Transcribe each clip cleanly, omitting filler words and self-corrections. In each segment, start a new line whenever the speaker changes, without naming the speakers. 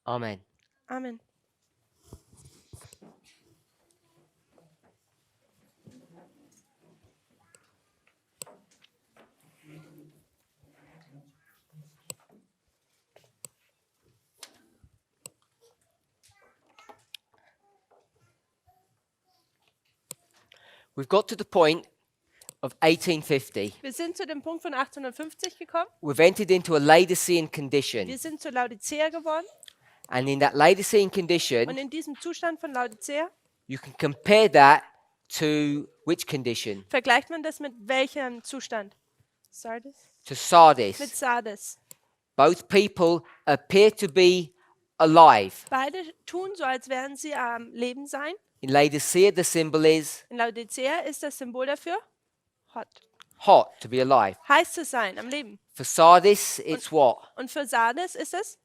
Amen.
Amen.
We've got to the point of 1850.
Wir sind zu dem Punkt von 1850 gekommen.
We've entered into a Laodicean condition.
Wir sind zu Laodicea geworden.
And in that Laodicean
Und
condition,
in diesem Zustand von Laodicea
you can compare that to which condition?
vergleicht man das mit welchem Zustand? Sardis?
To
Mit
Sardis.
Sardes.
Both people appear to be alive.
Beide tun so, als wären sie am Leben sein.
In Laodicea, the symbol is
In Laodicea ist das Symbol dafür hot.
hot, to be alive.
Heiß zu sein, am Leben.
For Sardis, it's what?
Und für Sardes ist es?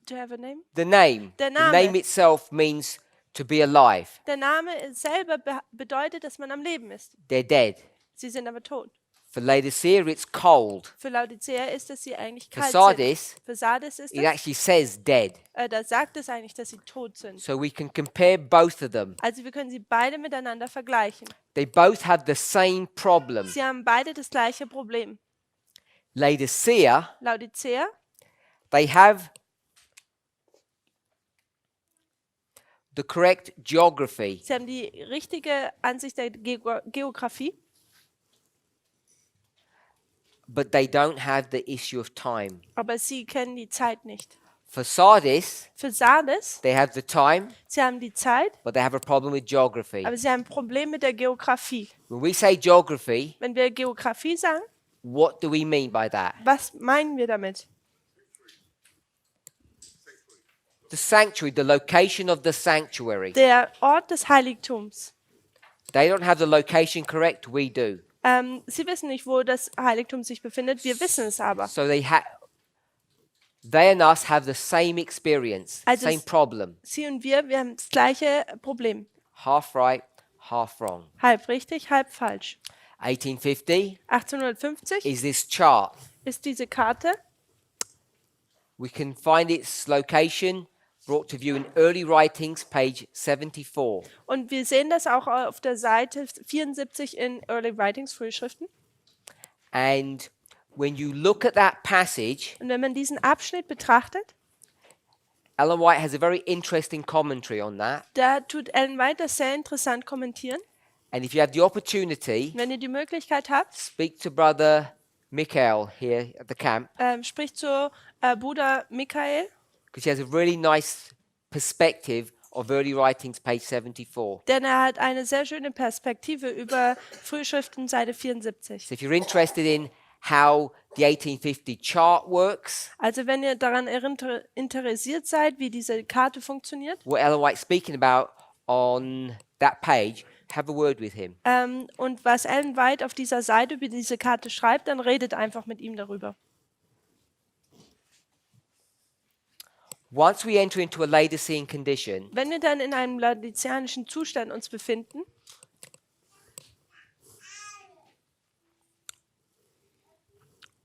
Do you have a name?
The name.
Der
The
Name.
name itself means to be alive.
Der Name selber bedeutet, dass man am Leben ist.
They're dead.
Sie sind aber tot.
For Laodicea, it's cold.
Für Laodicea ist es, dass sie eigentlich
For
kalt
Sardis,
sind. Für Sardes ist
it
es,
actually says dead.
da sagt es eigentlich, dass sie tot sind.
So we can compare both of them.
Also wir können sie beide miteinander vergleichen.
They both have the same problem.
Sie haben beide das gleiche Problem.
Laodicea,
Laodicea,
they have the correct geography,
sie haben die richtige Ansicht der Geografie,
but they don't have the issue of time.
aber sie kennen die Zeit nicht.
For Sardis,
Für Sardes,
they have the time,
sie haben die Zeit,
but they have a problem with geography.
aber sie haben ein Problem mit der Geografie.
When we say geography,
Wenn wir Geografie sagen,
what do we mean by that?
was meinen wir damit?
The sanctuary, the location of the sanctuary.
Der Ort des Heiligtums.
They don't have the location correct, we do.
Sie wissen nicht, wo das Heiligtum sich befindet, wir wissen es aber.
So they and us have the same experience,
Also
same problem.
Sie und wir haben das gleiche Problem.
Half right, half wrong.
Halb richtig, halb falsch.
1850
1850
is this chart.
ist diese Karte.
We can find its location brought to view in early writings, page 74.
Und wir sehen das auch auf der Seite 74 in Early Writings, Frühschriften.
And when you look at that passage,
Und wenn man diesen Abschnitt betrachtet,
Ellen White has a very interesting commentary on that.
da tut Ellen White das sehr interessant kommentieren.
And if you have the opportunity,
Wenn ihr die Möglichkeit habt,
speak to Brother Michael here at the camp,
spricht zu Bruder Michael,
because he has a really nice perspective of early writings, page 74.
denn er hat eine sehr schöne Perspektive über Frühschriften, Seite 74.
So if you're interested in how the 1850 chart works,
Also wenn ihr daran interessiert seid, wie diese Karte funktioniert,
what Ellen White's speaking about on that page, have a word with him.
und was Ellen White auf dieser Seite über diese Karte schreibt, dann redet einfach mit ihm darüber.
Once we enter into a Laodicean condition,
Wenn wir dann in einem laodiceanischen Zustand uns befinden,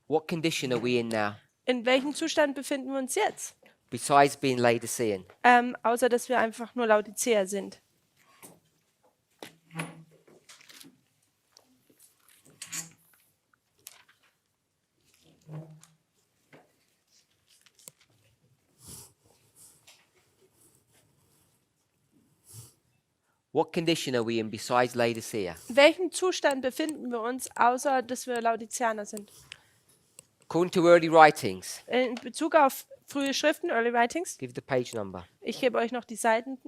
what condition are we in now,
in welchem Zustand befinden wir uns jetzt?
besides being Laodicean?
Außer dass wir einfach nur Laodicea sind.
What condition are we in besides Laodicea?
In welchem Zustand befinden wir uns, außer dass wir Laodiceaner sind?
According to early writings,
In Bezug auf frühe Schriften, Early Writings,
give the page number.
ich gebe euch noch die Seite.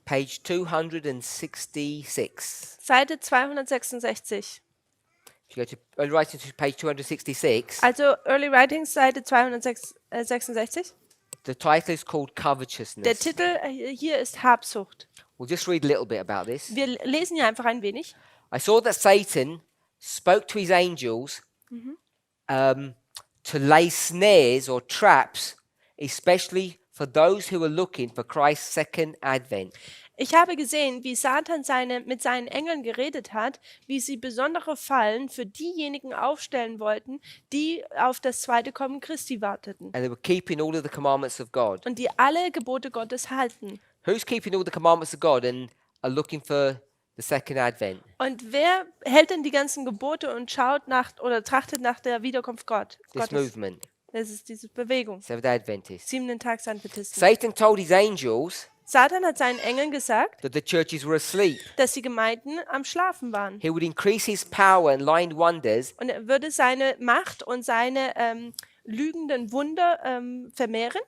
Page 266.
Seite 266.
If you go to early writings to page 266,
Also Early Writings, Seite 266.
the title is called
Der
Covetousness.
Titel hier ist Habsucht.
We'll just read a little bit about this.
Wir lesen hier einfach ein wenig.
I saw that Satan spoke to his angels to lay snares or traps, especially for those who are looking for Christ's second advent.
Ich habe gesehen, wie Satan mit seinen Engeln geredet hat, wie sie besondere Fallen für diejenigen aufstellen wollten, die auf das zweite Kommen Christi warteten
And they were keeping all of the commandments of God.
und die alle Gebote Gottes halten.
Who's keeping all the commandments of God and are looking for the second advent?
Und wer hält denn die ganzen Gebote und schaut nach oder trachtet nach der Wiederkunft
This
Gottes?
movement,
Das ist diese Bewegung.
Seventh-day Adventists.
7-Tags-Adventisten.
Satan told his angels
Satan hat seinen Engeln gesagt,
that the churches were asleep.
dass die Gemeinden am Schlafen waren.
He would increase his power and lying wonders,
Und er würde seine Macht und seine lügenden Wunder vermehren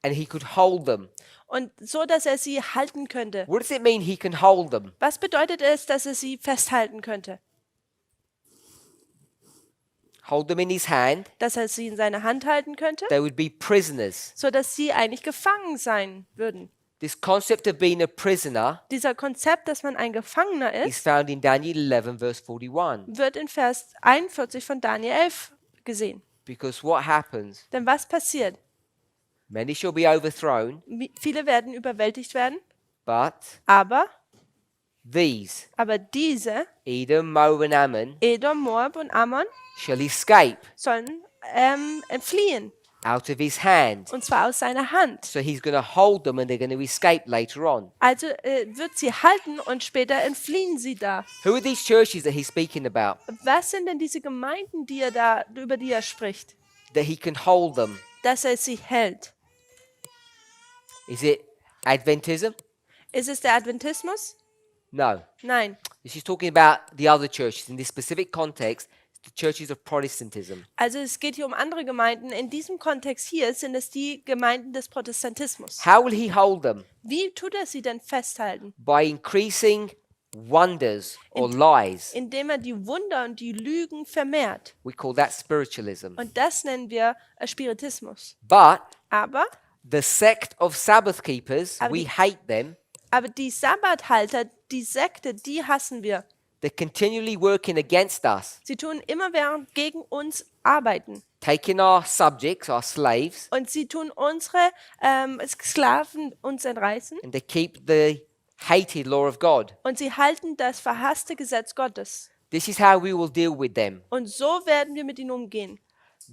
and he could hold them.
und so, dass er sie halten könnte.
What does it mean he can hold them?
Was bedeutet es, dass er sie festhalten könnte?
Hold them in his hand.
Dass er sie in seiner Hand halten könnte,
They would be prisoners.
so dass sie eigentlich gefangen sein würden.
This concept of being a prisoner
Dieser Konzept, dass man ein Gefangener
is
ist,
found in Daniel 11, verse 41.
wird in Vers 41 von Daniel 11 gesehen.
Because what happens?
Denn was passiert?
Many shall be overthrown,
Viele werden überwältigt werden,
but
aber diese,
Edom, Moab, and Ammon,
Edom, Moab und Ammon,
shall escape
sollen entfliehen.
out of his hand.
Und zwar aus seiner Hand.
So he's going to hold them and they're going to escape later on.
Also wird sie halten und später entfliehen sie da.
Who are these churches that he's speaking about?
Was sind denn diese Gemeinden, über die er spricht?
That he can hold them.
Dass er sie hält.
Is it Adventism?
Ist es der Adventismus?
No.
Nein.
This is talking about the other churches. In this specific context, the churches of Protestantism.
Also es geht hier um andere Gemeinden. In diesem Kontext hier sind es die Gemeinden des Protestantismus.
How will he hold them?
Wie tut er sie denn festhalten?
By increasing wonders or lies.
Indem er die Wunder und die Lügen vermehrt.
We call that spiritualism.
Und das nennen wir Spiritismus.
But
Aber
the sect of Sabbath keepers,
Aber
we
die-
hate them.
die Sabbathalter, die Sekte, die hassen wir.
They're continually working against us,
Sie tun immerwährend gegen uns arbeiten.
taking our subjects, our slaves,
Und sie tun unsere Sklaven uns entreißen.
and they keep the hated law of God.
Und sie halten das verhasste Gesetz Gottes.
This is how we will deal with them.
Und so werden wir mit ihnen umgehen.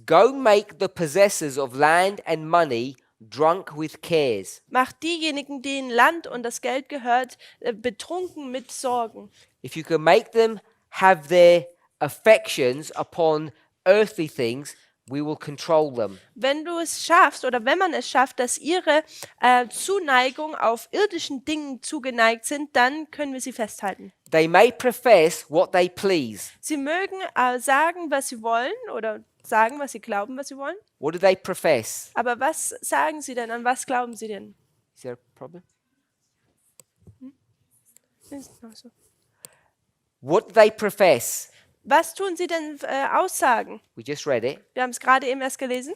Go make the possessors of land and money drunk with cares.
Macht diejenigen, denen Land und das Geld gehört, betrunken mit Sorgen.
If you can make them have their affections upon earthly things, we will control them.
Wenn du es schaffst oder wenn man es schafft, dass ihre Zuneigung auf irdischen Dingen zugeneigt sind, dann können wir sie festhalten.
They may profess what they please.
Sie mögen sagen, was sie wollen oder sagen, was sie glauben, was sie wollen.
What do they profess?
Aber was sagen sie denn? An was glauben sie denn?
Is there a problem? What do they profess?
Was tun sie denn aussagen?
We just read it.
Wir haben es gerade eben erst gelesen.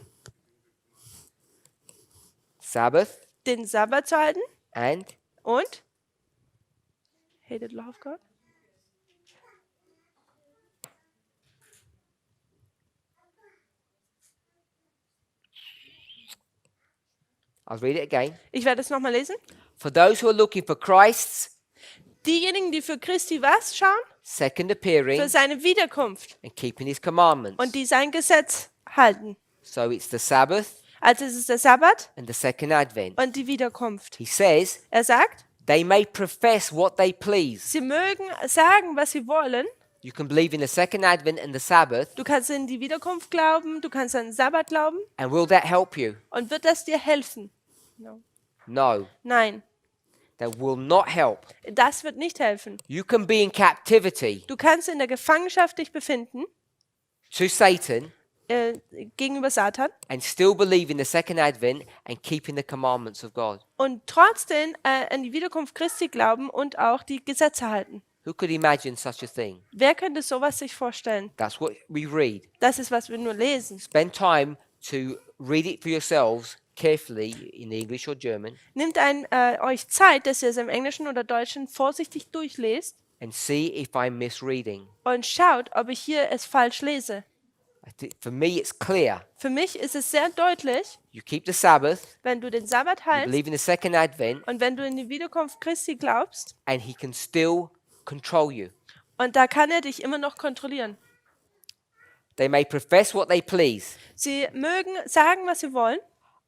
Sabbath
Den Sabbat zu halten
and
und hated law of God.
I'll read it again.
Ich werde es nochmal lesen.
For those who are looking for Christ's
Diejenigen, die für Christi was schauen?
second appearing
Für seine Wiederkunft
and keeping his commandments.
und die sein Gesetz halten.
So it's the Sabbath
Also es ist der Sabbat
and the second advent.
und die Wiederkunft.
He says
Er sagt,
they may profess what they please.
sie mögen sagen, was sie wollen.
You can believe in the second advent and the Sabbath,
Du kannst in die Wiederkunft glauben, du kannst an den Sabbat glauben.
and will that help you?
Und wird das dir helfen?
No,
Nein,
that will not help.
das wird nicht helfen.
You can be in captivity
Du kannst in der Gefangenschaft dich befinden
to Satan
gegenüber Satan
and still believe in the second advent and keeping the commandments of God.
und trotzdem an die Wiederkunft Christi glauben und auch die Gesetze halten.
Who could imagine such a thing?
Wer könnte sowas sich vorstellen?
That's what we read.
Das ist, was wir nur lesen.
Spend time to read it for yourselves carefully in English or German
Nehmt euch Zeit, dass ihr es im Englischen oder Deutschen vorsichtig durchlest
and see if I'm misreading.
und schaut, ob ich hier es falsch lese.
For me, it's clear.
Für mich ist es sehr deutlich,
You keep the Sabbath,
wenn du den Sabbat
you
hältst
believe in the second advent,
und wenn du in die Wiederkunft Christi glaubst,
and he can still control you.
und da kann er dich immer noch kontrollieren.
They may profess what they please.
Sie mögen sagen, was sie wollen.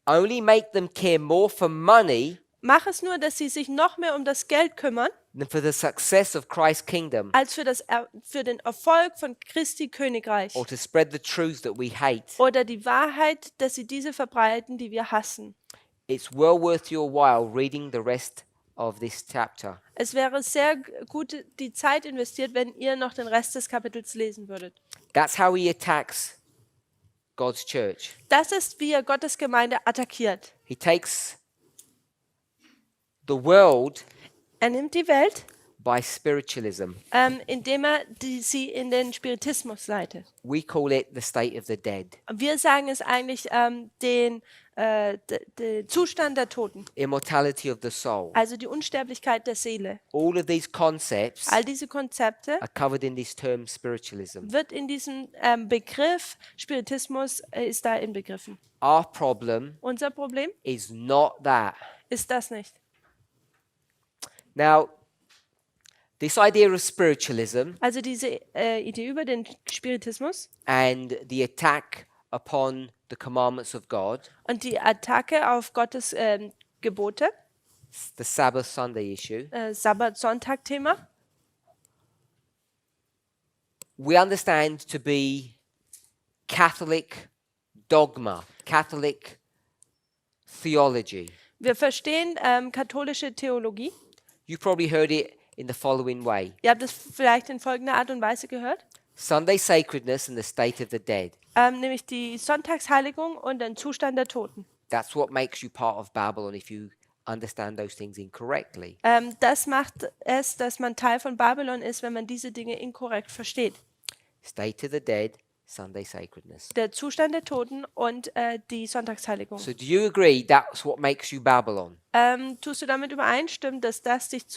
Only make them care more for money
Mach es nur, dass sie sich noch mehr um das Geld kümmern,
than for the success of Christ's kingdom,
als für den Erfolg von Christi Königreich.
or to spread the truths that we hate.
Oder die Wahrheit, dass sie diese verbreiten, die wir hassen.
It's well worth your while reading the rest of this chapter.
Es wäre sehr gut die Zeit investiert, wenn ihr noch den Rest des Kapitels lesen würdet.
That's how he attacks God's church.
Das ist, wie er Gottes Gemeinde attackiert.
He takes the world
Er nimmt die Welt,
by spiritualism.
indem er sie in den Spiritismus leitet.
We call it the state of the dead.
Wir sagen es eigentlich den Zustand der Toten,
Immortality of the soul.
also die Unsterblichkeit der Seele.
All of these concepts
All diese Konzepte
are covered in this term spiritualism.
wird in diesem Begriff Spiritismus ist da inbegriffen.
Our problem
Unser Problem
is not that.
ist das nicht.
Now, this idea of spiritualism
Also diese Idee über den Spiritismus
and the attack upon the commandments of God,
und die Attacke auf Gottes Gebote,
the Sabbath Sunday issue,
Sabbat-Sonntag-Thema,
we understand to be Catholic dogma, Catholic theology.
wir verstehen katholische Theologie.
You probably heard it in the following way:
Ihr habt es vielleicht in folgender Art und Weise gehört,
Sunday sacredness and the state of the dead.
nämlich die Sonntagsheiligung und den Zustand der Toten.
That's what makes you part of Babylon if you understand those things incorrectly.
Das macht es, dass man Teil von Babylon ist, wenn man diese Dinge inkorrekt versteht.
State of the dead, Sunday sacredness.
Der Zustand der Toten und die Sonntagsheiligung.
So do you agree that's what makes you Babylon?
Tust du damit übereinstimmen, dass das dich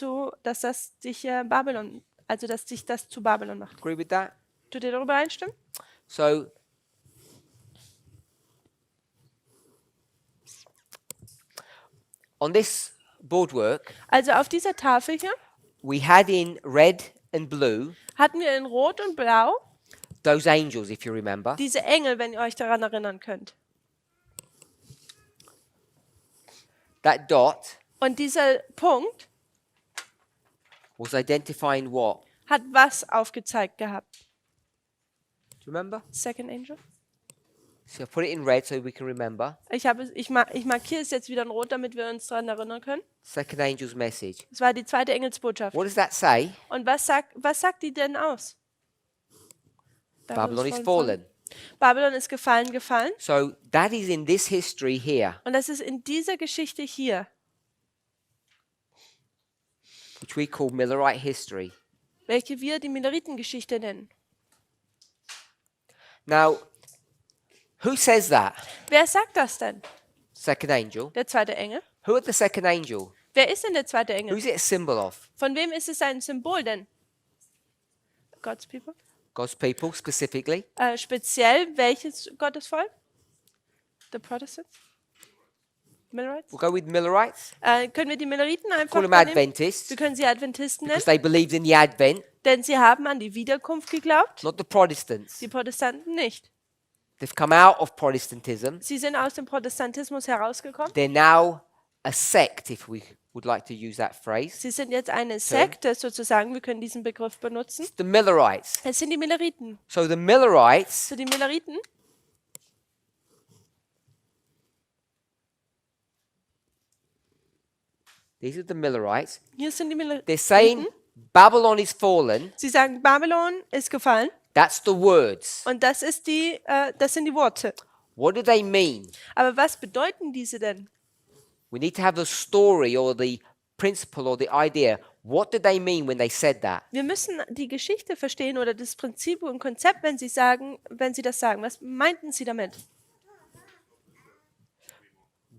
Babylon, also dass dich das zu Babylon macht?
Agree with that?
Tut ihr darüber einstimmen?
So on this boardwork,
Also auf dieser Tafel hier
we had in red and blue
hatten wir in Rot und Blau
those angels, if you remember.
diese Engel, wenn ihr euch daran erinnern könnt.
That dot
Und dieser Punkt
was identifying what?
hat was aufgezeigt gehabt?
Do you remember?
Second Angel?
So I put it in red so we can remember.
Ich markiere es jetzt wieder in Rot, damit wir uns daran erinnern können.
Second angel's message.
Das war die zweite Engelsbotschaft.
What does that say?
Und was sagt die denn aus?
Babylon is fallen.
Babylon ist gefallen.
So that is in this history here,
Und das ist in dieser Geschichte hier,
which we call Millerite history.
welche wir die Milleritengeschichte nennen.
Now, who says that?
Wer sagt das denn?
Second angel.
Der zweite Engel.
Who is the second angel?
Wer ist denn der zweite Engel?
Who's it a symbol of?
Von wem ist es ein Symbol denn? God's people?
God's people specifically.
Speziell welches Gottesvolk? The Protestants? Millerites?
We'll go with Millerites.
Können wir die Milleriten einfach
Call them
nehmen?
Adventists
Wir können sie Adventisten nennen,
because they believed in the Advent,
denn sie haben an die Wiederkunft geglaubt,
not the Protestants.
die Protestanten nicht.
They've come out of Protestantism.
Sie sind aus dem Protestantismus herausgekommen.
They're now a sect, if we would like to use that phrase.
Sie sind jetzt eine Sekte sozusagen, wir können diesen Begriff benutzen.
It's the Millerites.
Es sind die Milleriten.
So the Millerites
So die Milleriten,
these are the Millerites.
hier sind die
They're
Milleriten.
saying Babylon is fallen.
Sie sagen, Babylon ist gefallen
That's the words.
und das sind die Worte.
What do they mean?
Aber was bedeuten diese denn?
We need to have the story or the principle or the idea. What did they mean when they said that?
Wir müssen die Geschichte verstehen oder das Prinzip und Konzept, wenn sie das sagen. Was meinten sie damit?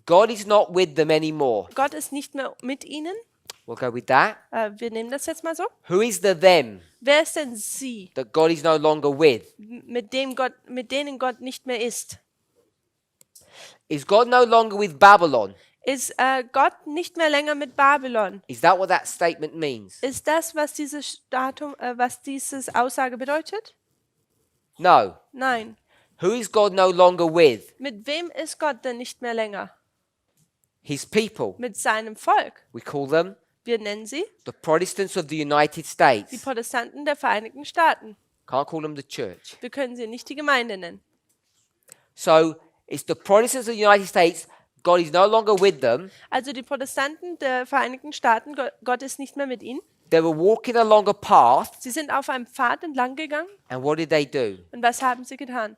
God is not with them anymore.
Gott ist nicht mehr mit ihnen.
We'll go with that.
Wir nehmen das jetzt mal so.
Who is the them
Wer ist denn sie,
that God is no longer with?
mit denen Gott nicht mehr ist?
Is God no longer with Babylon?
Ist Gott nicht mehr länger mit Babylon?
Is that what that statement means?
Ist das, was was dieses Aussage bedeutet?
No.
Nein.
Who is God no longer with?
Mit wem ist Gott denn nicht mehr länger?
His people.
Mit seinem Volk.
We call them
Wir nennen sie
the Protestants of the United
die
States.
Protestanten der Vereinigten Staaten.
Can't call them the church.
Wir können sie nicht die Gemeinde nennen.
So it's the Protestants of the United States. God is no longer with them.
Also die Protestanten der Vereinigten Staaten, Gott ist nicht mehr mit ihnen.
They were walking along a path,
Sie sind auf einem Pfad entlang gegangen.
and what did they do?
Und was haben sie getan?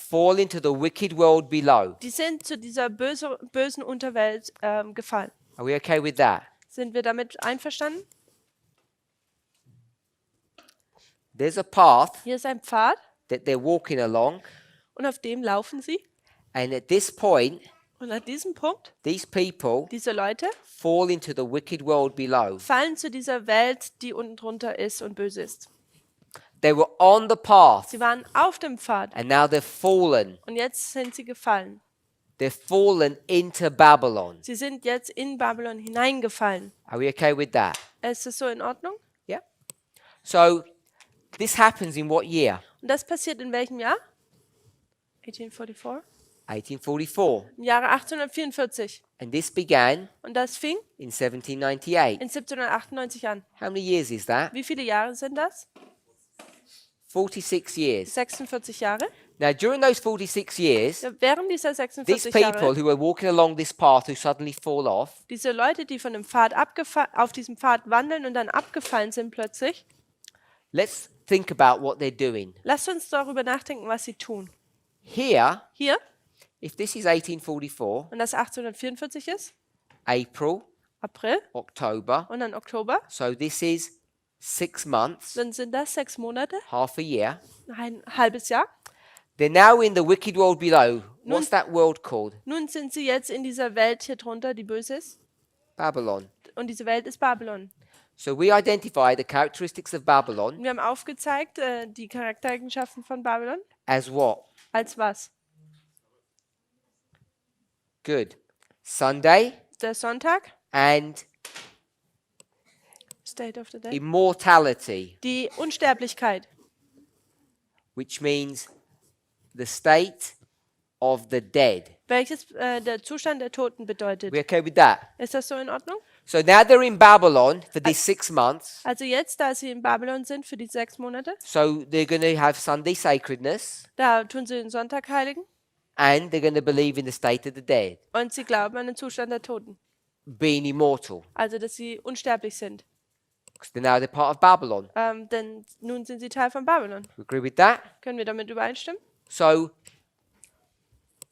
Fall into the wicked world below.
Die sind zu dieser bösen Unterwelt gefallen.
Are we okay with that?
Sind wir damit einverstanden?
There's a path
Hier ist ein Pfad
that they're walking along,
und auf dem laufen sie.
and at this point,
Und an diesem Punkt,
these people
diese Leute
fall into the wicked world below.
fallen zu dieser Welt, die unten drunter ist und böse ist.
They were on the path,
Sie waren auf dem Pfad
and now they've fallen.
und jetzt sind sie gefallen.
They've fallen into Babylon.
Sie sind jetzt in Babylon hineingefallen.
Are we okay with that?
Ist das so in Ordnung?
Yeah. So this happens in what year?
Und das passiert in welchem Jahr? 1844?
1844.
Im Jahre 1844.
And this began
Und das fing
in 1798.
in 1798 an.
How many years is that?
Wie viele Jahre sind das?
46 years.
46 Jahre.
Now, during those 46 years,
Während dieser
these
46
people
Jahre,
who were walking along this path who suddenly fall off,
diese Leute, die von dem Pfad auf diesem Pfad wandeln und dann abgefallen sind plötzlich,
let's think about what they're doing.
lasst uns darüber nachdenken, was sie tun.
Here,
Hier,
if this is 1844,
und das 1844 ist,
April,
April
October,
und dann Oktober,
so this is 6 months,
dann sind das 6 Monate,
half a year.
ein halbes Jahr.
They're now in the wicked world below. What's that world called?
Nun sind sie jetzt in dieser Welt hier drunter, die böse ist.
Babylon.
Und diese Welt ist Babylon.
So we identify the characteristics of Babylon
Und wir haben aufgezeigt, die Charaktereigenschaften von Babylon.
as what?
Als was?
Good. Sunday
Der Sonntag,
and
State of the Day.
immortality,
Die Unsterblichkeit,
which means the state of the dead.
welches der Zustand der Toten bedeutet.
We okay with that?
Ist das so in Ordnung?
So now they're in Babylon for these 6 months.
Also jetzt, da sie in Babylon sind für die 6 Monate,
So they're going to have Sunday sacredness
da tun sie den Sonntag heiligen
and they're going to believe in the state of the dead,
und sie glauben an den Zustand der Toten.
being immortal.
Also, dass sie unsterblich sind.
Because now they're part of Babylon.
Denn nun sind sie Teil von Babylon.
We agree with that?
Können wir damit übereinstimmen?
So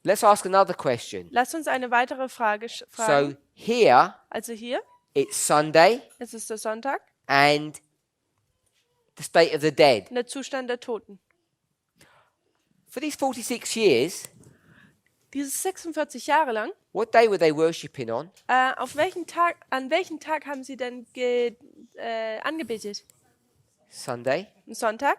let's ask another question.
Lasst uns eine weitere Frage
So
fragen.
here
Also hier
it's Sunday
ist es der Sonntag
and the state of the dead.
und der Zustand der Toten.
For these 46 years,
Dieses 46 Jahre lang,
what day were they worshipping on?
an welchem Tag haben sie denn angebetet?
Sunday.
Am Sonntag?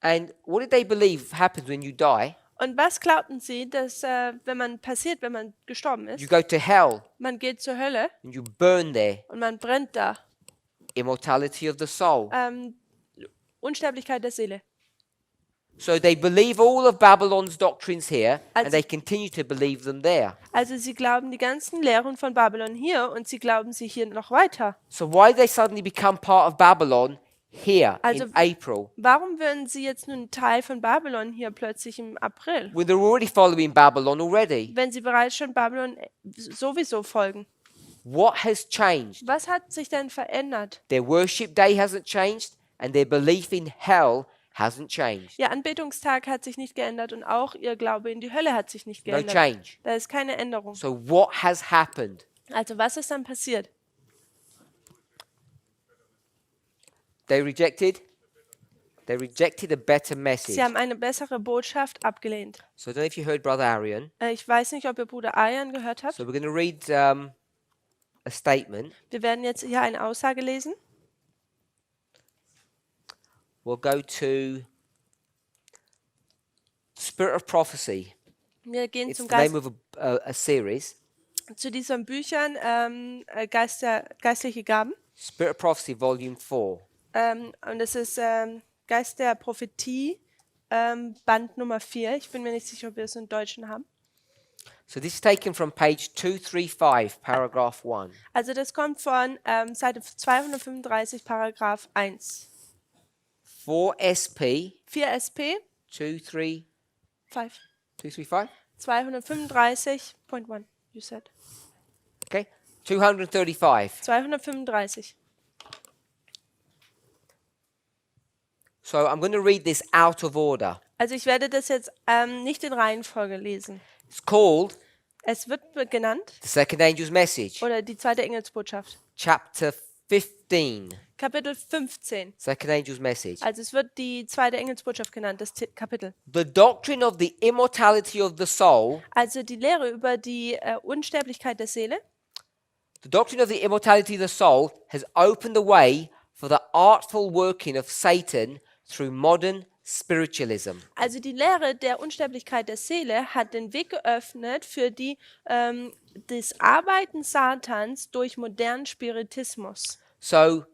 And what did they believe happens when you die?
Und was glaubten sie, dass wenn man gestorben
You
ist,
go to hell
man geht zur Hölle
and you burn there.
und man brennt da?
Immortality of the soul.
Unsterblichkeit der Seele.
So they believe all of Babylon's doctrines here and
Also-
they continue to believe them there.
Also sie glauben die ganzen Lehren von Babylon hier und sie glauben sie hier noch weiter.
So why did they suddenly become part of Babylon here
Also-
in April?
Warum werden sie jetzt nun Teil von Babylon hier plötzlich im April,
When they're already following Babylon already?
wenn sie bereits schon Babylon sowieso folgen?
What has changed?
Was hat sich denn verändert?
Their worship day hasn't changed and their belief in hell hasn't changed.
Ihr Anbetungstag hat sich nicht geändert und auch ihr Glaube in die Hölle hat sich nicht
No
geändert.
change.
Da ist keine Änderung.
So what has happened?
Also was ist dann passiert?
They rejected a better message.
Sie haben eine bessere Botschaft abgelehnt.
So I don't know if you heard Brother Arian.
Ich weiß nicht, ob ihr Bruder Ayan gehört habt.
So we're going to read a statement.
Wir werden jetzt hier eine Aussage lesen.
We'll go to Spirit of Prophecy.
Wir gehen
It's
zum
the name
Geist,
of a series.
zu diesen Büchern geistliche Gaben.
Spirit of Prophecy, Volume 4.
Und es ist Geist der Prophetie, Band Nummer 4. Ich bin mir nicht sicher, ob wir es im Deutschen haben.
So this is taken from page 235, paragraph 1.
Also das kommt von Seite 235, Paragraph 1.
4 SP
4 SP
23
5.
235.
235.1, you said.
Okay, 235.
235.
So I'm going to read this out of order.
Also ich werde das jetzt nicht in Reihenfolge lesen.
It's called
Es wird genannt,
the second angel's message,
oder die zweite Engelsbotschaft.
chapter 15.
Kapitel 15.
Second angel's message.
Also es wird die zweite Engelsbotschaft genannt, das Kapitel.
The doctrine of the immortality of the soul.
Also die Lehre über die Unsterblichkeit der Seele.
The doctrine of the immortality of the soul has opened the way for the artful working of Satan through modern spiritualism.
Also die Lehre der Unsterblichkeit der Seele hat den Weg geöffnet für das Arbeiten Satans durch modernen Spiritismus.
So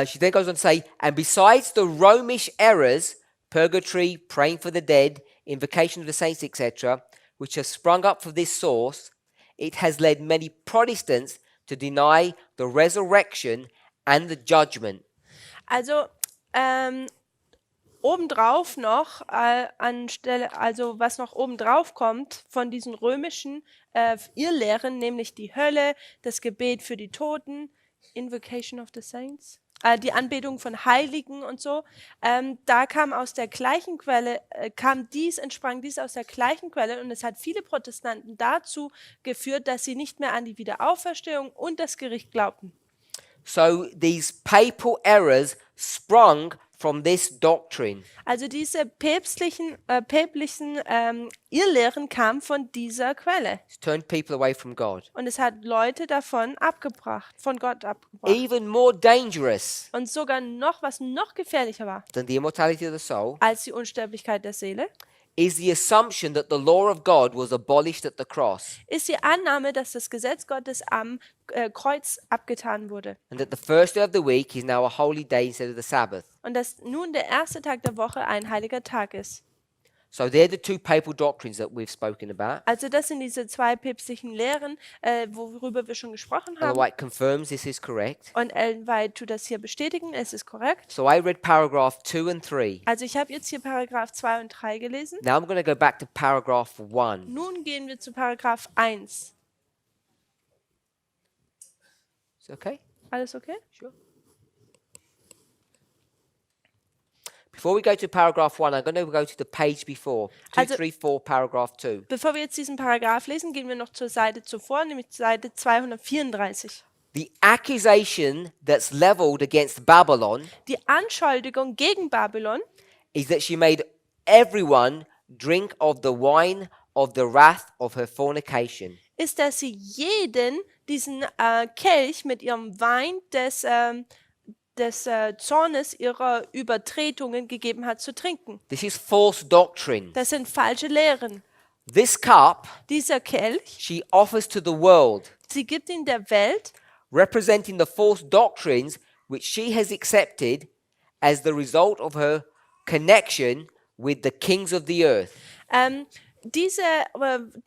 she then goes on to say, and besides the Romish errors, purgatory, praying for the dead, invocation of the saints, etc., which have sprung up from this source, it has led many Protestants to deny the resurrection and the judgment.
Also obendrauf noch anstelle, also was noch obendrauf kommt von diesen römischen Irrlehren, nämlich die Hölle, das Gebet für die Toten, Invocation of the Saints, die Anbetung von Heiligen und so, da kam aus der gleichen Quelle, entsprang dies aus der gleichen Quelle, und es hat viele Protestanten dazu geführt, dass sie nicht mehr an die Wiederauferstehung und das Gericht glaubten.
So these papal errors sprung from this doctrine.
Also diese päpstlichen Irrlehren kamen von dieser Quelle.
It's turned people away from God.
Und es hat Leute von Gott abgebracht.
Even more dangerous
Und sogar was noch gefährlicher war
than the immortality of the soul
als die Unsterblichkeit der Seele,
is the assumption that the law of God was abolished at the cross,
ist die Annahme, dass das Gesetz Gottes am Kreuz abgetan wurde.
and that the first day of the week is now a holy day instead of the Sabbath.
Und dass nun der erste Tag der Woche ein heiliger Tag ist.
So they're the two papal doctrines that we've spoken about.
Also das sind diese zwei päpstlichen Lehren, worüber wir schon gesprochen
Ellen
haben.
White confirms this is correct.
Und Ellen White tut das hier bestätigen, es ist korrekt.
So I read paragraph 2 and 3.
Also ich habe jetzt hier Paragraph 2 und 3 gelesen.
Now I'm going to go back to paragraph 1.
Nun gehen wir zu Paragraph 1.
Is it okay?
Alles okay?
Sure. Before we go to paragraph 1, I'm going to go to the page before.
Also-
234, paragraph 2.
Bevor wir jetzt diesen Paragraph lesen, gehen wir noch zur Seite zuvor, nämlich Seite 234.
The accusation that's leveled against Babylon
Die Anschuldigung gegen Babylon
is that she made everyone drink of the wine of the wrath of her fornication.
ist, dass sie jeden diesen Kelch mit ihrem Wein des Zornes ihrer Übertretungen gegeben hat zu trinken.
This is false doctrine.
Das sind falsche Lehren.
This cup
Dieser Kelch,
she offers to the world,
sie gibt ihn der Welt,
representing the false doctrines which she has accepted as the result of her connection with the kings of the earth.
diese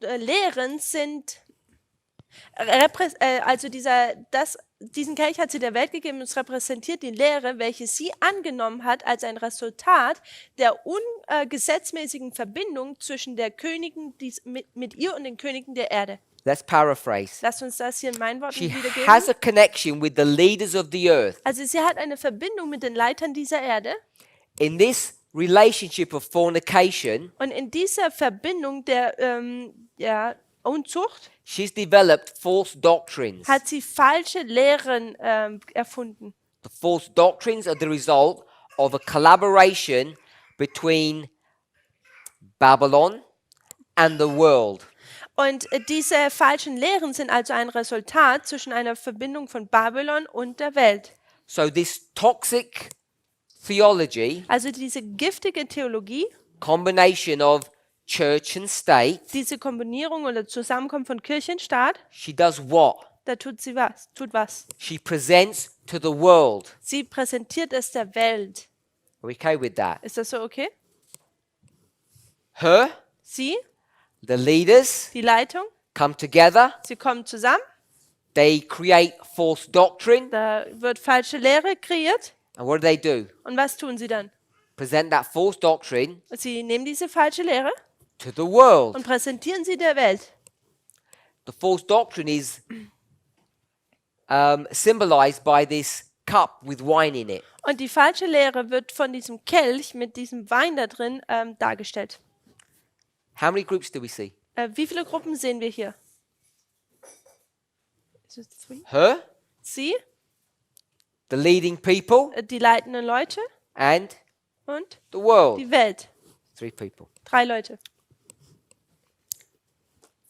Lehren sind, diesen Kelch hat sie der Welt gegeben, und es repräsentiert die Lehre, welche sie angenommen hat als ein Resultat der ungesetzmäßigen Verbindung zwischen der Königin mit ihr und den Königen der Erde.
Let's paraphrase.
Lasst uns das hier in meinen Worten
She
wiedergeben.
has a connection with the leaders of the earth.
Also sie hat eine Verbindung mit den Leitern dieser Erde,
In this relationship of fornication,
und in dieser Verbindung der Unzucht
she's developed false doctrines.
hat sie falsche Lehren erfunden.
The false doctrines are the result of a collaboration between Babylon and the world.
Und diese falschen Lehren sind also ein Resultat zwischen einer Verbindung von Babylon und der Welt.
So this toxic theology,
Also diese giftige Theologie,
combination of church and state,
diese Kombinierung oder Zusammenkommen von Kirche und Staat,
she does what?
da tut sie was, tut was.
She presents to the world.
Sie präsentiert es der Welt.
Are we okay with that?
Ist das so okay?
Her,
Sie,
the leaders,
die Leitung,
come together.
sie kommen zusammen,
They create false doctrine.
da wird falsche Lehre kreiert.
And what do?
Und was tun sie dann?
Present that false doctrine
Sie nehmen diese falsche Lehre
to the world.
und präsentieren sie der Welt.
The false doctrine is symbolized by this cup with wine in it.
Und die falsche Lehre wird von diesem Kelch mit diesem Wein da drin dargestellt.
How many groups do we see?
Wie viele Gruppen sehen wir hier? Is it three?
Her,
Sie,
the leading people,
die leitenden Leute
and
und
the world.
die Welt.
3 people.
3 Leute.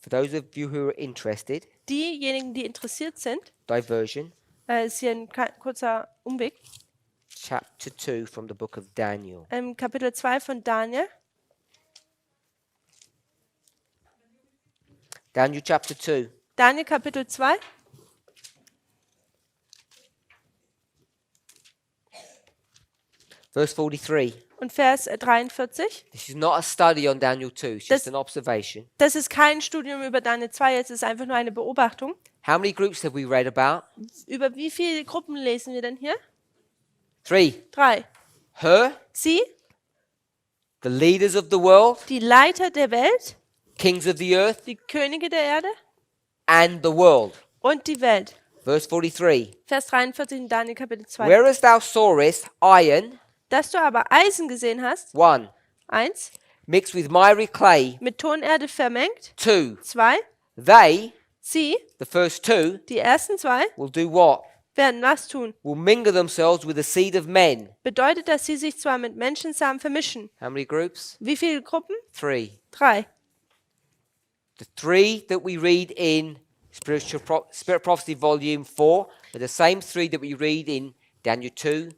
For those of you who are interested,
Diejenigen, die interessiert sind,
diversion,
ist hier ein kurzer Umweg.
chapter 2 from the book of Daniel.
Kapitel 2 von Daniel.
Daniel chapter 2.
Daniel Kapitel 2.
Verse 43.
Und Vers 43.
This is not a study on Daniel 2, it's just an observation.
Das ist kein Studium über Daniel 2, es ist einfach nur eine Beobachtung.
How many groups have we read about?
Über wie viele Gruppen lesen wir denn hier?
3.
3.
Her,
Sie,
the leaders of the world,
die Leiter der Welt,
kings of the earth,
die Könige der Erde
and the world.
und die Welt.
Verse 43.
Vers 43 in Daniel Kapitel 2.
Whereas thou sawest iron,
Dass du aber Eisen gesehen hast,
1,
1,
mixed with miry clay,
mit Tonerde vermengt,
2,
2,
they,
sie,
the first 2,
die ersten 2,
will do what?
werden was tun?
Will mingle themselves with the seed of men.
Bedeutet, dass sie sich zwar mit Menschensamen vermischen.
How many groups?
Wie viele Gruppen?
3.
3.
The 3 that we read in Spirit Prophecy Volume 4 are the same 3 that we read in Daniel 2,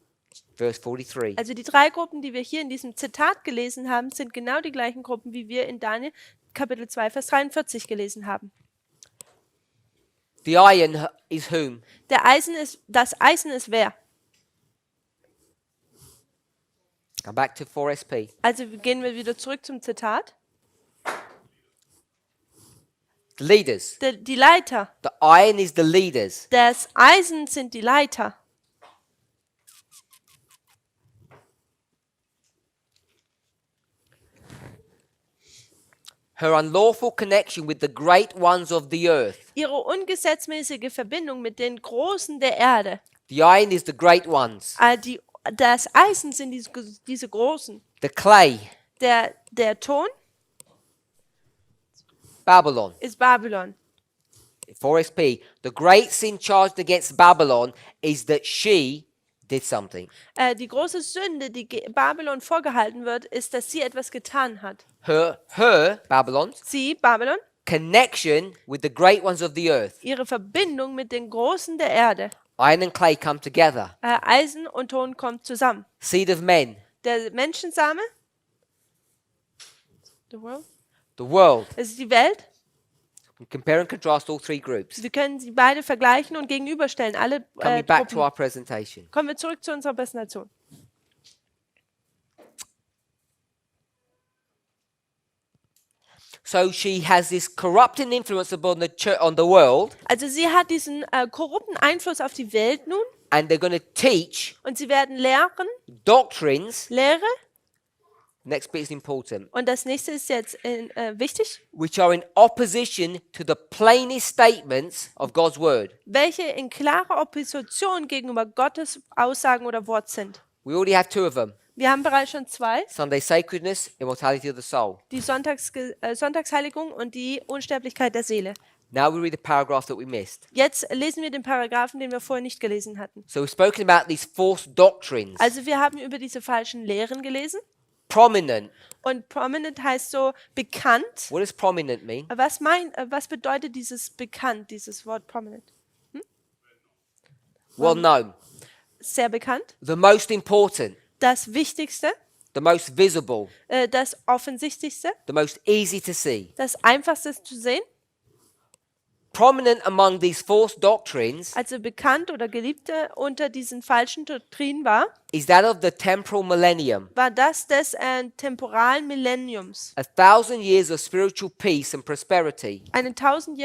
verse 43.
Also die 3 Gruppen, die wir hier in diesem Zitat gelesen haben, sind genau die gleichen Gruppen, wie wir in Daniel Kapitel 2, Vers 43 gelesen haben.
The iron is whom?
Das Eisen ist wer?
Come back to 4SP.
Also gehen wir wieder zurück zum Zitat.
The leaders.
Die Leiter.
The iron is the leaders.
Das Eisen sind die Leiter.
Her unlawful connection with the great ones of the earth.
Ihre ungesetzmäßige Verbindung mit den Großen der Erde.
The iron is the great ones.
Das Eisen sind diese Großen.
The clay,
Der Ton
Babylon.
ist Babylon.
4SP. The great sin charged against Babylon is that she did something.
Die große Sünde, die Babylon vorgehalten wird, ist, dass sie etwas getan hat.
Her, Babylon,
Sie, Babylon,
connection with the great ones of the earth.
ihre Verbindung mit den Großen der Erde.
Iron and clay come together.
Eisen und Ton kommen zusammen.
Seed of men.
Der Menschensame, the world,
The world.
das ist die Welt.
We compare and contrast all 3 groups.
Wir können sie beide vergleichen und gegenüberstellen. Alle
Coming back to
Gruppen.
our presentation.
Kommen wir zurück zu unserer Präsentation.
So she has this corrupting influence upon the church, on the world,
Also sie hat diesen korrupten Einfluss auf die Welt nun
and they're going to teach
und sie werden lehren,
doctrines.
Lehre,
Next bit is important.
und das nächste ist jetzt wichtig,
Which are in opposition to the plainest statements of God's word.
welche in klarer Opposition gegenüber Gottes Aussagen oder Wort sind.
We already have 2 of them.
Wir haben bereits schon 2,
Sunday sacredness, immortality of the soul.
die Sonntagsheiligung und die Unsterblichkeit der Seele.
Now we read the paragraph that we missed.
Jetzt lesen wir den Paragraphen, den wir vorher nicht gelesen hatten.
So we've spoken about these false doctrines.
Also wir haben über diese falschen Lehren gelesen.
prominent.
Und prominent heißt so bekannt.
What does prominent mean?
Was bedeutet dieses bekannt, dieses Wort prominent?
Well known.
Sehr bekannt.
The most important.
Das Wichtigste,
The most visible.
das Offensichtlichste,
The most easy to see.
das Einfachste zu sehen.
Prominent among these false doctrines
Also bekannt oder Geliebte unter diesen falschen Doktrinen war
is that of the temporal millennium.
das des temporalen Millenniums.
1,000 years of spiritual peace and prosperity,
Eine 1000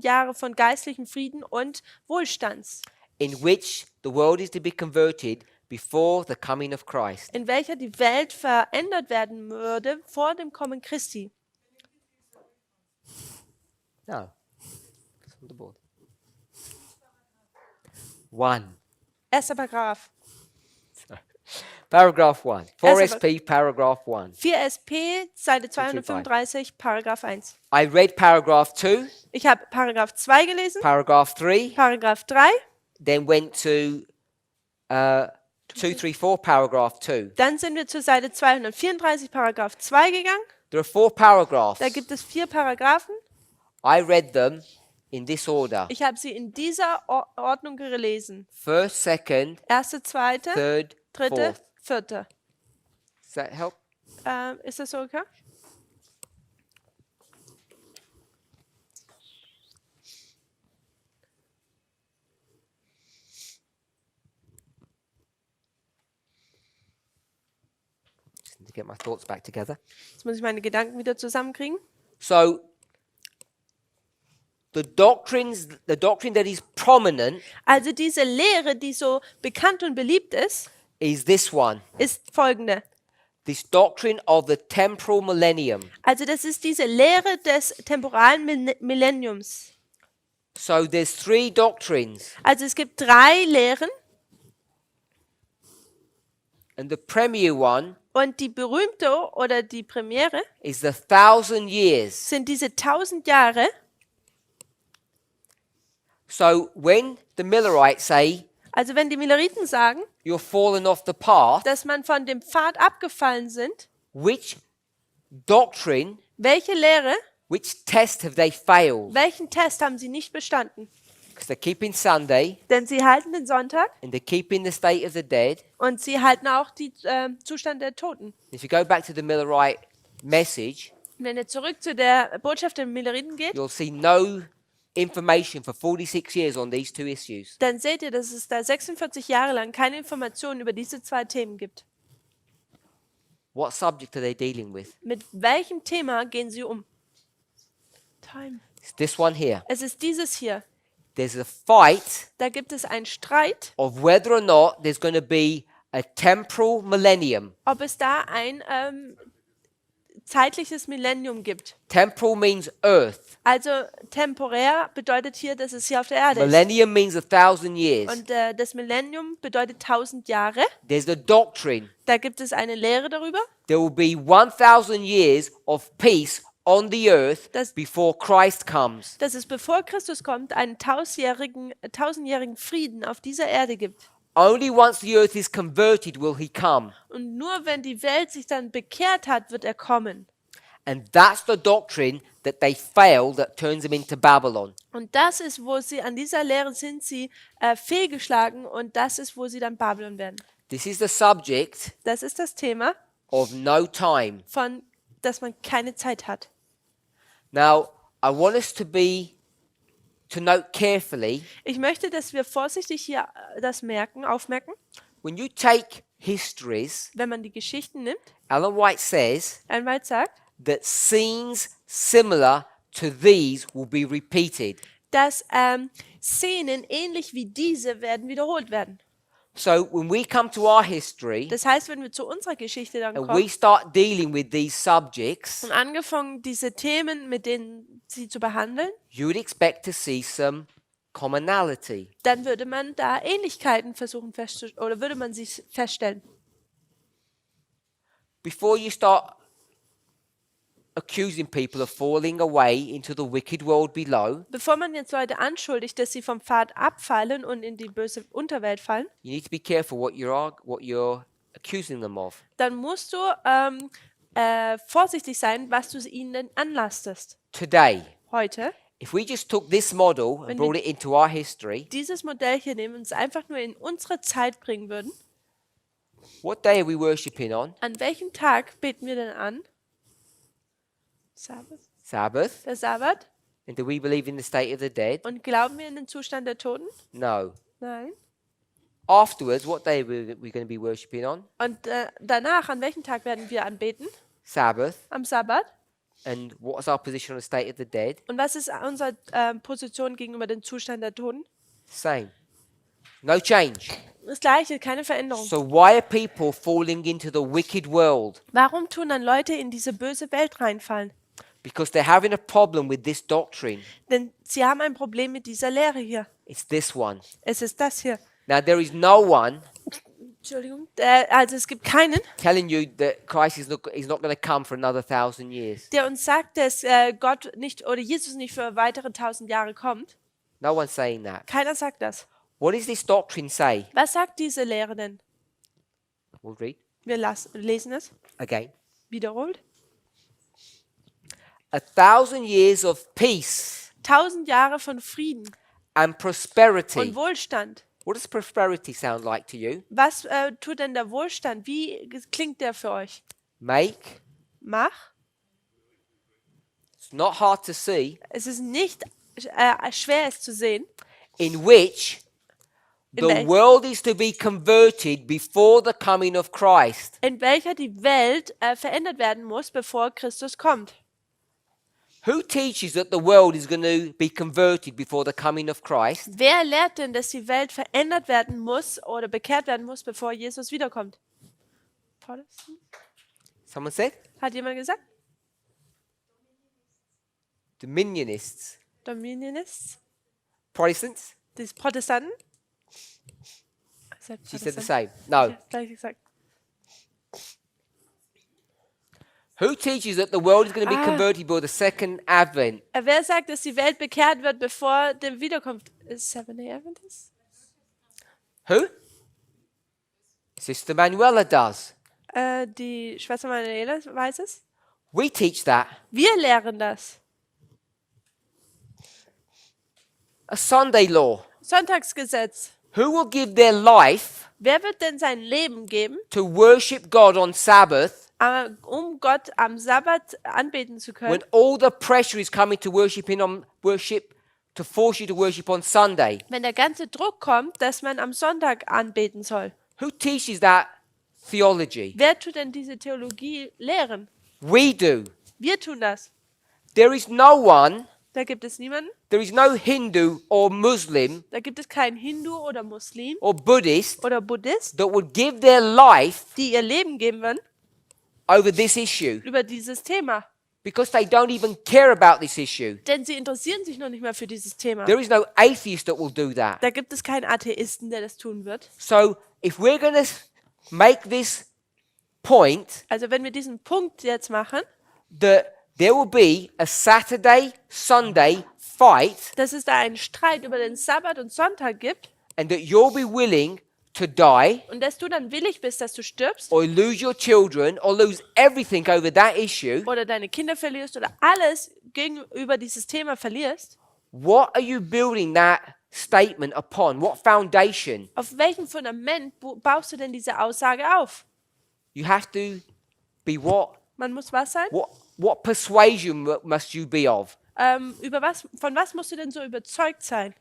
Jahre von geistlichem Frieden und Wohlstands,
in which the world is to be converted before the coming of Christ.
in welcher die Welt verändert werden würde vor dem Kommen Christi.
No. It's on the board. 1.
Erster Paragraph.
Paragraph 1.
Erster
4SP, paragraph 1.
4 SP, Seite 235, Paragraph 1.
I read paragraph 2,
Ich habe Paragraph 2 gelesen,
paragraph 3,
Paragraph 3,
then went to 234, paragraph 2.
dann sind wir zur Seite 234, Paragraph 2 gegangen.
There are 4 paragraphs.
Da gibt es 4 Paragraphen.
I read them in this order.
Ich habe sie in dieser Ordnung gelesen.
First, second,
Erste, zweite,
third,
dritte,
fourth.
vierte.
Does that help?
Ist das so okay?
Just need to get my thoughts back together.
Jetzt muss ich meine Gedanken wieder zusammenkriegen.
So, the doctrine that is prominent
Also diese Lehre, die so bekannt und beliebt
is this one.
ist folgende.
This doctrine of the temporal millennium.
Also das ist diese Lehre des temporalen Millenniums.
So there's 3 doctrines,
Also es gibt 3 Lehren
and the premier one
und die berühmte oder die Premiere
is the 1,000 years.
sind diese 1000 Jahre.
So when the Millerites say
Also wenn die Milleriten sagen,
you're fallen off the path,
dass man von dem Pfad abgefallen sind,
which doctrine,
welche Lehre,
which test have they failed?
welchen Test haben sie nicht bestanden?
Because they're keeping Sunday
Denn sie halten den Sonntag
and they're keeping the state of the dead.
und sie halten auch den Zustand der Toten.
If you go back to the Millerite message,
Wenn ihr zurück zu der Botschaft der Milleriten geht,
you'll see no information for 46 years on these 2 issues.
dann seht ihr, dass es da 46 Jahre lang keine Informationen über diese 2 Themen gibt.
What subject are they dealing with?
Mit welchem Thema gehen sie um? Time.
It's this one here.
Es ist dieses hier.
There's a fight
Da gibt es einen Streit,
of whether or not there's going to be a temporal millennium.
ob es da ein zeitliches Millennium gibt.
Temporal means earth.
Also temporär bedeutet hier, dass es hier auf der Erde ist.
Millennium means 1,000 years.
Und das Millennium bedeutet 1000 Jahre.
There's the doctrine.
Da gibt es eine Lehre darüber,
There will be 1,000 years of peace on the earth
Das-
before Christ comes.
dass es bevor Christus kommt, einen 1000-jährigen Frieden auf dieser Erde gibt.
Only once the earth is converted will he come.
Und nur wenn die Welt sich dann bekehrt hat, wird er kommen.
And that's the doctrine that they fail that turns them into Babylon.
Und das ist, wo sie an dieser Lehre sind, sie fehlgeschlagen und das ist, wo sie dann Babylon werden.
This is the subject
Das ist das Thema,
of no time.
von dass man keine Zeit hat.
Now, I want us to note carefully,
Ich möchte, dass wir vorsichtig hier das aufmerken,
when you take histories,
wenn man die Geschichten nimmt.
Ellen White says
Einmal sagt,
that scenes similar to these will be repeated.
dass Szenen ähnlich wie diese werden wiederholt werden.
So when we come to our history
Das heißt, wenn wir zu unserer Geschichte dann
and we
kommen
start dealing with these subjects,
und angefangen, diese Themen, mit denen sie zu behandeln,
you would expect to see some commonality.
dann würde man da Ähnlichkeiten versuchen oder würde man sie feststellen.
Before you start accusing people of falling away into the wicked world below,
Bevor man jetzt Leute anschuldigt, dass sie vom Pfad abfallen und in die böse Unterwelt fallen,
you need to be careful what you're accusing them of.
dann musst du vorsichtig sein, was du ihnen anlastest.
Today,
Heute,
if we just took this model and
Wenn
brought it into our history,
dieses Modell hier nehmen und es einfach nur in unsere Zeit bringen würden,
what day are we worshipping on?
an welchem Tag beten wir denn an? Sabbat.
Sabbath.
Der Sabbat.
And do we believe in the state of the dead?
Und glauben wir in den Zustand der Toten?
No.
Nein.
Afterwards, what day are we going to be worshipping on?
Und danach, an welchem Tag werden wir anbeten?
Sabbath.
Am Sabbat.
And what's our position on the state of the dead?
Und was ist unsere Position gegenüber dem Zustand der Toten?
Same. No change.
Das Gleiche, keine Veränderung.
So why are people falling into the wicked world?
Warum tun dann Leute in diese böse Welt reinfallen?
Because they're having a problem with this doctrine.
Denn sie haben ein Problem mit dieser Lehre hier.
It's this one.
Es ist das hier.
Now, there is no one
Entschuldigung. Also es gibt keinen,
telling you that Christ is not going to come for another 1,000 years.
der uns sagt, dass Gott nicht oder Jesus nicht für weitere 1000 Jahre kommt.
No one's saying that.
Keiner sagt das.
What does this doctrine say?
Was sagt diese Lehre denn?
We'll read
Wir lesen es.
again.
Wiederholt.
1,000 years of peace
1000 Jahre von Frieden
and prosperity.
und Wohlstand.
What does prosperity sound like to you?
Was tut denn der Wohlstand? Wie klingt der für euch?
Make.
Mach.
It's not hard to see.
Es ist nicht schwer, es zu sehen.
In which
In
the
welch-
world is to be converted before the coming of Christ.
In welcher die Welt verändert werden muss, bevor Christus kommt.
Who teaches that the world is going to be converted before the coming of Christ?
Wer lehrt denn, dass die Welt verändert werden muss oder bekehrt werden muss, bevor Jesus wiederkommt? Protestant?
Someone said?
Hat jemand gesagt?
Dominionists.
Dominionists?
Protestants?
Die Protestanten?
She said the same. No.
Ja, gleich gesagt.
Who teaches that the world is going to be converted before the second advent?
Wer sagt, dass die Welt bekehrt wird, bevor der Wiederkunft ist? Seventh-day Adventist?
Who? Sister Manuela does.
Die Schwester Manuela weiß es.
We teach that.
Wir lehren das.
A Sunday law.
Sonntagsgesetz.
Who will give their life
Wer wird denn sein Leben geben,
to worship God on Sabbath
um Gott am Sabbat anbeten zu können,
when all the pressure is coming to to force you to worship on Sunday?
wenn der ganze Druck kommt, dass man am Sonntag anbeten soll?
Who teaches that theology?
Wer tut denn diese Theologie lehren?
We do.
Wir tun das.
There is no one,
Da gibt es niemanden,
there is no Hindu or Muslim
da gibt es keinen Hindu oder Muslim
or Buddhist
oder Buddhist,
that would give their life
die ihr Leben geben würden
over this issue
über dieses Thema.
because they don't even care about this issue.
Denn sie interessieren sich noch nicht mehr für dieses Thema.
There is no atheist that will do that.
Da gibt es keinen Atheisten, der das tun wird.
So if we're going to make this point
Also wenn wir diesen Punkt jetzt machen,
that there will be a Saturday-Sunday fight
dass es da einen Streit über den Sabbat und Sonntag gibt
and that you'll be willing to die
und dass du dann willig bist, dass du stirbst
or lose your children or lose everything over that issue,
oder deine Kinder verlierst oder alles gegenüber dieses Thema verlierst,
what are you building that statement upon? What foundation?
auf welchem Fundament baust du denn diese Aussage auf?
You have to be what?
Man muss was sein?
What persuasion must you be of?
Von was musst du denn so überzeugt sein?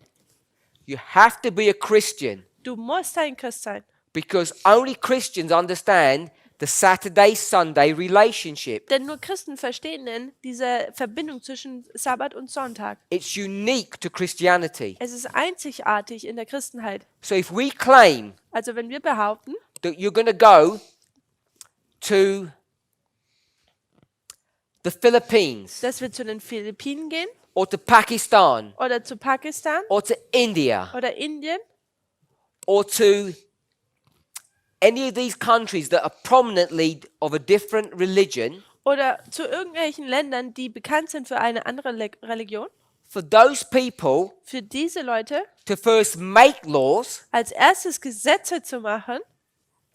You have to be a Christian
Du musst ein Christ sein.
because only Christians understand the Saturday-Sunday relationship.
Denn nur Christen verstehen denn diese Verbindung zwischen Sabbat und Sonntag.
It's unique to Christianity.
Es ist einzigartig in der Christenheit.
So if we claim
Also wenn wir behaupten,
that you're going to go to the Philippines
dass wir zu den Philippinen gehen
or to Pakistan
oder zu Pakistan
or to India
oder Indien
or to any of these countries that are prominently of a different religion,
oder zu irgendwelchen Ländern, die bekannt sind für eine andere Religion,
for those people
für diese Leute
to first make laws
als erstes Gesetze zu machen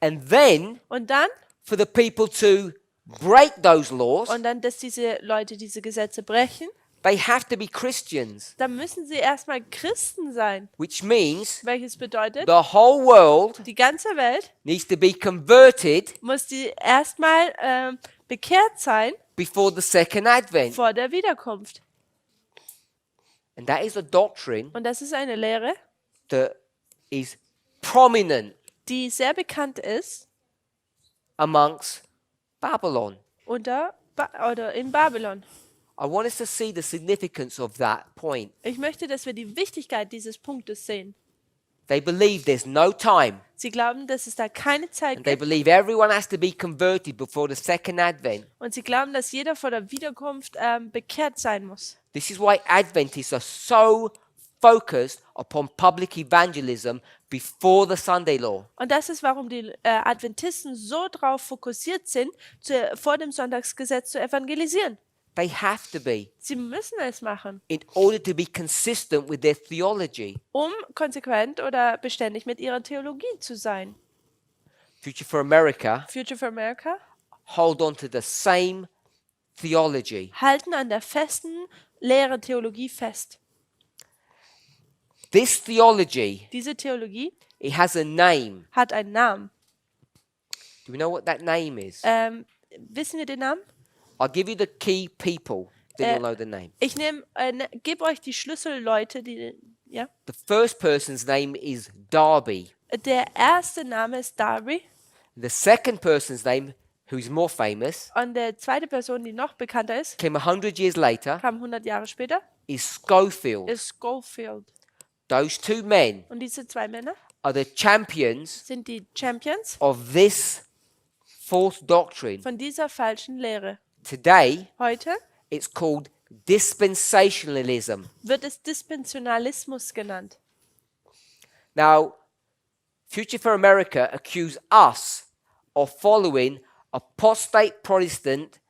And then
Und dann,
for the people to break those laws,
dass diese Leute diese Gesetze brechen,
they have to be Christians,
dann müssen sie erstmal Christen sein.
which means
Welches bedeutet,
the whole world
die ganze Welt
needs to be converted
muss die erstmal bekehrt sein
before the second advent.
vor der Wiederkunft.
And that is a doctrine
Und das ist eine Lehre,
that is prominent
die sehr bekannt ist
amongst Babylon.
oder in Babylon.
I want us to see the significance of that point.
Ich möchte, dass wir die Wichtigkeit dieses Punktes sehen.
They believe there's no time,
Sie glauben, dass es da keine Zeit
and they
gibt.
believe everyone has to be converted before the second advent.
Und sie glauben, dass jeder vor der Wiederkunft bekehrt sein muss.
This is why Adventists are so focused upon public evangelism before the Sunday law.
Und das ist, warum die Adventisten so darauf fokussiert sind, vor dem Sonntagsgesetz zu evangelisieren.
They have to be
Sie müssen es machen,
in order to be consistent with their theology.
um konsequent oder beständig mit ihrer Theologie zu sein.
Future for America
Future for America
hold on to the same theology.
halten an der festen Lehre Theologie fest.
This theology,
Diese Theologie
it has a name.
hat einen Namen.
Do we know what that name is?
Wissen wir den Namen?
I'll give you the key people, then you'll know the name.
Ich gebe euch die Schlüsselleute, ja.
The first person's name is Darby.
Der erste Name ist Darby
The second person's name, who's more famous,
und der zweite Person, die noch bekannter ist,
came 100 years later,
kam 100 Jahre später,
is Schofield.
ist Schofield.
Those two men
Und diese zwei Männer
are the champions
sind die Champions
of this false doctrine.
von dieser falschen Lehre.
Today,
Heute
it's called dispensationalism.
wird es Dispensionalismus genannt.
Now, Future for America accuse us of following apostate Protestant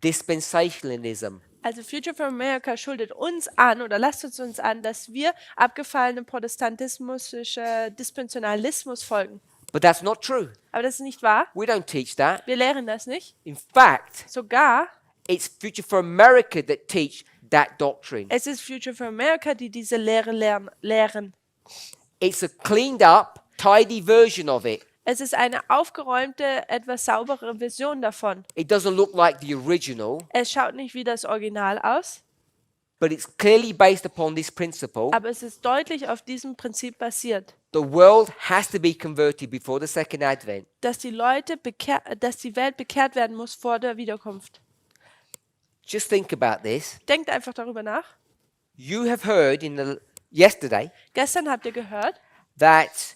dispensationalism.
Also Future for America schuldet uns an oder lasst uns an, dass wir abgefallenen protestantismusischer Dispensionalismus folgen.
But that's not true.
Aber das ist nicht wahr.
We don't teach that.
Wir lehren das nicht.
In fact,
Sogar
it's Future for America that teach that doctrine.
es ist Future for America, die diese Lehre lehren.
It's a cleaned up, tidy version of it.
Es ist eine aufgeräumte, etwas saubere Version davon.
It doesn't look like the original,
Es schaut nicht wie das Original aus,
but it's clearly based upon this principle.
aber es ist deutlich auf diesem Prinzip basiert,
The world has to be converted before the second advent.
dass die Welt bekehrt werden muss vor der Wiederkunft.
Just think about this.
Denkt einfach darüber nach.
You have heard yesterday
Gestern habt ihr gehört,
that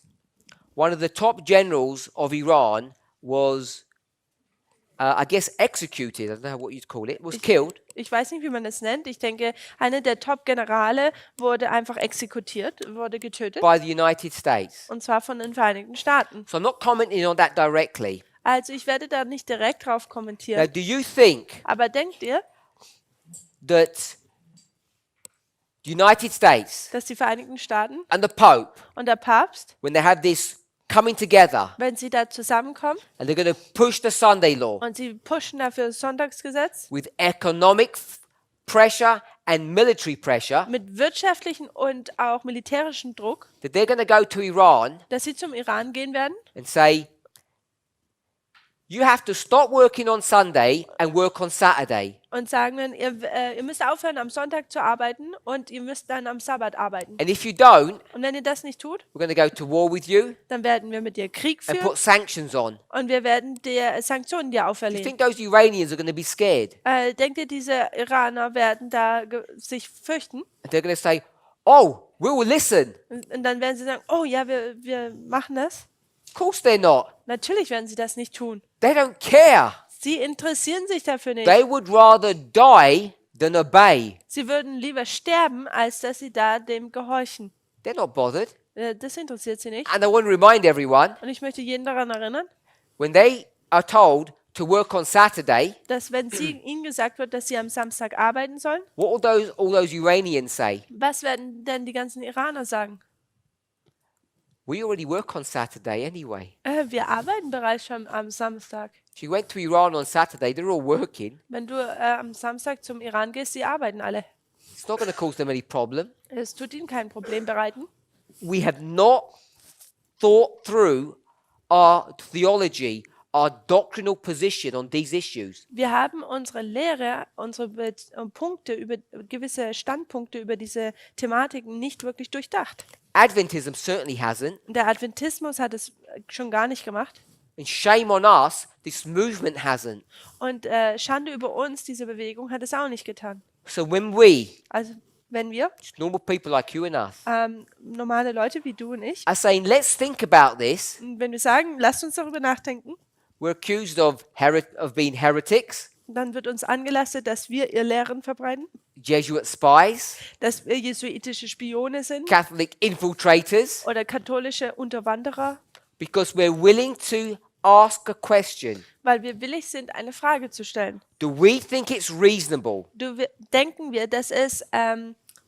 one of the top generals of Iran was, I guess, executed. I don't know what you'd call it. Was killed
ich weiß nicht, wie man das nennt. Ich denke, einer der Top-Generale wurde einfach exekutiert, wurde getötet.
by the United States.
Und zwar von den Vereinigten Staaten.
So I'm not commenting on that directly.
Also ich werde da nicht direkt drauf
Now,
kommentieren.
do you think
Aber denkt ihr,
that the United States
dass die Vereinigten Staaten
and the Pope,
und der Papst,
when they have this coming together
wenn sie da zusammenkommen
and they're going to push the Sunday law
und sie pushen dafür das Sonntagsgesetz
with economic pressure and military pressure,
mit wirtschaftlichen und auch militärischen Druck,
that they're going to go to Iran
dass sie zum Iran gehen werden
and say, you have to stop working on Sunday and work on Saturday.
und sagen, ihr müsst aufhören, am Sonntag zu arbeiten und ihr müsst dann am Sabbat arbeiten.
And if you don't,
Und wenn ihr das nicht tut,
we're going to go to war with you
dann werden wir mit dir Krieg
and
führen
put sanctions on.
und wir werden dir Sanktionen dir
Do you
auferlegen.
think those Iranians are going to be scared?
Denkt ihr, diese Iraner werden da sich fürchten?
And they're going to say, oh, we will listen.
Und dann werden sie sagen, oh ja, wir machen das.
Of course they're not.
Natürlich werden sie das nicht tun.
They don't care.
Sie interessieren sich dafür nicht.
They would rather die than obey.
Sie würden lieber sterben, als dass sie da dem gehorchen.
They're not bothered.
Das interessiert sie nicht.
And I want to remind everyone,
Und ich möchte jeden daran erinnern,
when they are told to work on Saturday,
dass wenn ihnen gesagt wird, dass sie am Samstag arbeiten sollen,
what will all those Iranians say?
was werden denn die ganzen Iraner sagen?
We already work on Saturday anyway.
Wir arbeiten bereits schon am Samstag.
If you went to Iran on Saturday, they're all working.
Wenn du am Samstag zum Iran gehst, sie arbeiten alle.
It's not going to cause them any problem.
Es tut ihnen kein Problem bereiten.
We have not thought through our theology, our doctrinal position on these issues.
Wir haben unsere Lehre, unsere Punkte über gewisse Standpunkte über diese Thematiken nicht wirklich durchdacht.
Adventism certainly hasn't.
Der Adventismus hat es schon gar nicht gemacht.
And shame on us, this movement hasn't.
Und Schande über uns, diese Bewegung hat es auch nicht getan.
So when we,
Also wenn wir,
just normal people like you and us,
normale Leute wie du und ich,
are saying, let's think about this,
wenn wir sagen, lasst uns darüber nachdenken,
we're accused of being heretics,
dann wird uns angelastet, dass wir ihr Lehren verbreiten,
Jesuit spies,
dass wir jesuitische Spione sind
Catholic infiltrators,
oder katholische Unterwanderer,
because we're willing to ask a question.
weil wir willig sind, eine Frage zu stellen.
Do we think it's reasonable
Denken wir, dass es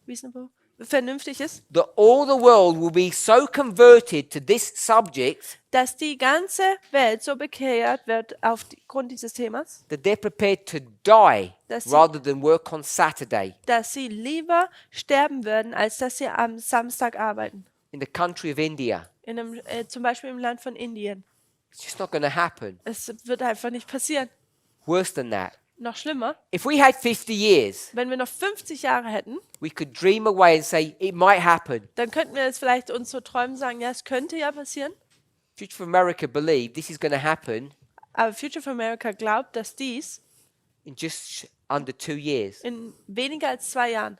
reasonable, vernünftig ist,
that all the world will be so converted to this subject
dass die ganze Welt so bekehrt wird aufgrund dieses Themas,
that they're prepared to die
Dass sie-
rather than work on Saturday
dass sie lieber sterben würden, als dass sie am Samstag arbeiten?
in the country of India?
Zum Beispiel im Land von Indien.
It's just not going to happen.
Es wird einfach nicht passieren.
Worse than that.
Noch schlimmer,
If we had 50 years,
wenn wir noch 50 Jahre hätten,
we could dream away and say it might happen.
dann könnten wir es vielleicht uns so träumen, sagen, ja, es könnte ja passieren.
Future for America believe this is going to happen
Aber Future for America glaubt, dass dies
in just under 2 years.
in weniger als 2 Jahren,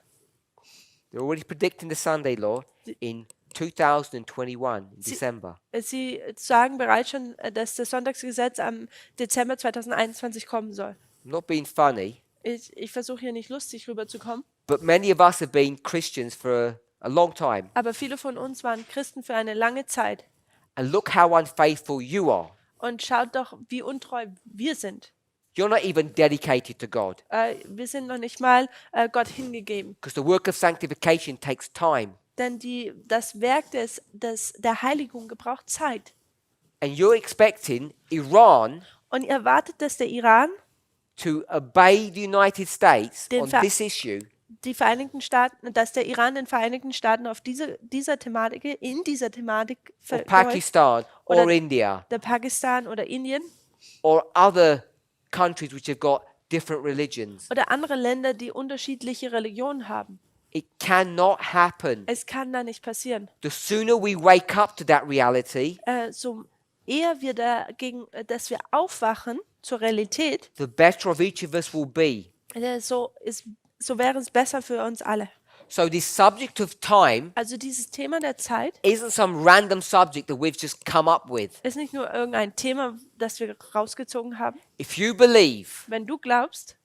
They're already predicting the Sunday law in 2021, in December.
sie sagen bereits schon, dass das Sonntagsgesetz am Dezember 2021 kommen soll.
I'm not being funny,
Ich versuche hier nicht lustig rüberzukommen,
but many of us have been Christians for a long time.
aber viele von uns waren Christen für eine lange Zeit.
And look how unfaithful you are.
Und schaut doch, wie untreu wir sind.
You're not even dedicated to God
Wir sind noch nicht mal Gott hingegeben.
because the work of sanctification takes time.
Denn das Werk der Heiligung gebraucht Zeit.
And you're expecting Iran
Und ihr erwartet, dass der Iran,
to obey the United States
Den
on
Ver-
this issue
dass der Iran den Vereinigten Staaten auf in dieser Thematik
or
folgt,
Pakistan or
Oder-
India
der Pakistan oder Indien
or other countries which have got different religions.
oder andere Länder, die unterschiedliche Religionen haben.
It cannot happen.
Es kann da nicht passieren.
The sooner we wake up to that reality,
So eher wir dass wir aufwachen zur Realität,
the better of each of us will be.
so wäre es besser für uns alle.
So this subject of time
Also dieses Thema der Zeit
isn't some random subject that we've just come up with.
ist nicht nur irgendein Thema, das wir rausgezogen haben.
If you believe
Wenn du glaubst,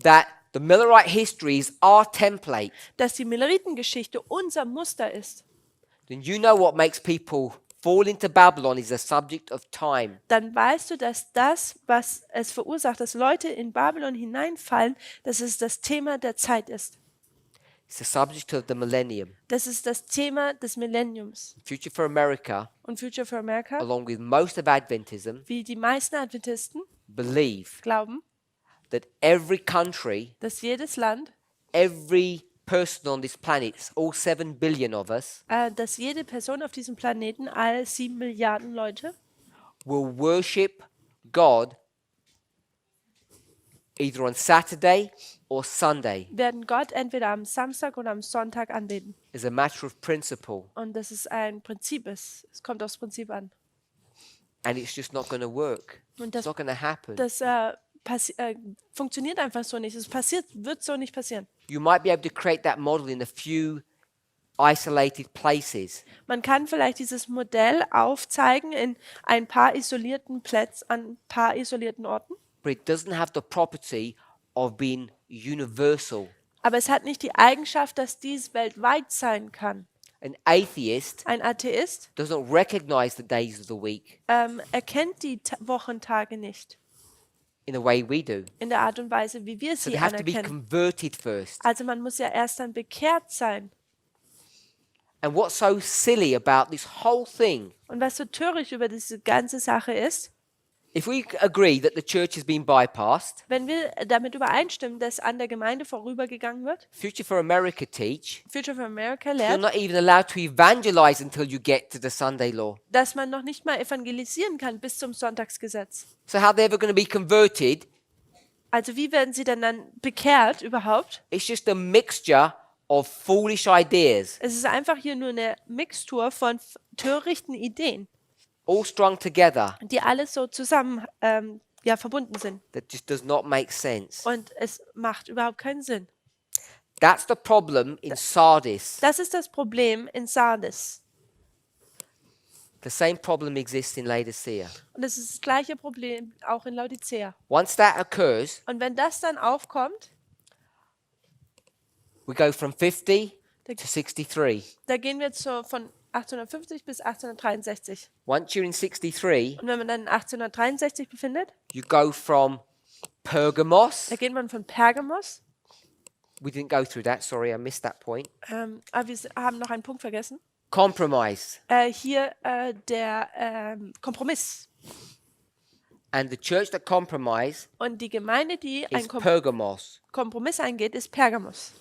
that the Millerite history is our template,
dass die Milleritengeschichte unser Muster ist,
then you know what makes people fall into Babylon is a subject of time.
dann weißt du, dass das, was es verursacht, dass Leute in Babylon hineinfallen, dass es das Thema der Zeit ist.
It's the subject of the millennium.
Das ist das Thema des Millenniums.
Future for America,
Und Future for America,
along with most of Adventism,
wie die meisten Adventisten
believe
glauben,
that every country,
dass jedes Land,
every person on this planet, all 7 billion of us,
dass jede Person auf diesem Planeten, all 7 Milliarden Leute,
will worship God either on Saturday or Sunday
werden Gott entweder am Samstag oder am Sonntag anbeten.
as a matter of principle.
Und das ist ein Prinzip. Es kommt aufs Prinzip an.
And it's just not going to work.
Und
It's
das,
not going to happen.
das funktioniert einfach so nicht. Wird so nicht passieren.
You might be able to create that model in a few isolated places,
Man kann vielleicht dieses Modell aufzeigen in ein paar isolierten Plätzen, an ein paar isolierten Orten.
but it doesn't have the property of being universal.
Aber es hat nicht die Eigenschaft, dass dies weltweit sein kann.
An atheist
Ein Atheist
doesn't recognize the days of the week
erkennt die Wochentage nicht
in the way we do.
in der Art und Weise, wie wir
So
sie
they have to be
anerkennen.
converted first.
Also man muss ja erst dann bekehrt sein.
And what's so silly about this whole thing,
Und was so töricht über diese ganze Sache ist,
if we agree that the church has been bypassed,
wenn wir damit übereinstimmen, dass an der Gemeinde vorübergegangen wird,
Future for America teach,
Future for America
you're
lehrt,
not even allowed to evangelize until you get to the Sunday law.
dass man noch nicht mal evangelisieren kann bis zum Sonntagsgesetz.
So how they're ever going to be converted?
Also wie werden sie denn dann bekehrt überhaupt?
It's just a mixture of foolish ideas,
Es ist einfach hier nur eine Mixtur von törichten Ideen,
all strung together,
die alles so zusammen verbunden sind.
that just does not make sense.
Und es macht überhaupt keinen Sinn.
That's the problem in Sardis.
Das ist das Problem in Sardis.
The same problem exists in Laodicea.
Und es ist das gleiche Problem auch in Laodicea.
Once that occurs,
Und wenn das dann aufkommt,
we go from 50 to 63.
da gehen wir von 1850 bis 1863.
Once you're in 63,
Und wenn man dann in 1863 befindet,
you go from Pergamos.
da geht man von Pergamos.
We didn't go through that, sorry, I missed that point.
Aber wir haben noch einen Punkt vergessen.
Compromise.
Hier der Kompromiss.
And the church that compromise
Und die Gemeinde, die
is
einen
Pergamos.
Kompromiss eingeht, ist Pergamos.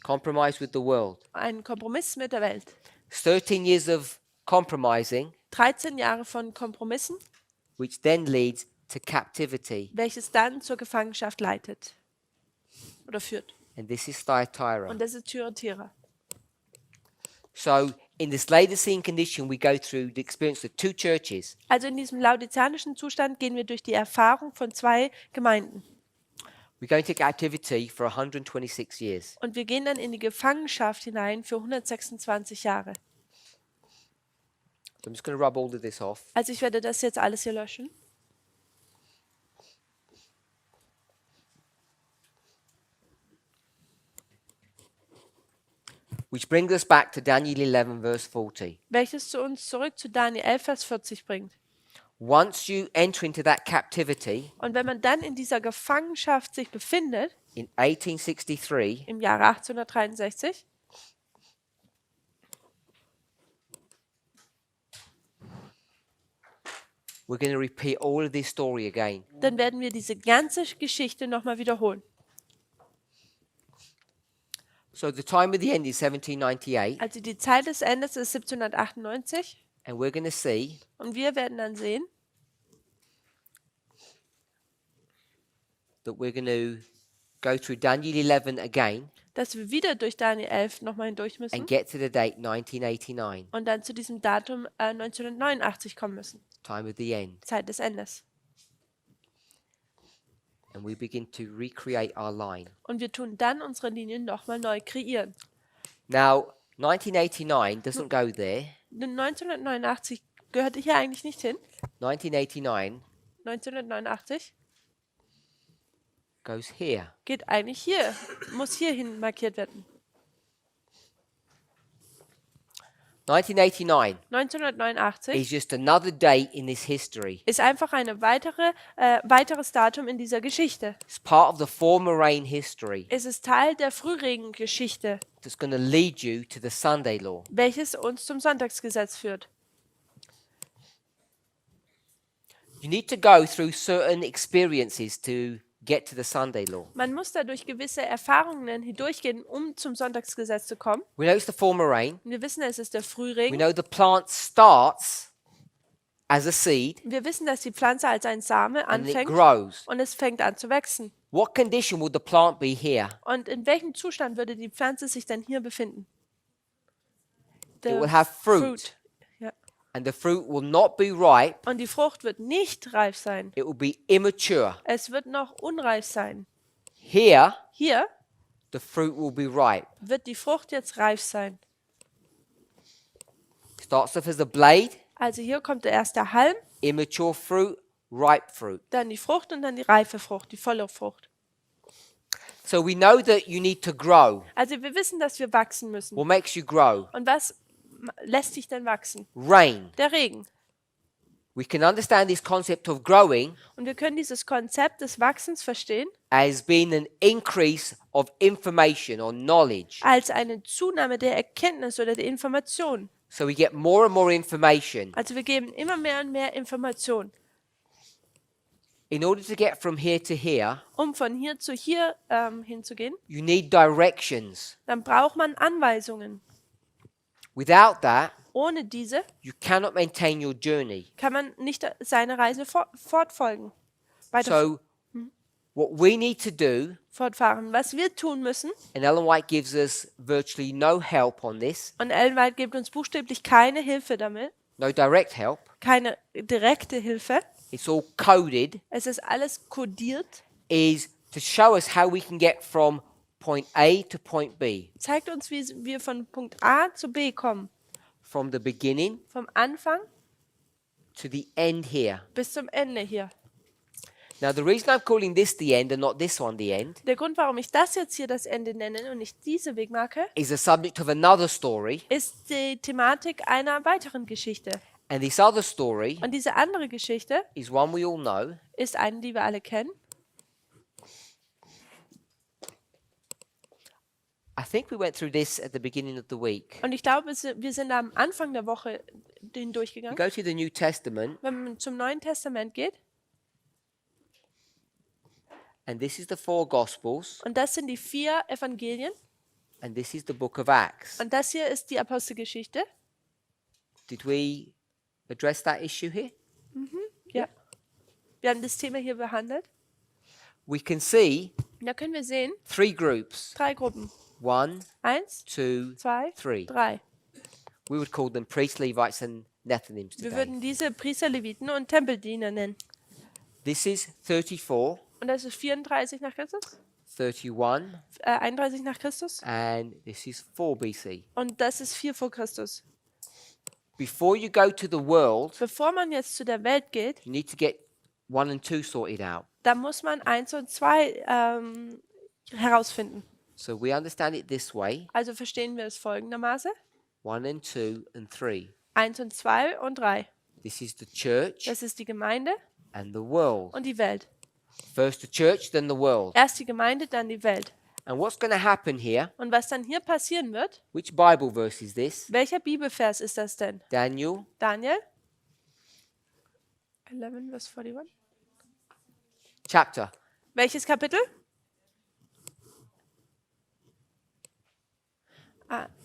Compromise with the world.
Ein Kompromiss mit der Welt.
13 years of compromising,
13 Jahre von Kompromissen,
which then leads to captivity.
welches dann zur Gefangenschaft leitet. Oder führt.
And this is Thyatira.
Und das ist Thyatira.
So in this Laodicean condition, we go through the experience of two churches.
Also in diesem laodizianischen Zustand gehen wir durch die Erfahrung von zwei Gemeinden.
We go into captivity for 126 years.
Und wir gehen dann in die Gefangenschaft hinein für 126 Jahre.
So I'm just going to rub all of this off.
Also ich werde das jetzt alles hier löschen.
Which brings us back to Daniel 11, verse 40.
Welches zu uns zurück zu Daniel 11, Vers 40 bringt.
Once you enter into that captivity
Und wenn man dann in dieser Gefangenschaft sich befindet,
in 1863,
im Jahre 1863,
we're going to repeat all of this story again.
dann werden wir diese ganze Geschichte nochmal wiederholen.
So the time of the end is 1798,
Also die Zeit des Endes ist 1798
and we're going to see
und wir werden dann sehen,
that we're going to go through Daniel 11 again
dass wir wieder durch Daniel 11 nochmal hindurch müssen
and get to the date 1989,
und dann zu diesem Datum 1989 kommen müssen.
time of the end,
Zeit des Endes.
and we begin to recreate our line.
Und wir tun dann unsere Linien nochmal neu kreieren.
Now, 1989 doesn't go there.
1989 gehörte hier eigentlich nicht hin.
1989
1989
goes here.
geht eigentlich hier, muss hierhin markiert werden.
1989
1989
is just another date in this history.
ist einfach eine weiteres Datum in dieser Geschichte.
It's part of the former rain history
Es ist Teil der Frühregengeschichte,
that's going to lead you to the Sunday law.
welches uns zum Sonntagsgesetz führt.
You need to go through certain experiences to get to the Sunday law.
Man muss da durch gewisse Erfahrungen hindurchgehen, um zum Sonntagsgesetz zu kommen.
We know it's the former rain.
Und wir wissen, es ist der
We
Frühregen.
know the plant starts as a seed
Wir wissen, dass die Pflanze als ein Same
and it
anfängt
grows.
und es fängt an zu wachsen.
What condition would the plant be here?
Und in welchem Zustand würde die Pflanze sich dann hier befinden?
It will have fruit.
Ja.
And the fruit will not be ripe.
Und die Frucht wird nicht reif sein.
It will be immature.
Es wird noch unreif sein.
Here,
Hier
the fruit will be ripe.
wird die Frucht jetzt reif sein.
Starts off as a blade,
Also hier kommt der erste Halm,
immature fruit, ripe fruit.
dann die Frucht und dann die reife Frucht, die volle Frucht.
So we know that you need to grow.
Also wir wissen, dass wir wachsen müssen.
What makes you grow?
Und was lässt sich denn wachsen?
Rain.
Der Regen.
We can understand this concept of growing
Und wir können dieses Konzept des Wachsens verstehen
as being an increase of information or knowledge.
als eine Zunahme der Erkenntnis oder der Information.
So we get more and more information.
Also wir geben immer mehr und mehr Information.
In order to get from here to here,
Um von hier zu hier hinzugehen,
you need directions.
dann braucht man Anweisungen.
Without that,
Ohne diese
you cannot maintain your journey.
kann man nicht seine Reise fortfolgen.
So what we need to do,
Fortfahren. Was wir tun müssen,
and Ellen White gives us virtually no help on this,
und Ellen White gibt uns buchstäblich keine Hilfe damit,
no direct help.
keine direkte Hilfe.
It's all coded,
Es ist alles kodiert.
is to show us how we can get from point A to point B,
Zeigt uns, wie wir von Punkt A zu B kommen.
from the beginning
Vom Anfang
to the end here.
bis zum Ende hier.
Now, the reason I'm calling this the end and not this one the end
Der Grund, warum ich das jetzt hier das Ende nenne und nicht diese Wegmarke,
is the subject of another story.
ist die Thematik einer weiteren Geschichte.
And this other story
Und diese andere Geschichte
is one we all know.
ist eine, die wir alle kennen.
I think we went through this at the beginning of the week.
Und ich glaube, wir sind am Anfang der Woche
You
hindurchgegangen.
go to the New Testament,
Wenn man zum Neuen Testament geht,
and this is the four Gospels,
und das sind die 4 Evangelien,
and this is the book of Acts.
und das hier ist die Apostelgeschichte.
Did we address that issue here?
Ja. Wir haben das Thema hier behandelt.
We can see
Und da können wir sehen,
3 groups.
3 Gruppen.
1,
1,
2,
2,
3.
3.
We would call them priests, Levites, and Nethinims
Wir
today.
würden diese Priester, Leviten und Tempeldiener nennen.
This is 34,
Und das ist 34 nach Christus,
31,
31 nach Christus
and this is 4 BC.
und das ist 4 vor Christus.
Before you go to the world,
Bevor man jetzt zu der Welt geht,
you need to get 1 and 2 sorted out.
da muss man 1 und 2 herausfinden.
So we understand it this way,
Also verstehen wir es folgendermaßen.
1 and 2 and 3.
1 und 2 und 3.
This is the church
Das ist die Gemeinde
and the world.
und die Welt.
First the church, then the world.
Erst die Gemeinde, dann die Welt.
And what's going to happen here?
Und was dann hier passieren wird,
Which Bible verse is this?
welcher Bibelvers ist das denn?
Daniel
Daniel? 11, Vers 41.
chapter.
Welches Kapitel?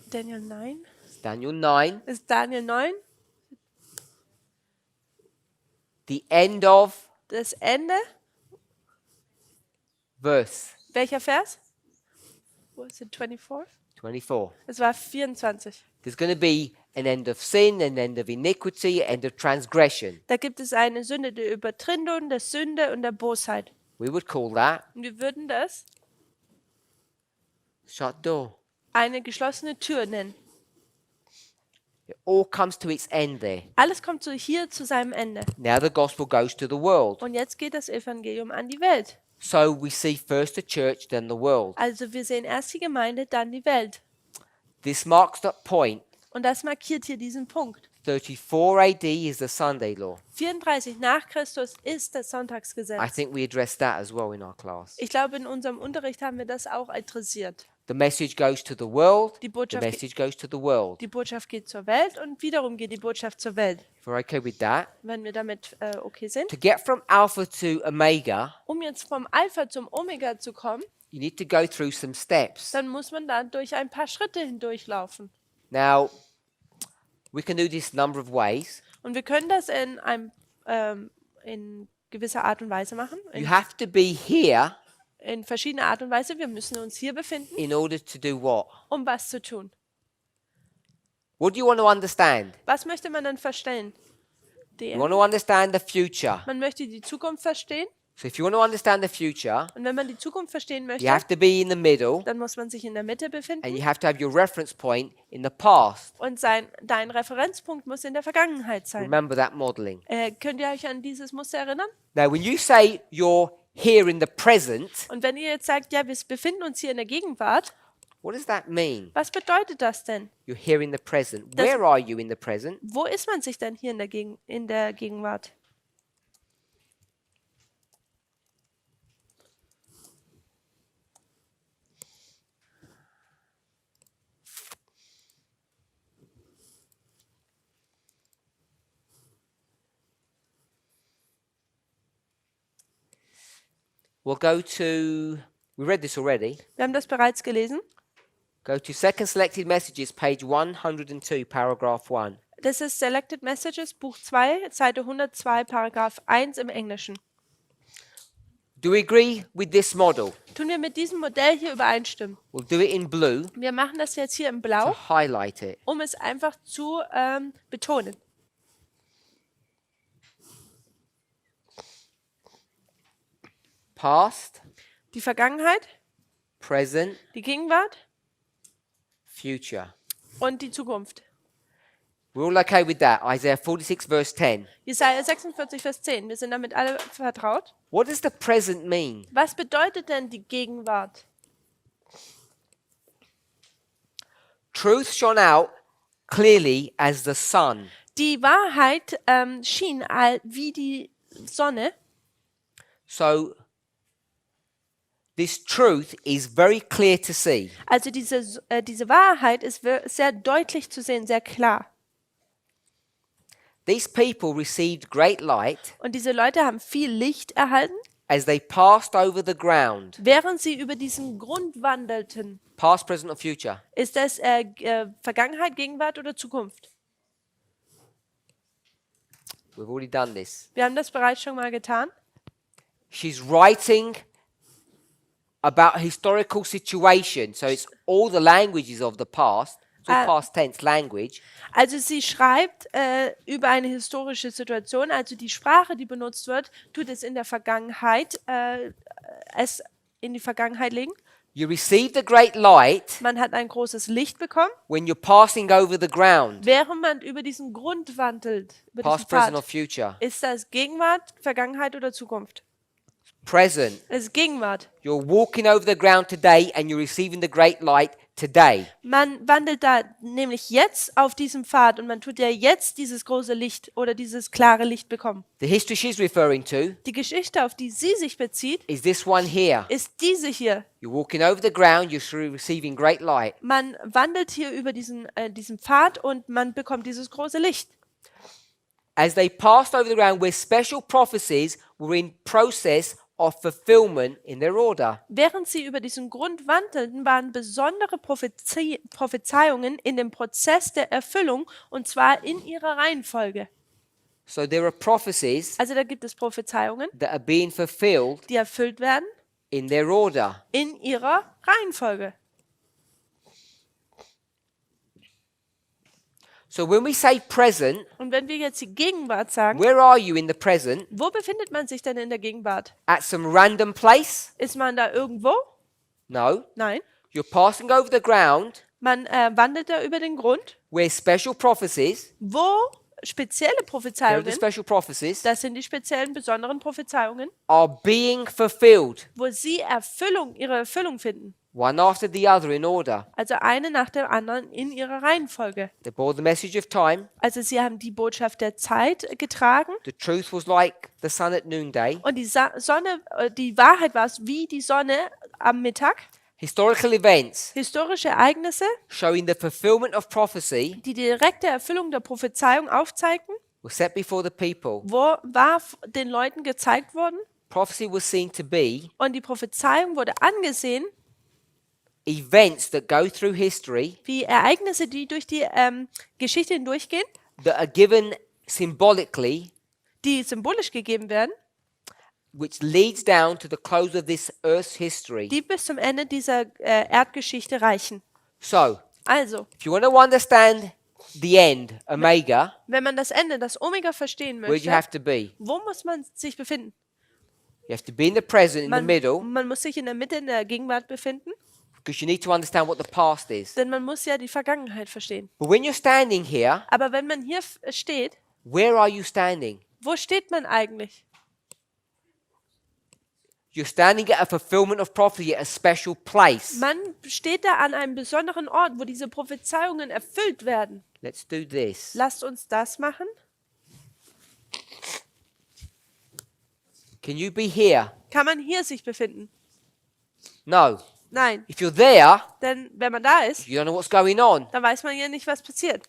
Daniel 9.
Daniel 9,
Ist Daniel 9
the end of
das Ende?
verse
Welcher Vers? Wo ist es? 24?
24.
Es war 24.
There's going to be an end of sin, an end of iniquity, end of transgression.
Da gibt es eine Sünde der Übertretung, der Sünde und der Bosheit.
We would call that
Und wir würden das
shut door.
eine geschlossene Tür nennen.
It all comes to its end there.
Alles kommt so hier zu seinem Ende.
Now the gospel goes to the world.
Und jetzt geht das Evangelium an die Welt.
So we see first the church, then the world.
Also wir sehen erst die Gemeinde, dann die Welt.
This marks that point.
Und das markiert hier diesen Punkt.
34 AD is the Sunday law.
34 nach Christus ist das
I
Sonntagsgesetz.
think we addressed that as well in our class.
Ich glaube, in unserem Unterricht haben wir das auch adressiert.
The message goes to the world.
Die
The
Botschaft,
message goes to the world.
die Botschaft geht zur Welt und wiederum geht die Botschaft zur Welt.
If we're okay with that.
Wenn wir damit okay sind.
To get from Alpha to Omega,
Um jetzt vom Alpha zum Omega zu kommen,
you need to go through some steps.
dann muss man da durch ein paar Schritte hindurchlaufen.
Now, we can do this a number of ways.
Und wir können das in gewisser Art und Weise machen.
You have to be here
In verschiedener Art und Weise. Wir müssen uns hier befinden,
in order to do what?
um was zu tun.
What do you want to understand?
Was möchte man dann verstehen?
You want to understand the future.
Man möchte die Zukunft verstehen.
So if you want to understand the future,
Und wenn man die Zukunft verstehen möchte,
you have to be in the middle
dann muss man sich in der Mitte
and
befinden.
you have to have your reference point in the past.
Und dein Referenzpunkt muss in der Vergangenheit sein.
Remember that modeling.
Könnt ihr euch an dieses Muster erinnern?
Now, when you say you're here in the present,
Und wenn ihr jetzt sagt, ja, wir befinden uns hier in der Gegenwart,
What does that mean?
Was bedeutet das denn?
You're here in the present.
Das-
Where are you in the present?
Wo ist man sich denn hier in der Gegenwart?
We'll go to, we read this already.
Wir haben das bereits gelesen.
Go to Second Selected Messages, page 102, paragraph 1.
Das ist Selected Messages, Buch 2, Seite 102, Paragraph 1 im Englischen.
Do we agree with this model?
Tun wir mit diesem Modell hier übereinstimmen?
We'll do it in blue
Wir machen das jetzt hier in Blau,
to highlight it.
um es einfach zu betonen.
Past,
Die Vergangenheit,
present,
die Gegenwart
future.
und die Zukunft.
We're all okay with that. Isaiah 46, verse 10.
Jesaja 46, Vers 10. Wir sind damit alle vertraut.
What does the present mean?
Was bedeutet denn die Gegenwart?
Truth shone out clearly as the sun.
Die Wahrheit schien wie die Sonne.
So this truth is very clear to see.
Also diese Wahrheit ist sehr deutlich zu sehen, sehr klar.
These people received great light
Und diese Leute haben viel Licht erhalten,
as they passed over the ground.
während sie über diesen Grund wandelten.
Past, present or future?
Ist das Vergangenheit, Gegenwart oder Zukunft?
We've already done this.
Wir haben das bereits schon mal getan.
She's writing about a historical situation. So it's all the languages of the past. It's all past tense language.
Also sie schreibt über eine historische Situation, also die Sprache, die benutzt wird, tut es in der Vergangenheit, es in die Vergangenheit legen.
You receive the great light
Man hat ein großes Licht bekommen,
when you're passing over the ground.
während man über diesen Grund wandelt, über diesen
Past, present or
Pfad.
future?
Ist das Gegenwart, Vergangenheit oder Zukunft?
Present.
Es ist Gegenwart.
You're walking over the ground today and you're receiving the great light today.
Man wandelt da nämlich jetzt auf diesem Pfad und man tut ja jetzt dieses große Licht oder dieses klare Licht bekommen.
The history she's referring to
Die Geschichte, auf die sie sich bezieht,
is this one here.
ist diese hier.
You're walking over the ground, you're receiving great light.
Man wandelt hier über diesen Pfad und man bekommt dieses große Licht.
As they passed over the ground where special prophecies were in process of fulfillment in their order.
Während sie über diesen Grund wandelten, waren besondere Prophezeiungen in dem Prozess der Erfüllung und zwar in ihrer Reihenfolge.
So there are prophecies
Also da gibt es Prophezeiungen,
that are being fulfilled
die erfüllt werden
in their order.
in ihrer Reihenfolge.
So when we say present,
Und wenn wir jetzt die Gegenwart sagen,
where are you in the present?
wo befindet man sich denn in der Gegenwart?
At some random place?
Ist man da irgendwo?
No.
Nein.
You're passing over the ground
Man wandelt da über den Grund,
where special prophecies,
wo spezielle
here are the
Prophezeiungen,
special prophecies,
das sind die speziellen besonderen Prophezeiungen,
are being fulfilled,
wo sie ihre Erfüllung finden.
one after the other in order.
Also eine nach der anderen in ihrer Reihenfolge.
They bore the message of time.
Also sie haben die Botschaft der Zeit getragen
The truth was like the sun at noonday.
und die Wahrheit war es wie die Sonne am Mittag.
Historical events
Historische Ereignisse,
showing the fulfillment of prophecy
die direkte Erfüllung der Prophezeiung aufzeigten,
were set before the people.
war den Leuten gezeigt worden
Prophecy was seen to be
und die Prophezeiung wurde angesehen
events that go through history
wie Ereignisse, die durch die Geschichte hindurchgehen,
that are given symbolically,
die symbolisch gegeben werden,
which leads down to the close of this earth's history.
die bis zum Ende dieser Erdgeschichte reichen.
So,
Also,
if you want to understand the end, Omega,
wenn man das Ende, das Omega verstehen
where do you
möchte,
have to be?
wo muss man sich befinden?
You have to be in the present, in the middle,
Man muss sich in der Mitte, in der Gegenwart befinden,
because you need to understand what the past is.
denn man muss ja die Vergangenheit verstehen.
But when you're standing here,
Aber wenn man hier steht,
where are you standing?
wo steht man eigentlich?
You're standing at a fulfillment of prophecy at a special place.
Man steht da an einem besonderen Ort, wo diese Prophezeiungen erfüllt werden.
Let's do this.
Lasst uns das machen.
Can you be here?
Kann man hier sich befinden?
No.
Nein,
If you're there,
denn wenn man da ist,
you don't know what's going on.
dann weiß man ja nicht, was passiert.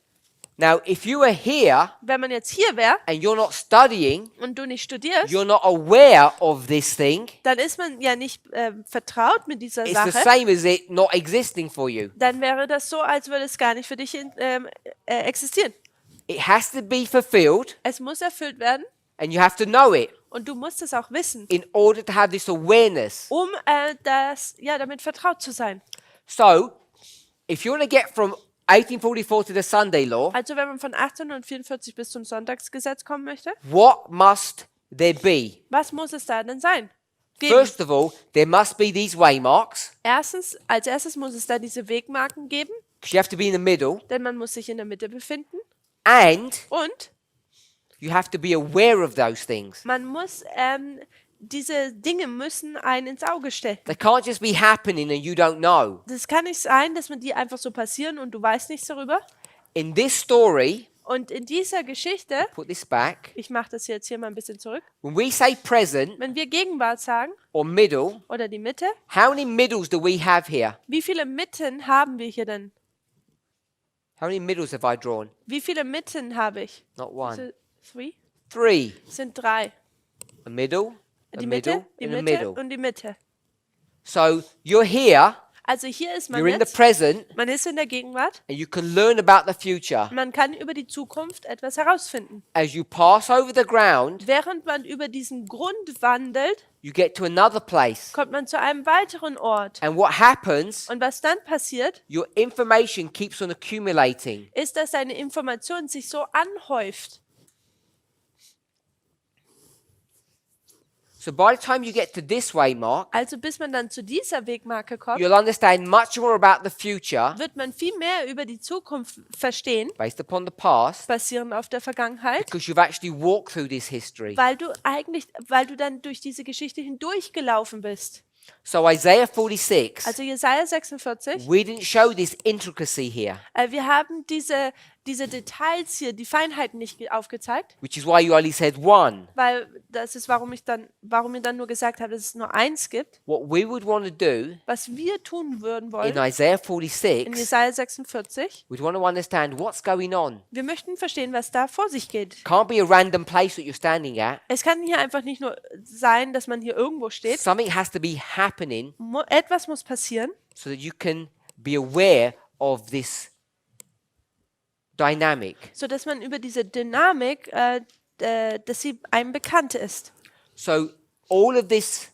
Now, if you are here
Wenn man jetzt hier wäre
and you're not studying,
und du nicht studierst,
you're not aware of this thing,
dann ist man ja nicht vertraut mit dieser
it's the
Sache.
same as it not existing for you.
Dann wäre das so, als würde es gar nicht für dich existieren.
It has to be fulfilled
Es muss erfüllt werden
and you have to know it
und du musst es auch wissen,
in order to have this awareness.
um damit vertraut zu sein.
So, if you want to get from 1844 to the Sunday law,
Also wenn man von 1844 bis zum Sonntagsgesetz kommen möchte,
what must there be?
was muss es da denn sein? Geben.
First of all, there must be these waymarks,
Als erstes muss es da diese Wegmarken geben,
because you have to be in the middle,
denn man muss sich in der Mitte befinden.
and
Und
you have to be aware of those things.
man muss, diese Dinge müssen einen ins Auge stechen.
They can't just be happening and you don't know.
Das kann nicht sein, dass man die einfach so passieren und du weißt nichts darüber.
In this story,
Und in dieser Geschichte,
put this back,
ich mache das jetzt hier mal ein bisschen zurück,
when we say present
wenn wir Gegenwart sagen
or middle,
oder die Mitte,
how many middles do we have here?
wie viele Mitten haben wir hier denn?
How many middles have I drawn?
Wie viele Mitten habe ich?
Not one.
So, three?
3.
Es sind 3.
A middle, a
Die
middle,
Mitte, die
and a
Mitte
middle.
und die Mitte.
So you're here,
Also hier ist man
you're in the
jetzt,
present,
man ist in der Gegenwart,
and you can learn about the future.
man kann über die Zukunft etwas herausfinden.
As you pass over the ground,
Während man über diesen Grund wandelt,
you get to another place.
kommt man zu einem weiteren Ort.
And what happens,
Und was dann passiert,
your information keeps on accumulating.
ist, dass deine Information sich so anhäuft.
So by the time you get to this waymark,
Also bis man dann zu dieser Wegmarke kommt,
you'll understand much more about the future
wird man viel mehr über die Zukunft verstehen,
based upon the past,
basierend auf der Vergangenheit,
because you've actually walked through this history.
weil du dann durch diese Geschichte hindurchgelaufen bist.
So Isaiah 46,
Also Jesaja 46,
we didn't show this intricacy here,
wir haben diese Details hier, die Feinheiten nicht aufgezeigt,
which is why you only said one.
weil das ist, warum ich dann nur gesagt habe, dass es nur eins gibt.
What we would want to do
Was wir tun würden
in
wollen
Isaiah
in
46,
Jesaja 46,
we'd want to understand what's going on.
wir möchten verstehen, was da vor sich geht.
Can't be a random place that you're standing at.
Es kann hier einfach nicht nur sein, dass man hier irgendwo steht.
Something has to be happening
Etwas muss passieren,
so that you can be aware of this dynamic.
so dass man über diese Dynamik, dass sie einem bekannt ist.
So all of this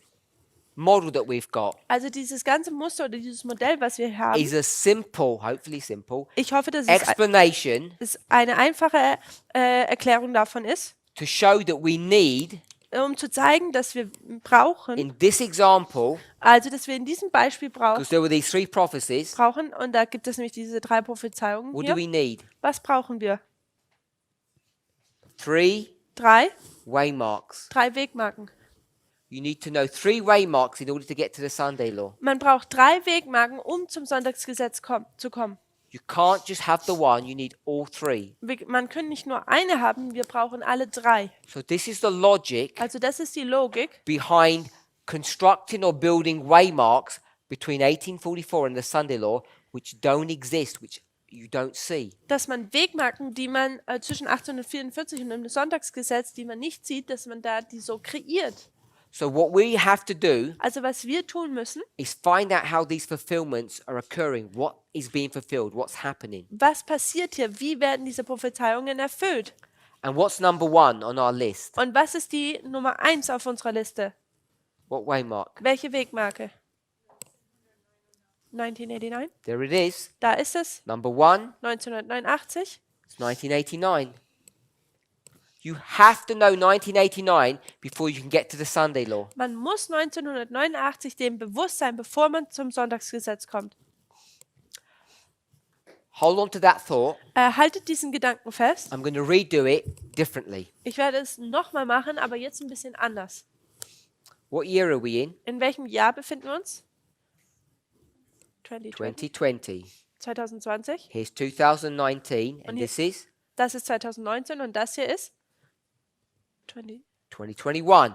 model that we've got
Also dieses ganze Muster oder dieses Modell, was wir haben,
is a simple, hopefully simple,
ich hoffe, dass
explanation
es eine einfache Erklärung davon ist,
to show that we need,
um zu zeigen, dass wir brauchen,
in this example,
also dass wir in diesem Beispiel
because there were these 3 prophecies,
brauchen, und da gibt es nämlich diese 3 Prophezeiungen
what
hier.
do we need?
Was brauchen wir?
3
3
waymarks.
Wegmarken.
You need to know 3 waymarks in order to get to the Sunday law.
Man braucht 3 Wegmarken, um zum Sonntagsgesetz zu kommen.
You can't just have the one, you need all 3.
Man kann nicht nur eine haben, wir brauchen alle 3.
So this is the logic
Also das ist die Logik
behind constructing or building waymarks between 1844 and the Sunday law, which don't exist, which you don't see.
dass man Wegmarken, die man zwischen 1844 und dem Sonntagsgesetz, die man nicht sieht, dass man da die so kreiert.
So what we have to do
Also was wir tun müssen,
is find out how these fulfillments are occurring, what is being fulfilled, what's happening.
was passiert hier, wie werden diese Prophezeiungen erfüllt?
And what's number 1 on our list?
Und was ist die Nummer 1 auf unserer Liste?
What waymark?
Welche Wegmarke? 1989?
There it is.
Da ist es.
Number 1,
1989.
it's 1989. You have to know 1989 before you can get to the Sunday law.
Man muss 1989 dem bewusst sein, bevor man zum Sonntagsgesetz kommt.
Hold on to that thought.
Haltet diesen Gedanken fest.
I'm going to redo it differently.
Ich werde es nochmal machen, aber jetzt ein bisschen anders.
What year are we in?
In welchem Jahr befinden wir uns? 2020.
2020.
2020.
Here's 2019, and
Und
this is
Das ist 2019 und das hier ist
2021.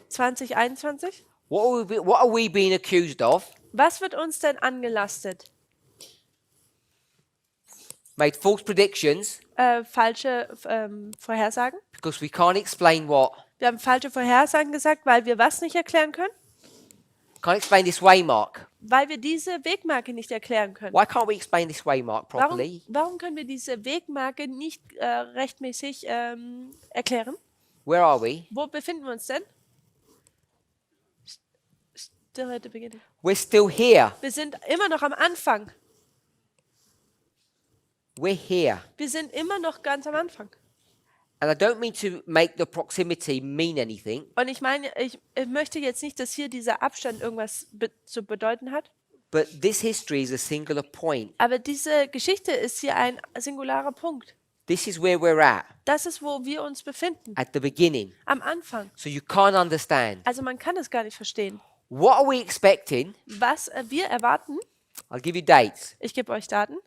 2021.
What are we being accused of?
Was wird uns denn angelastet?
Made false predictions
Falsche Vorhersagen.
because we can't explain what?
Wir haben falsche Vorhersagen gesagt, weil wir was nicht erklären können?
Can't explain this waymark.
Weil wir diese Wegmarke nicht erklären können.
Why can't we explain this waymark properly?
Warum können wir diese Wegmarke nicht rechtmäßig erklären?
Where are we?
Wo befinden wir uns denn? Still at the beginning.
We're still here.
Wir sind immer noch am Anfang.
We're here.
Wir sind immer noch ganz am Anfang.
And I don't mean to make the proximity mean anything,
Und ich meine, ich möchte jetzt nicht, dass hier dieser Abstand irgendwas zu bedeuten hat.
but this history is a singular point.
Aber diese Geschichte ist hier ein singularer Punkt.
This is where we're at
Das ist, wo wir uns befinden.
the beginning.
Am Anfang.
So you can't understand.
Also man kann es gar nicht verstehen.
What are we expecting?
Was wir erwarten,
I'll give you dates.
ich gebe euch Daten,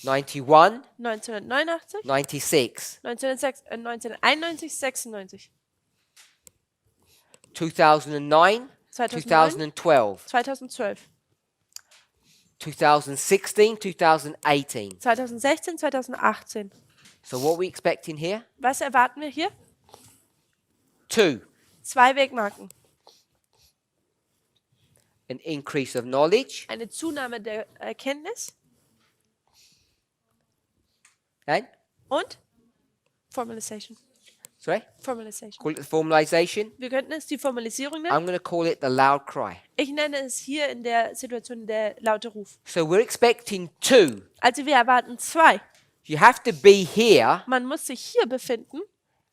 91,
1989,
96,
1991, 96,
2009,
2009,
2012,
2012,
2016, 2018.
2016, 2018.
So what are we expecting here?
Was erwarten wir hier?
2,
2 Wegmarken.
an increase of knowledge,
Eine Zunahme der Erkenntnis
and
und Formalization.
sorry,
Formalization.
call it the formalization.
Wir könnten es die Formalisierung nennen.
I'm going to call it the loud cry.
Ich nenne es hier in der Situation der laute Ruf.
So we're expecting 2.
Also wir erwarten 2.
You have to be here
Man muss sich hier befinden,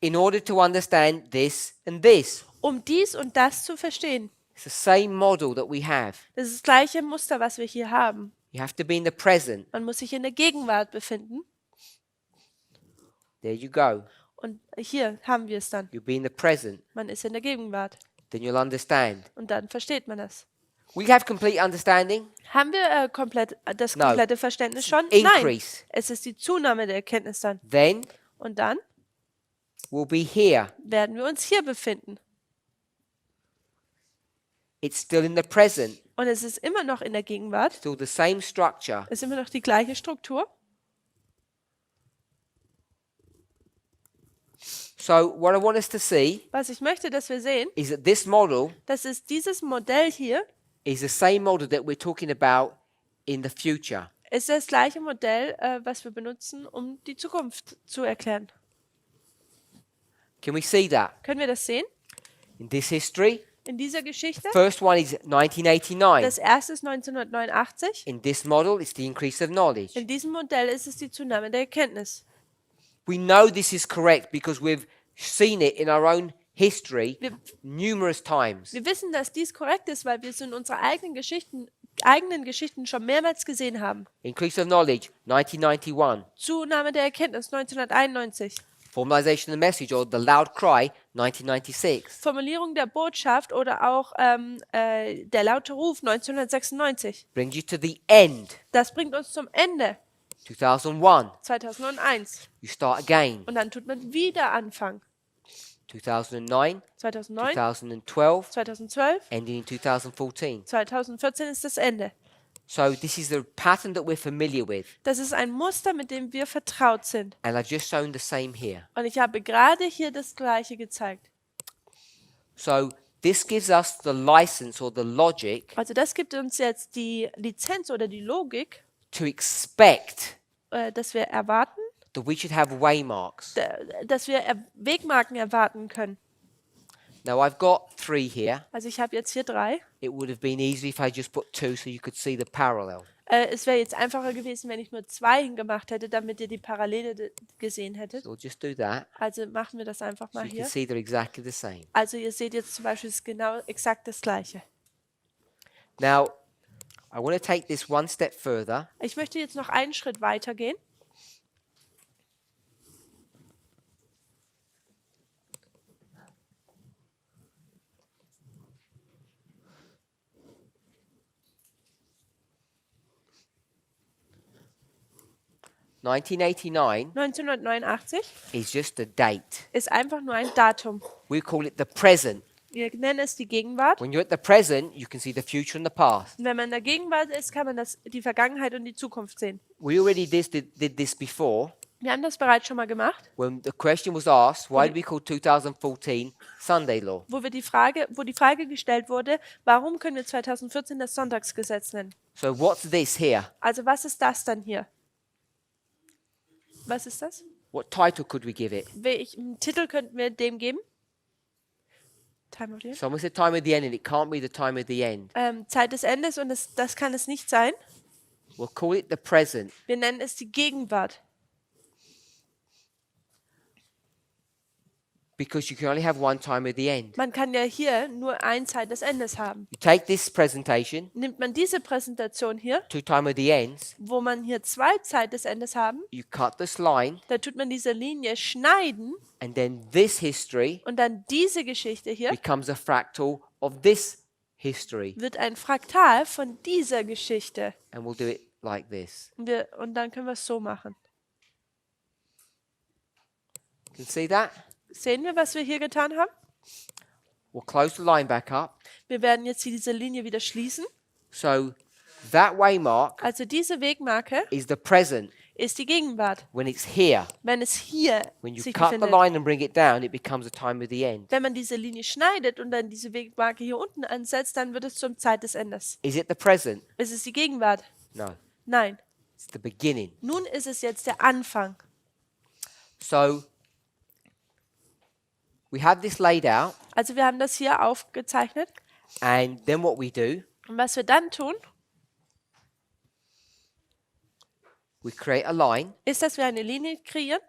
in order to understand this and this.
um dies und das zu verstehen.
It's the same model that we have.
Das ist das gleiche Muster, was wir hier haben.
You have to be in the present.
Man muss sich in der Gegenwart befinden.
There you go.
Und hier haben wir es dann.
You'll be in the present.
Man ist in der Gegenwart.
Then you'll understand.
Und dann versteht man das.
Will you have complete understanding?
Haben wir das
No.
komplette Verständnis schon?
Increase.
Nein. Es ist die Zunahme der Erkenntnis dann.
Then
Und dann
we'll be here.
werden wir uns hier befinden.
It's still in the present.
Und es ist immer noch in der Gegenwart.
Still the same structure.
Es ist immer noch die gleiche Struktur.
So what I want us to see
Was ich möchte, dass wir sehen,
is that this model
das ist dieses Modell hier,
is the same model that we're talking about in the future.
ist das gleiche Modell, was wir benutzen, um die Zukunft zu erklären.
Can we see that?
Können wir das sehen?
In this history,
In dieser Geschichte.
first one is 1989.
Das erste ist 1989.
In this model, it's the increase of knowledge.
In diesem Modell ist es die Zunahme der Erkenntnis.
We know this is correct because we've seen it in our own history numerous times.
Wir wissen, dass dies korrekt ist, weil wir es in unseren eigenen Geschichten schon mehrmals gesehen haben.
Increase of knowledge, 1991.
Zunahme der Erkenntnis 1991.
Formalization of the message or the loud cry, 1996.
Formulierung der Botschaft oder auch der laute Ruf 1996.
Brings you to the end,
Das bringt uns zum Ende
2001.
2001.
You start again,
Und dann tut man wieder Anfang.
2009,
2009,
2012,
2012,
ending in 2014.
2014 ist das Ende.
So this is the pattern that we're familiar with.
Das ist ein Muster, mit dem wir vertraut sind.
And I've just shown the same here.
Und ich habe gerade hier das Gleiche gezeigt.
So this gives us the license or the logic
Also das gibt uns jetzt die Lizenz oder die Logik,
to expect
dass wir erwarten,
that we should have waymarks.
dass wir Wegmarken erwarten können.
Now I've got 3 here.
Also ich habe jetzt hier 3.
It would have been easy if I just put 2 so you could see the parallel.
Es wäre jetzt einfacher gewesen, wenn ich nur 2 hingemacht hätte, damit ihr die Parallele gesehen hättet.
So we'll just do that.
Also machen wir das einfach
So
mal
you can
hier.
see they're exactly the same.
Also ihr seht jetzt zum Beispiel, es ist genau exakt das Gleiche.
Now, I want to take this one step further.
Ich möchte jetzt noch einen Schritt weiter gehen.
1989
1989
is just a date.
ist einfach nur ein Datum.
We call it the present.
Wir nennen es die Gegenwart.
When you're at the present, you can see the future and the past.
Und wenn man in der Gegenwart ist, kann man die Vergangenheit und die Zukunft sehen.
We already did this before
Wir haben das bereits schon mal gemacht,
when the question was asked, why do we call 2014 Sunday law?
wo die Frage gestellt wurde, warum können wir 2014 das Sonntagsgesetz nennen?
So what's this here?
Also was ist das dann hier? Was ist das?
What title could we give it?
Welchen Titel könnten wir dem geben? Time of the end?
Someone said time of the end, and it can't be the time of the end.
Zeit des Endes und das kann es nicht sein.
We'll call it the present.
Wir nennen es die Gegenwart.
Because you can only have one time of the end.
Man kann ja hier nur eine Zeit des Endes haben.
You take this presentation,
Nimmt man diese Präsentation hier,
two time of the ends,
wo man hier zwei Zeit des Endes haben,
you cut this line,
da tut man diese Linie schneiden
and then this history
und dann diese Geschichte hier
becomes a fractal of this history.
wird ein Fraktal von dieser Geschichte.
And we'll do it like this.
Und dann können wir es so machen.
You can see that?
Sehen wir, was wir hier getan haben?
We'll close the line back up.
Wir werden jetzt hier diese Linie wieder schließen.
So that waymark
Also diese Wegmarke
is the present
ist die Gegenwart.
when it's here.
Wenn es hier
When you
sich
cut the
befindet.
line and bring it down, it becomes a time of the end.
Wenn man diese Linie schneidet und dann diese Wegmarke hier unten ansetzt, dann wird es zum Zeit des Endes.
Is it the present?
Ist es die Gegenwart?
No,
Nein.
it's the beginning.
Nun ist es jetzt der Anfang.
So we have this laid out,
Also wir haben das hier aufgezeichnet.
and then what we do,
Und was wir dann tun,
we create a line,
ist, dass wir eine Linie kreieren.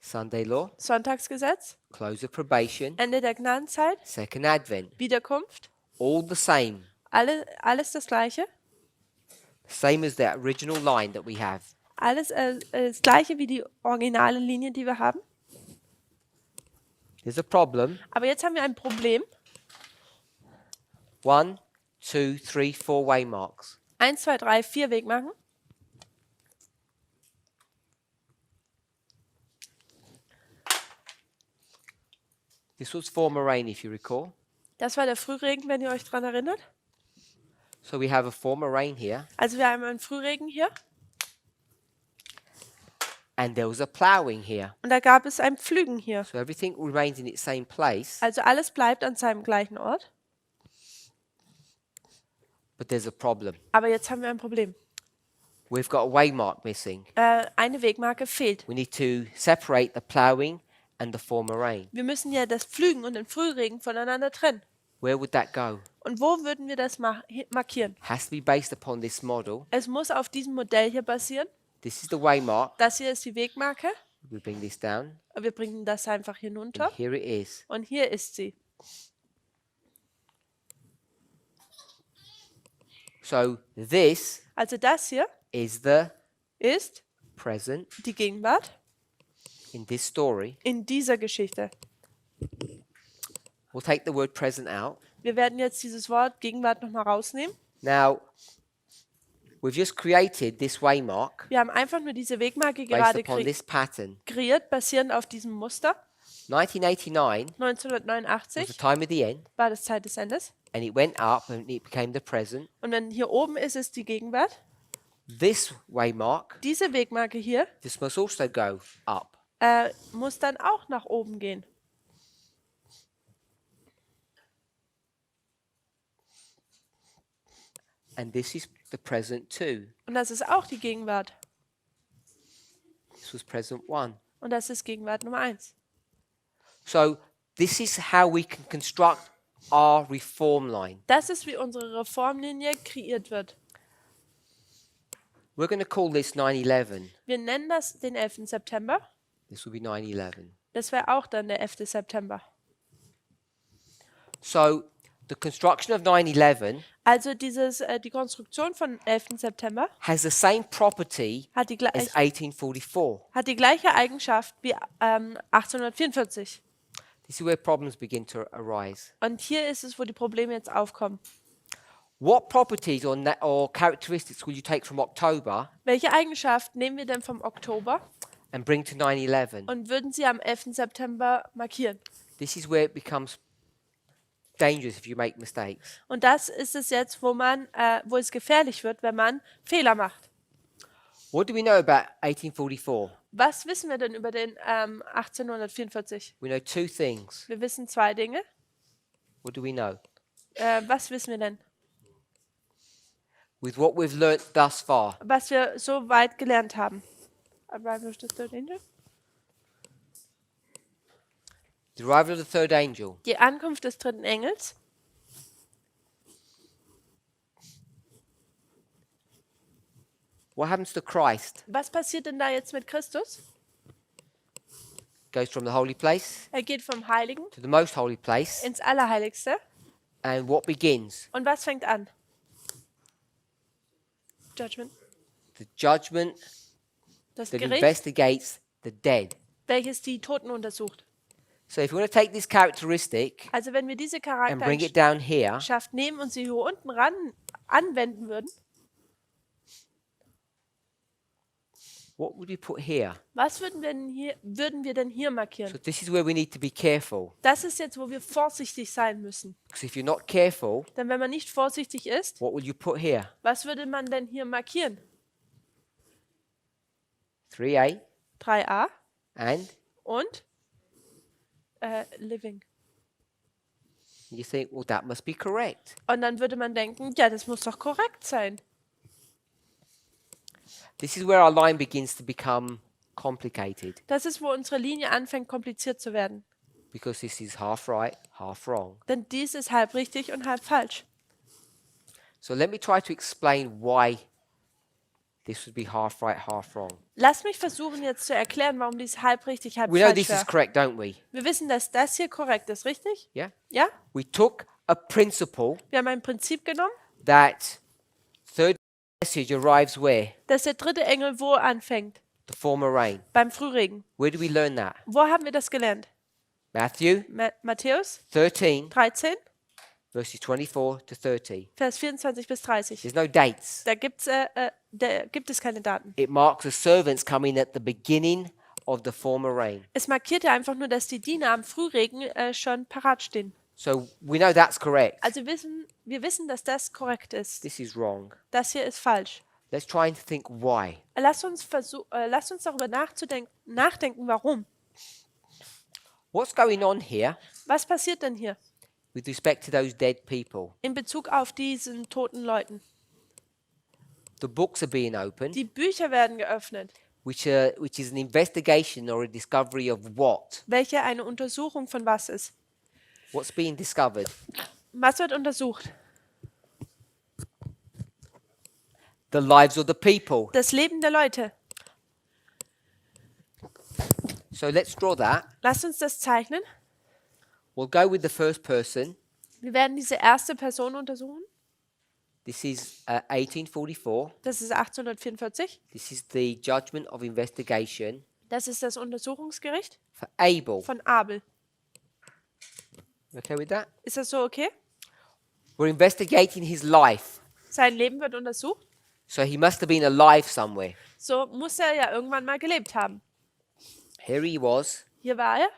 Sunday law,
Sonntagsgesetz,
close of probation,
Ende der Gnadenzeit,
second advent,
Wiederkunft.
all the same,
Alles das Gleiche.
same as the original line that we have.
Alles das Gleiche wie die originale Linie, die wir haben.
There's a problem.
Aber jetzt haben wir ein Problem.
1, 2, 3, 4 waymarks.
1, 2, 3, 4 Wegmarken.
This was former rain, if you recall.
Das war der Frühregen, wenn ihr euch daran erinnert.
So we have a former rain here,
Also wir haben einen Frühregen hier
and there was a ploughing here.
und da gab es ein Pflügen hier.
So everything remains in its same place,
Also alles bleibt an seinem gleichen Ort.
but there's a problem.
Aber jetzt haben wir ein Problem.
We've got a waymark missing.
Eine Wegmarke fehlt.
We need to separate the ploughing and the former rain.
Wir müssen ja das Pflügen und den Frühregen voneinander trennen.
Where would that go?
Und wo würden wir das markieren?
Has to be based upon this model.
Es muss auf diesem Modell hier basieren.
This is the waymark.
Das hier ist die Wegmarke.
We bring this down,
Wir bringen das einfach hinunter.
and here it is.
Und hier ist sie.
So this
Also das hier
is the
ist
present
die Gegenwart
in this story.
in dieser Geschichte.
We'll take the word present out.
Wir werden jetzt dieses Wort Gegenwart nochmal rausnehmen.
Now, we've just created this waymark
Wir haben einfach nur diese Wegmarke
based
gerade
upon this pattern.
kreiert, basierend auf diesem Muster.
1989 was the
1989
time of the end,
war das Zeit des Endes.
and it went up and it became the present.
Und wenn hier oben ist, ist die Gegenwart.
This waymark,
Diese Wegmarke hier
this must also go up.
muss dann auch nach oben gehen.
And this is the present too.
Und das ist auch die Gegenwart.
This was present 1.
Und das ist Gegenwart Nummer 1.
So this is how we can construct our reform line.
Das ist, wie unsere Reformlinie kreiert wird.
We're going to call this 9/11.
Wir nennen das den 11. September.
This will be 9/11.
Das wäre auch dann der 11. September.
So the construction of 9/11
Also die Konstruktion von 11. September
has the same property
hat die,
as 1844.
hat die gleiche Eigenschaft wie 1844.
This is where problems begin to arise.
Und hier ist es, wo die Probleme jetzt aufkommen.
What properties or characteristics will you take from October
Welche Eigenschaften nehmen wir denn vom Oktober
and bring to 9/11?
und würden sie am 11. September markieren?
This is where it becomes dangerous if you make mistakes.
Und das ist es jetzt, wo es gefährlich wird, wenn man Fehler macht.
What do we know about 1844?
Was wissen wir denn über den 1844?
We know two things.
Wir wissen zwei Dinge.
What do we know?
Was wissen wir denn?
With what we've learnt thus far,
Was wir so weit gelernt haben. Arrival of the third angel?
the arrival of the third angel.
Die Ankunft des dritten Engels.
What happens to Christ?
Was passiert denn da jetzt mit Christus?
Goes from the holy place
Er geht vom Heiligen
to the most holy place,
ins Allerheiligste.
and what begins?
Und was fängt an? Judgment.
The judgment
Das
that
Gericht,
investigates the dead.
welches die Toten untersucht.
So if we want to take this characteristic
Also wenn wir diese
and bring it down here,
Charaktereigenschaft nehmen und sie hier unten ran anwenden würden,
what would we put here?
was würden wir denn hier
So
markieren?
this is where we need to be careful.
Das ist jetzt, wo wir vorsichtig sein müssen.
Because if you're not careful,
Denn wenn man nicht vorsichtig ist,
what will you put here?
was würde man denn hier markieren?
3a
3a
and
und Living.
you think, well, that must be correct.
Und dann würde man denken, ja, das muss doch korrekt sein.
This is where our line begins to become complicated
Das ist, wo unsere Linie anfängt, kompliziert zu werden.
because this is half right, half wrong.
Denn dies ist halb richtig und halb falsch.
So let me try to explain why this would be half right, half wrong.
Lass mich versuchen jetzt zu erklären, warum dies halb richtig, halb
We know
falsch
this is
wäre.
correct, don't we?
Wir wissen, dass das hier korrekt ist, richtig?
Yeah?
Ja?
We took a principle
Wir haben ein Prinzip genommen,
that third message arrives where?
dass der dritte Engel wo anfängt?
The former rain.
Beim Frühregen.
Where do we learn that?
Wo haben wir das gelernt?
Matthew
Matthäus
13,
13,
verses 24 to 30.
Vers 24 bis 30.
There's no dates.
Da gibt es keine Daten.
It marks the servants coming at the beginning of the former rain.
Es markiert ja einfach nur, dass die Diener am Frühregen schon parat stehen.
So we know that's correct.
Also wir wissen, dass das korrekt ist.
This is wrong.
Das hier ist falsch.
Let's try and think why.
Lass uns darüber nachdenken, warum.
What's going on here
Was passiert denn hier
with respect to those dead people?
in Bezug auf diesen toten Leuten?
The books are being opened,
Die Bücher werden geöffnet,
which is an investigation or a discovery of what?
welche eine Untersuchung von was ist.
What's being discovered?
Was wird untersucht?
The lives of the people.
Das Leben der Leute.
So let's draw that.
Lasst uns das zeichnen.
We'll go with the first person.
Wir werden diese erste Person untersuchen.
This is 1844.
Das ist 1844.
This is the judgment of investigation
Das ist das Untersuchungsgericht
for Abel.
von Abel.
Okay with that?
Ist das so okay?
We're investigating his life.
Sein Leben wird untersucht.
So he must have been alive somewhere.
So muss er ja irgendwann mal gelebt haben.
Here he was.
Hier war er.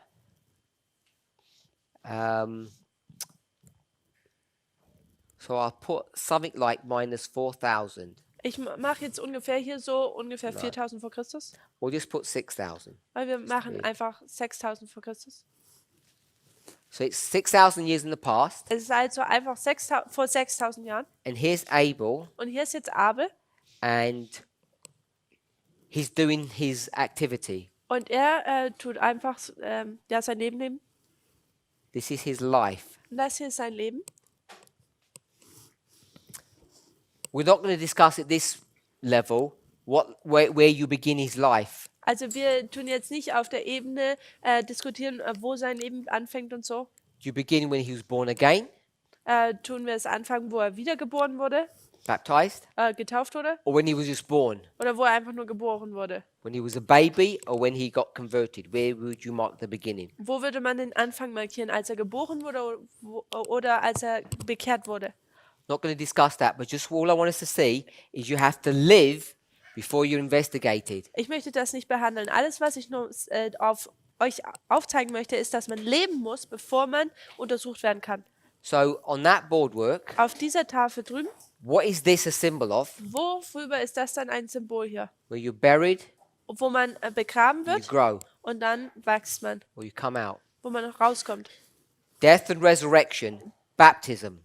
So I'll put something like minus 4,000.
Ich mache jetzt ungefähr hier so ungefähr 4000 vor Christus.
Or just put 6,000.
Weil wir machen
okay.
einfach 6000 vor Christus.
So it's 6,000 years in the past.
Es ist also einfach vor 6000 Jahren.
And here's Abel.
Und hier ist jetzt Abel.
And he's doing his activity.
Und er tut einfach sein Leben leben.
This is his life.
Und das hier ist sein Leben.
We're not going to discuss at this level where you begin his life.
Also wir tun jetzt nicht auf der Ebene diskutieren, wo sein Leben anfängt und so.
You begin when he was born again,
Tun wir es anfangen, wo er wiedergeboren wurde,
baptized,
getauft wurde,
or when he was just born,
oder wo er einfach nur geboren wurde.
when he was a baby, or when he got converted. Where would you mark the beginning?
Wo würde man den Anfang markieren, als er geboren wurde oder als er bekehrt wurde?
Not going to discuss that, but just all I want us to see is you have to live before you're investigated.
Ich möchte das nicht behandeln. Alles, was ich nur auf euch aufzeigen möchte, ist, dass man leben muss, bevor man untersucht werden kann.
So on that boardwork,
Auf dieser Tafel drüben,
what is this a symbol of?
worüber ist das dann ein Symbol hier?
Where you're buried,
Wo man begraben
you
wird
grow,
und dann wächst man,
or you come out.
wo man rauskommt.
Death and resurrection, baptism,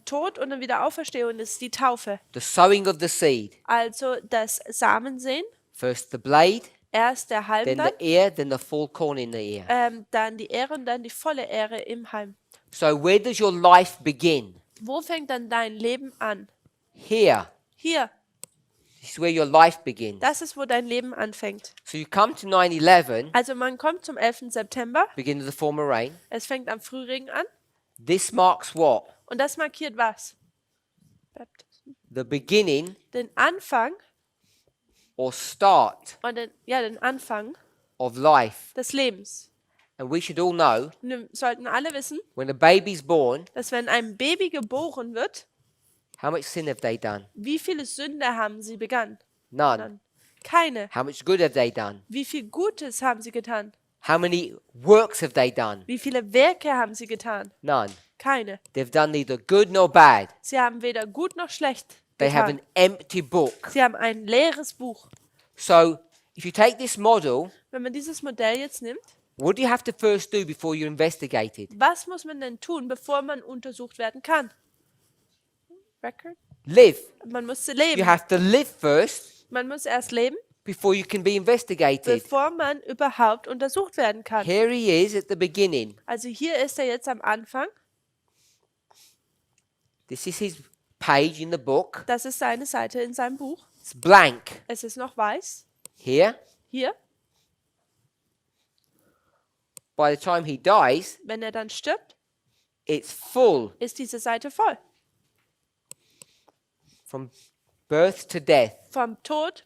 Tod und dann wieder Auferstehung ist die Taufe.
the sowing of the seed.
Also das Samensehen,
First the blade,
erst der Halm
then
dann,
the ear, then the full corn in the ear.
dann die Ähre und dann die volle Ähre im Halm.
So where does your life begin?
Wo fängt dann dein Leben an?
Here.
Hier,
This is where your life begins.
das ist, wo dein Leben anfängt.
So you come to 9/11,
Also man kommt zum 11. September,
beginning of the former rain.
es fängt am Frühregen an
This marks what?
und das markiert was?
The beginning
Den Anfang
or start
und den Anfang
of life.
des Lebens.
And we should all know
Und wir sollten alle wissen,
when a baby's born,
dass wenn ein Baby geboren wird,
how much sin have they done?
wie viele Sünde haben sie begangen?
None.
Keine.
How much good have they done?
Wie viel Gutes haben sie getan?
How many works have they done?
Wie viele Werke haben sie getan?
None.
Keine.
They've done neither good nor bad.
Sie haben weder gut noch schlecht
They have
getan.
an empty book.
Sie haben ein leeres Buch.
So if you take this model,
Wenn man dieses Modell jetzt nimmt,
what do you have to first do before you're investigated?
was muss man denn tun, bevor man untersucht werden kann? Record?
Live.
Man muss
You
leben.
have to live first
Man muss erst leben,
before you can be investigated.
bevor man überhaupt untersucht werden kann.
Here he is at the beginning.
Also hier ist er jetzt am Anfang.
This is his page in the book.
Das ist seine Seite in seinem Buch.
It's blank.
Es ist noch weiß.
Here,
Hier,
by the time he dies,
wenn er dann stirbt,
it's full
ist diese Seite voll.
from birth to death.
Vom Tod,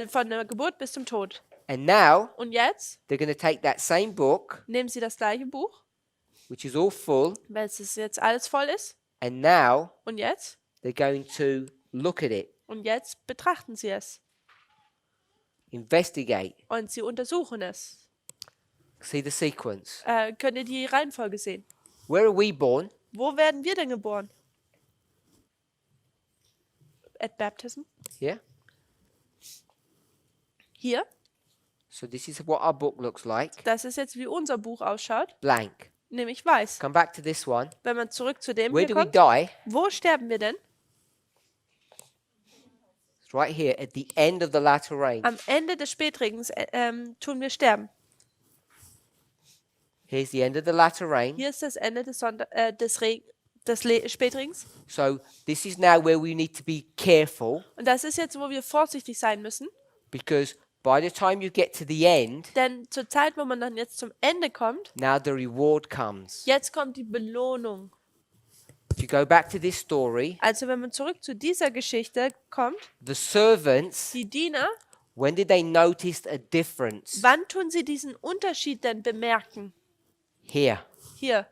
von der Geburt bis zum Tod.
And now
Und jetzt
they're going to take that same book,
nehmen sie das gleiche Buch,
which is all full,
weil es jetzt alles voll ist.
and now
Und jetzt?
they're going to look at it,
Und jetzt betrachten sie es.
investigate,
Und sie untersuchen es.
see the sequence.
Könnt ihr die Reihenfolge sehen?
Where are we born?
Wo werden wir denn geboren? At baptism.
Here.
Hier.
So this is what our book looks like.
Das ist jetzt, wie unser Buch ausschaut.
Blank.
Nämlich weiß.
Come back to this one.
Wenn man zurück zu dem
Where
hier
do we
kommt.
die?
Wo sterben wir denn?
It's right here at the end of the latter rain.
Am Ende des Spätregens tun wir sterben.
Here's the end of the latter rain.
Hier ist das Ende des Spätregens.
So this is now where we need to be careful,
Und das ist jetzt, wo wir vorsichtig sein müssen.
because by the time you get to the end,
Denn zur Zeit, wo man dann jetzt zum Ende kommt,
now the reward comes.
jetzt kommt die Belohnung.
If you go back to this story,
Also wenn man zurück zu dieser Geschichte kommt,
the servants,
die Diener,
when did they notice a difference?
wann tun sie diesen Unterschied denn bemerken?
Here.
Hier,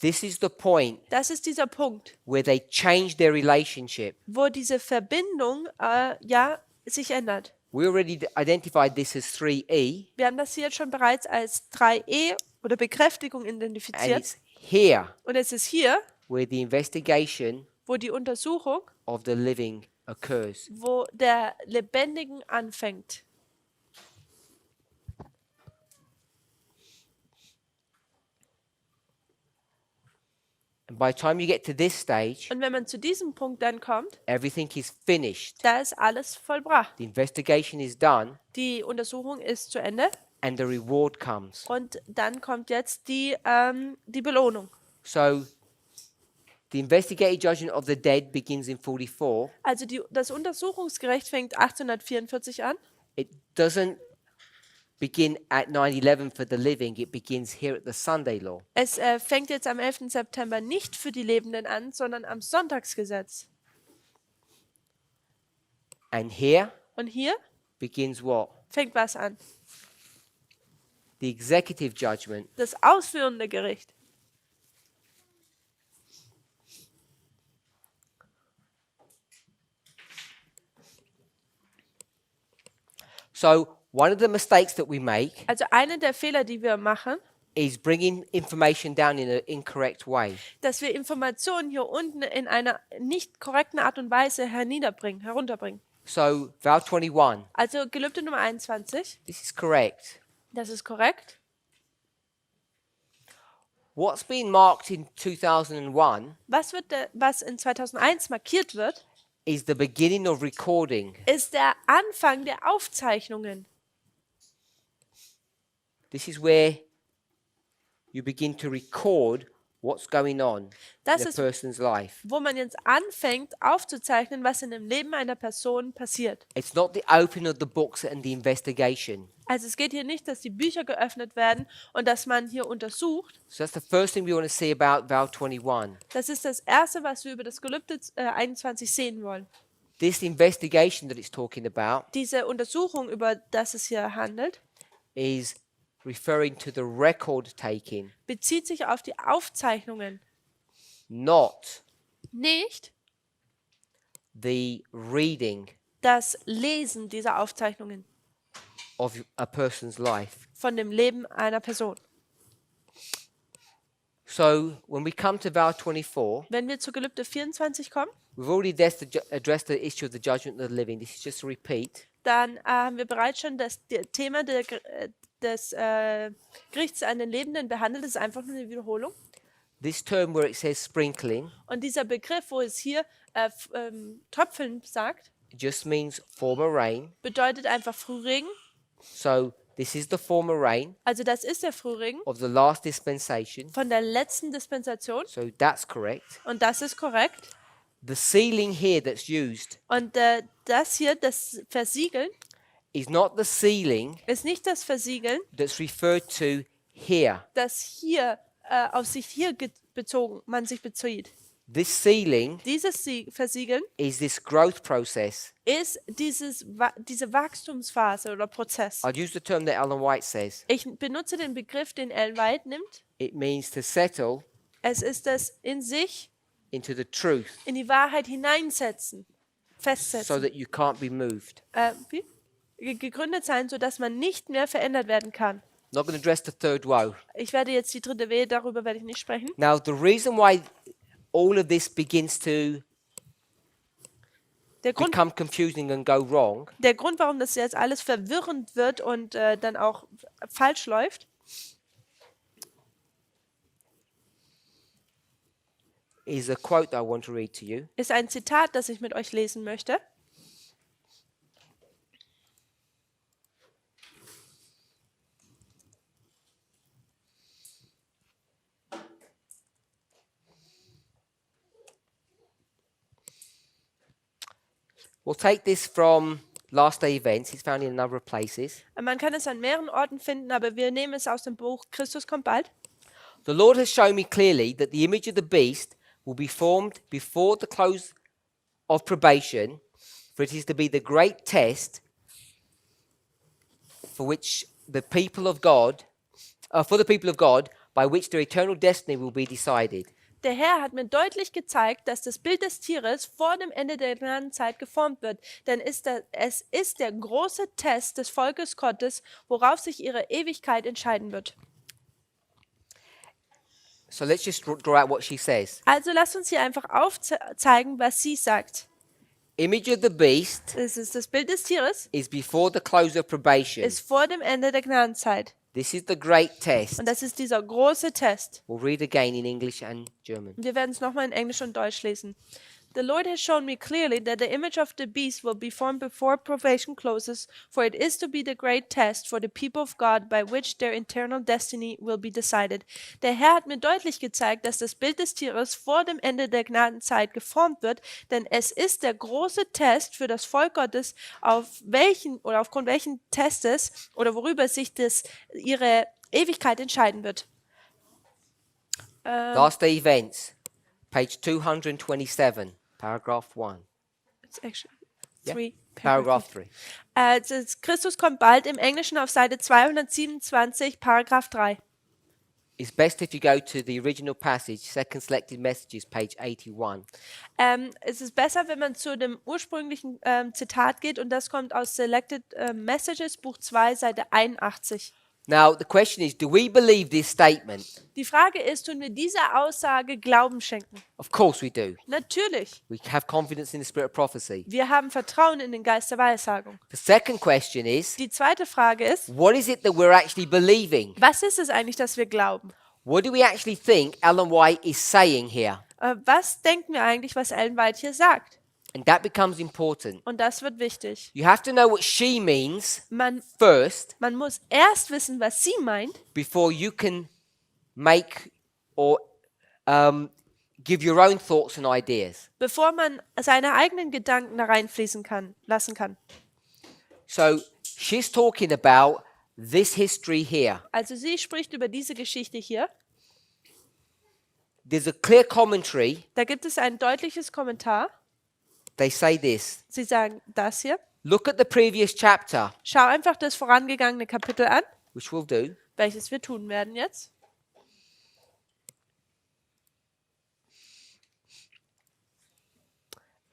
This is the point
das ist dieser Punkt,
where they change their relationship.
wo diese Verbindung sich ändert.
We already identified this as 3E,
Wir haben das hier jetzt schon bereits als 3E oder Bekräftigung
and
identifiziert.
it's here
Und es ist hier,
where the investigation
wo die Untersuchung,
of the living occurs.
wo der Lebendigen anfängt.
And by the time you get to this stage,
Und wenn man zu diesem Punkt dann kommt,
everything is finished.
da ist alles vollbracht.
The investigation is done,
Die Untersuchung ist zu Ende
and the reward comes.
und dann kommt jetzt die Belohnung.
So the investigative judgment of the dead begins in 44.
Also das Untersuchungsgericht fängt 1844 an.
It doesn't begin at 9/11 for the living, it begins here at the Sunday law.
Es fängt jetzt am 11. September nicht für die Lebenden an, sondern am Sonntagsgesetz.
And here
Und hier
begins what?
fängt was an?
The executive judgment.
Das ausführende Gericht.
So one of the mistakes that we make
Also einer der Fehler, die wir machen,
is bringing information down in an incorrect way.
dass wir Informationen hier unten in einer nicht korrekten Art und Weise herunterbringen.
So vow 21,
Also Gelübde Nummer 21,
this is correct.
das ist korrekt.
What's been marked in 2001
Was in 2001 markiert wird,
is the beginning of recording.
ist der Anfang der Aufzeichnungen.
This is where you begin to record what's going on
Das
in a
ist-
person's life.
Wo man jetzt anfängt aufzuzeichnen, was in dem Leben einer Person passiert.
It's not the opening of the books and the investigation.
Also es geht hier nicht, dass die Bücher geöffnet werden und dass man hier untersucht.
So that's the first thing we want to see about vow 21.
Das ist das Erste, was wir über das Gelübde 21 sehen wollen.
This investigation that it's talking about
Diese Untersuchung, über das es hier handelt,
is referring to the record taking,
bezieht sich auf die Aufzeichnungen,
not
nicht
the reading
das Lesen dieser Aufzeichnungen
of a person's life.
von dem Leben einer Person.
So when we come to vow 24,
Wenn wir zu Gelübde 24 kommen,
we've already addressed the issue of the judgment of the living. This is just a repeat.
dann haben wir bereits schon das Thema des Gerichts an den Lebenden behandelt. Das ist einfach nur eine Wiederholung.
This term where it says sprinkling
Und dieser Begriff, wo es hier Tröpfeln sagt,
just means former rain.
bedeutet einfach Frühregen.
So this is the former rain
Also das ist der Frühregen
of the last dispensation.
von der letzten Dispensation.
So that's correct.
Und das ist korrekt.
The sealing here that's used
Und das hier, das Versiegeln,
is not the sealing
ist nicht das Versiegeln,
that's referred to here.
das hier auf sich hier man sich bezieht.
This sealing
Dieses Versiegeln
is this growth process.
ist diese Wachstumsphase oder Prozess.
I'll use the term that Ellen White says.
Ich benutze den Begriff, den Ellen White nimmt.
It means to settle
Es ist das in sich,
into the truth
in die Wahrheit hineinsetzen,
so
festsetzen.
that you can't be moved.
Wie? Gegründet sein, sodass man nicht mehr verändert werden kann.
Not going to address the third woe.
Ich werde jetzt die dritte Wehe, darüber werde ich nicht sprechen.
Now, the reason why all of this begins to
Der Grund,
become confusing and go wrong
warum das jetzt alles verwirrend wird und dann auch falsch läuft,
is a quote that I want to read to you.
ist ein Zitat, das ich mit euch lesen möchte.
We'll take this from Last Day Events. It's found in a number of places.
Man kann es an mehreren Orten finden, aber wir nehmen es aus dem Buch Christus kommt bald.
The Lord has shown me clearly that the image of the beast will be formed before the close of probation, for it is to be the great test for which the people of God, by which their eternal destiny will be decided.
Der Herr hat mir deutlich gezeigt, dass das Bild des Tieres vor dem Ende der Gnadenzeit geformt wird, denn es ist der große Test des Volkes Gottes, worauf sich ihre Ewigkeit entscheiden wird.
So let's just draw out what she says.
Also lasst uns hier einfach aufzeigen, was sie sagt.
Image of the beast
Es ist das Bild des Tieres,
is before the close of probation.
ist vor dem Ende der Gnadenzeit.
This is the great test.
Und das ist dieser große Test.
We'll read again in English and German.
Wir werden es nochmal in Englisch und Deutsch lesen. The Lord has shown me clearly that the image of the beast will be formed before probation closes, for it is to be the great test for the people of God by which their eternal destiny will be decided. Der Herr hat mir deutlich gezeigt, dass das Bild des Tieres vor dem Ende der Gnadenzeit geformt wird, denn es ist der große Test für das Volk Gottes, aufgrund welchen Testes oder worüber sich ihre Ewigkeit entscheiden wird.
Last Day Events, page 227, paragraph 1.
It's actually
Yeah.
three
Paragraph 3.
Christus kommt bald im Englischen auf Seite 227, Paragraph 3.
it's best if you go to the original passage, Second Selected Messages, page 81.
Es ist besser, wenn man zu dem ursprünglichen Zitat geht und das kommt aus Selected Messages, Buch 2, Seite 81.
Now, the question is, do we believe this statement?
Die Frage ist, tun wir dieser Aussage Glauben schenken?
Of course we do.
Natürlich.
We have confidence in the spirit of prophecy.
Wir haben Vertrauen in den Geist der Weissagung.
The second question is,
Die zweite Frage ist,
what is it that we're actually believing?
was ist es eigentlich, dass wir glauben?
What do we actually think Ellen White is saying here?
Was denken wir eigentlich, was Ellen White hier sagt?
And that becomes important.
Und das wird wichtig.
You have to know what she means
Man
first
muss erst wissen, was sie meint,
before you can make or give your own thoughts and ideas.
bevor man seine eigenen Gedanken da reinfließen lassen kann.
So she's talking about this history here.
Also sie spricht über diese Geschichte hier.
There's a clear commentary.
Da gibt es ein deutliches Kommentar.
They say this.
Sie sagen das hier.
Look at the previous chapter,
Schau einfach das vorangegangene Kapitel an,
which we'll do.
welches wir tun werden jetzt.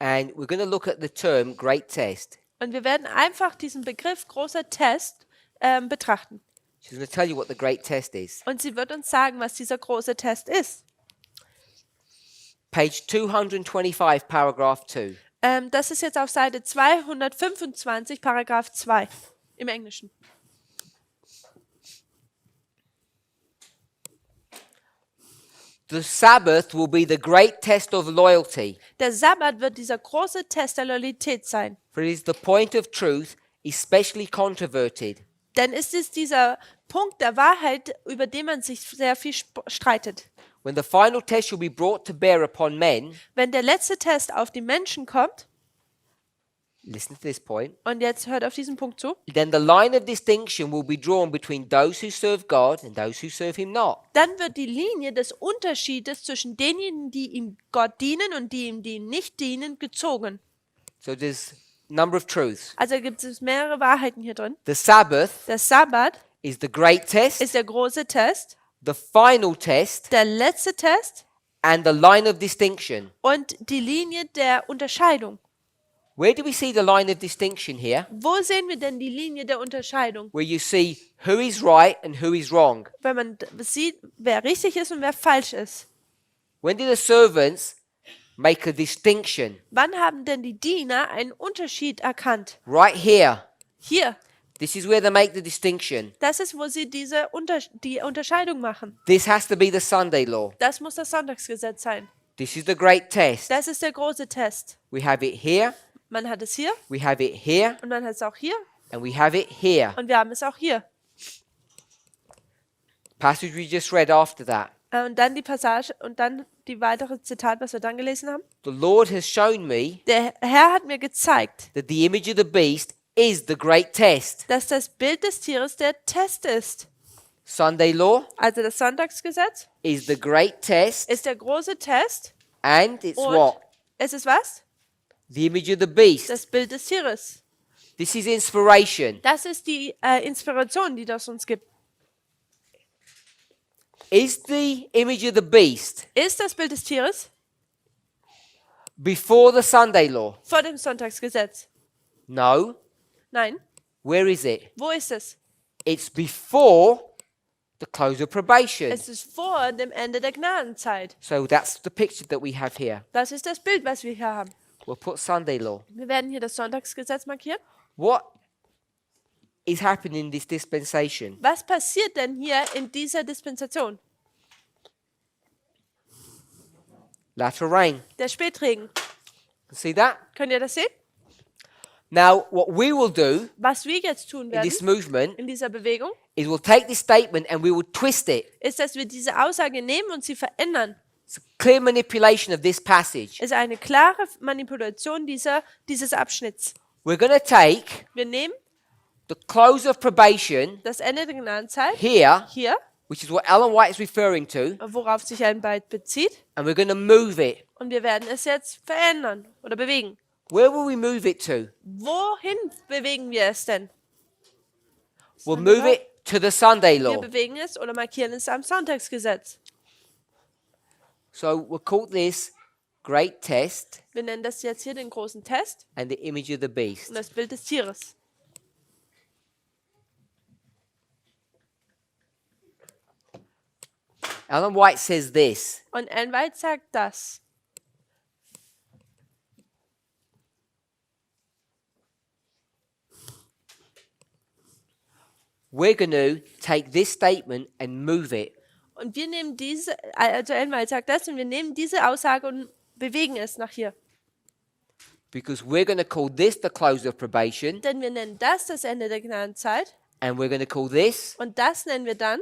And we're going to look at the term great test.
Und wir werden einfach diesen Begriff großer Test betrachten.
She's going to tell you what the great test is.
Und sie wird uns sagen, was dieser große Test ist.
Page 225, paragraph 2.
Das ist jetzt auf Seite 225, Paragraph 2 im Englischen.
The Sabbath will be the great test of loyalty,
Der Sabbat wird dieser große Test der Loyalität sein.
for it is the point of truth, especially controverted.
Denn es ist dieser Punkt der Wahrheit, über den man sich sehr viel streitet.
When the final test shall be brought to bear upon men,
Wenn der letzte Test auf die Menschen kommt,
listen to this point,
und jetzt hört auf diesen Punkt zu,
then the line of distinction will be drawn between those who serve God and those who serve him not.
dann wird die Linie des Unterschiedes zwischen denjenigen, die ihm Gott dienen und die ihm nicht dienen, gezogen.
So there's a number of truths.
Also gibt es mehrere Wahrheiten hier drin.
The Sabbath
Der Sabbat
is the great test,
ist der große Test,
the final test,
der letzte Test
and the line of distinction.
und die Linie der Unterscheidung.
Where do we see the line of distinction here?
Wo sehen wir denn die Linie der Unterscheidung?
Where you see who is right and who is wrong.
Wenn man sieht, wer richtig ist und wer falsch ist.
When did the servants make a distinction?
Wann haben denn die Diener einen Unterschied erkannt?
Right here.
Hier,
This is where they make the distinction.
das ist, wo sie die Unterscheidung machen.
This has to be the Sunday law.
Das muss das Sonntagsgesetz sein.
This is the great test.
Das ist der große Test.
We have it here,
Man hat es hier
we have it here,
und man hat es auch hier
and we have it here.
und wir haben es auch hier.
Passage we just read after that.
Und dann die Passage und dann die weitere Zitat, was wir dann gelesen haben.
The Lord has shown me
Der Herr hat mir gezeigt,
that the image of the beast is the great test.
dass das Bild des Tieres der Test ist.
Sunday law
Also das Sonntagsgesetz
is the great test,
ist der große Test
and it's
und
what?
es ist was?
The image of the beast.
Das Bild des Tieres.
This is inspiration.
Das ist die Inspiration, die das uns gibt.
Is the image of the beast
Ist das Bild des Tieres
before the Sunday law?
vor dem Sonntagsgesetz?
No.
Nein.
Where is it?
Wo ist es?
It's before the close of probation.
Es ist vor dem Ende der Gnadenzeit.
So that's the picture that we have here.
Das ist das Bild, was wir hier haben.
We'll put Sunday law.
Wir werden hier das Sonntagsgesetz markieren.
What is happening in this dispensation?
Was passiert denn hier in dieser Dispensation?
Latter rain.
Der Spätregen.
See that?
Könnt ihr das sehen?
Now, what we will do
Was wir jetzt tun
in
werden
this movement
in dieser Bewegung,
is we'll take this statement and we will twist it.
ist, dass wir diese Aussage nehmen und sie verändern.
It's a clear manipulation of this passage.
Es ist eine klare Manipulation dieses Abschnitts.
We're going to take
Wir nehmen
the close of probation
das Ende der Gnadenzeit
here,
hier,
which is what Ellen White is referring to,
worauf sich ein Byte bezieht,
and we're going to move it.
und wir werden es jetzt verändern oder bewegen.
Where will we move it to?
Wohin bewegen wir es denn?
We'll move it to the Sunday
Wir
law.
bewegen es oder markieren es am Sonntagsgesetz.
So we'll call this great test
Wir nennen das jetzt hier den großen Test
and the image of the beast.
und das Bild des Tieres.
Ellen White says this.
Und Ellen White sagt das.
We're going to take this statement and move it.
Und wir nehmen diese, also Ellen White sagt das, und wir nehmen diese Aussage und bewegen es nach hier.
Because we're going to call this the close of probation,
Denn wir nennen das Ende der Gnadenzeit
and we're going to call this
und das nennen wir dann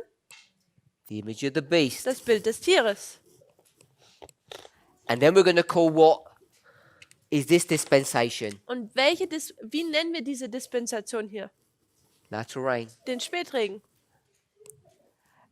the image of the beast.
das Bild des Tieres.
And then we're going to call what is this dispensation?
Und wie nennen wir diese Dispensation hier?
Natural rain.
Den Spätregen.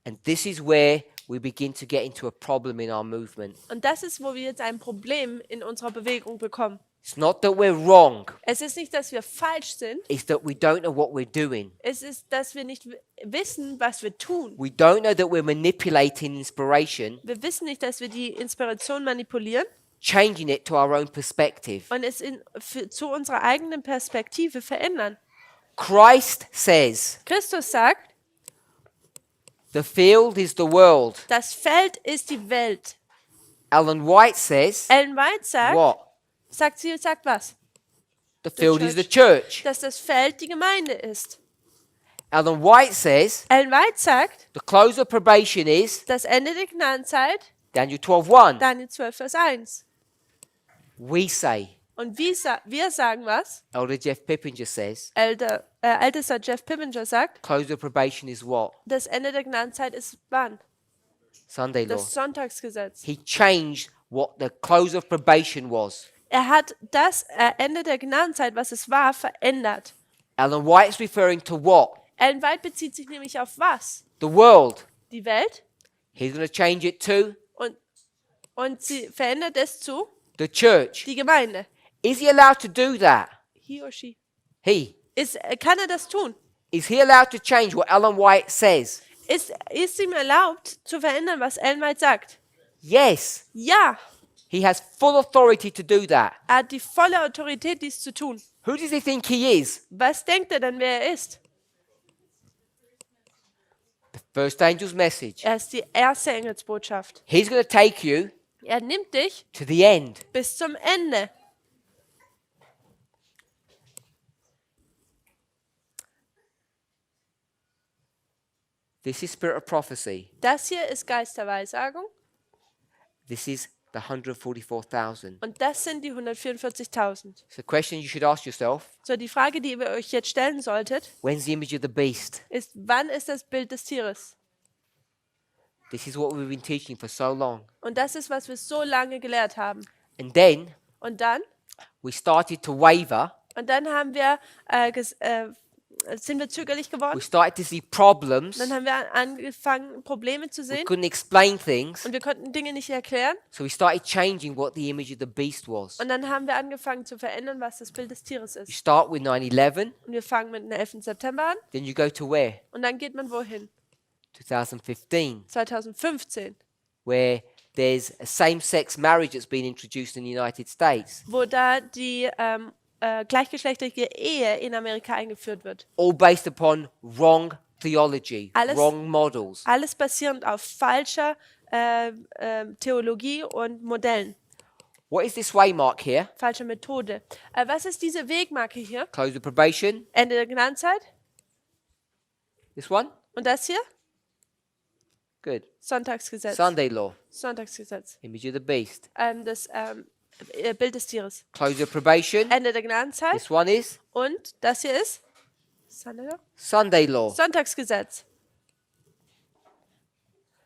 And this is where we begin to get into a problem in our movement.
Und das ist, wo wir jetzt ein Problem in unserer Bewegung bekommen.
It's not that we're wrong,
Es ist nicht, dass wir falsch sind.
it's that we don't know what we're doing.
Es ist, dass wir nicht wissen, was wir tun.
We don't know that we're manipulating inspiration,
Wir wissen nicht, dass wir die Inspiration manipulieren
changing it to our own perspective.
und es zu unserer eigenen Perspektive verändern.
Christ says,
Christus sagt,
the field is the world.
das Feld ist die Welt.
Ellen White says,
Ellen White sagt,
what?
sagt was?
The field is
church.
the church.
Dass das Feld die Gemeinde ist.
Ellen White says,
Ellen White sagt,
the close of probation is
das Ende der Gnadenzeit,
Daniel 12:1.
Daniel 12, Vers 1.
We say,
Und wir sagen was?
Elder Jeff Pippinger says,
Ältester Jeff Parminder sagt,
close of probation is what?
das Ende der Gnadenzeit ist wann?
Sunday law.
Das Sonntagsgesetz.
He changed what the close of probation was.
Er hat das Ende der Gnadenzeit, was es war, verändert.
Ellen White is referring to what?
Ellen White bezieht sich nämlich auf was?
The world.
Die Welt.
He's going to change it to
Und sie verändert es zu
the church.
die Gemeinde.
Is he allowed to do that?
He or she.
He.
Kann er das tun?
Is he allowed to change what Ellen White says?
Ist ihm erlaubt, zu verändern, was Ellen White sagt?
Yes.
Ja,
He has full authority to do that.
er hat die volle Autorität, dies zu tun.
Who does he think he is?
Was denkt er denn, wer er ist?
The first angel's message.
Er ist die erste Engelsbotschaft.
He's going to take you
Er nimmt dich
to the end.
bis zum Ende.
This is spirit of prophecy.
Das hier ist Geist der Weissagung
This is the 144,000.
und das sind die 144.000.
So the question you should ask yourself,
So, die Frage, die ihr euch jetzt stellen solltet,
when's the image of the beast?
ist, wann ist das Bild des Tieres?
This is what we've been teaching for so long.
Und das ist, was wir so lange gelehrt haben.
And then
Und dann
we started to waver.
haben wir, sind wir zögerlich
We
geworden.
started to see problems.
Dann haben wir angefangen, Probleme zu
We
sehen
couldn't explain things.
und wir konnten Dinge nicht erklären.
So we started changing what the image of the beast was.
Und dann haben wir angefangen zu verändern, was das Bild des Tieres
You
ist.
start with 9/11,
Und wir fangen mit dem 11. September an
then you go to where?
und dann geht man wohin?
2015,
2015,
where there's a same-sex marriage that's been introduced in the United States,
wo da die gleichgeschlechtliche Ehe in Amerika eingeführt wird.
all based upon wrong theology,
Alles-
wrong models.
Alles basierend auf falscher Theologie und Modellen,
What is this waymark here?
falscher Methode. Was ist diese Wegmarke hier?
Close of probation.
Ende der Gnadenzeit?
This one?
Und das hier?
Good.
Sonntagsgesetz.
Sunday law.
Sonntagsgesetz.
Image of the beast.
Das Bild des Tieres.
Close of probation.
Ende der Gnadenzeit.
This one is
Und das hier ist
Sunday law.
Sonntagsgesetz.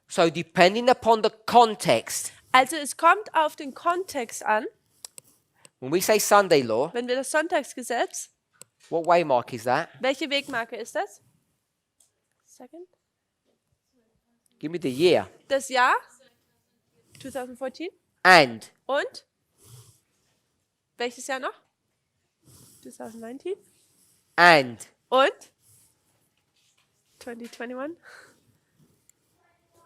So depending upon the context,
Also es kommt auf den Kontext an.
when we say Sunday law,
Wenn wir das Sonntagsgesetz,
what waymark is that?
welche Wegmarke ist das? Second.
Give me the year.
Das Jahr 2014.
And
Und welches Jahr noch? 2019.
and
Und 2021?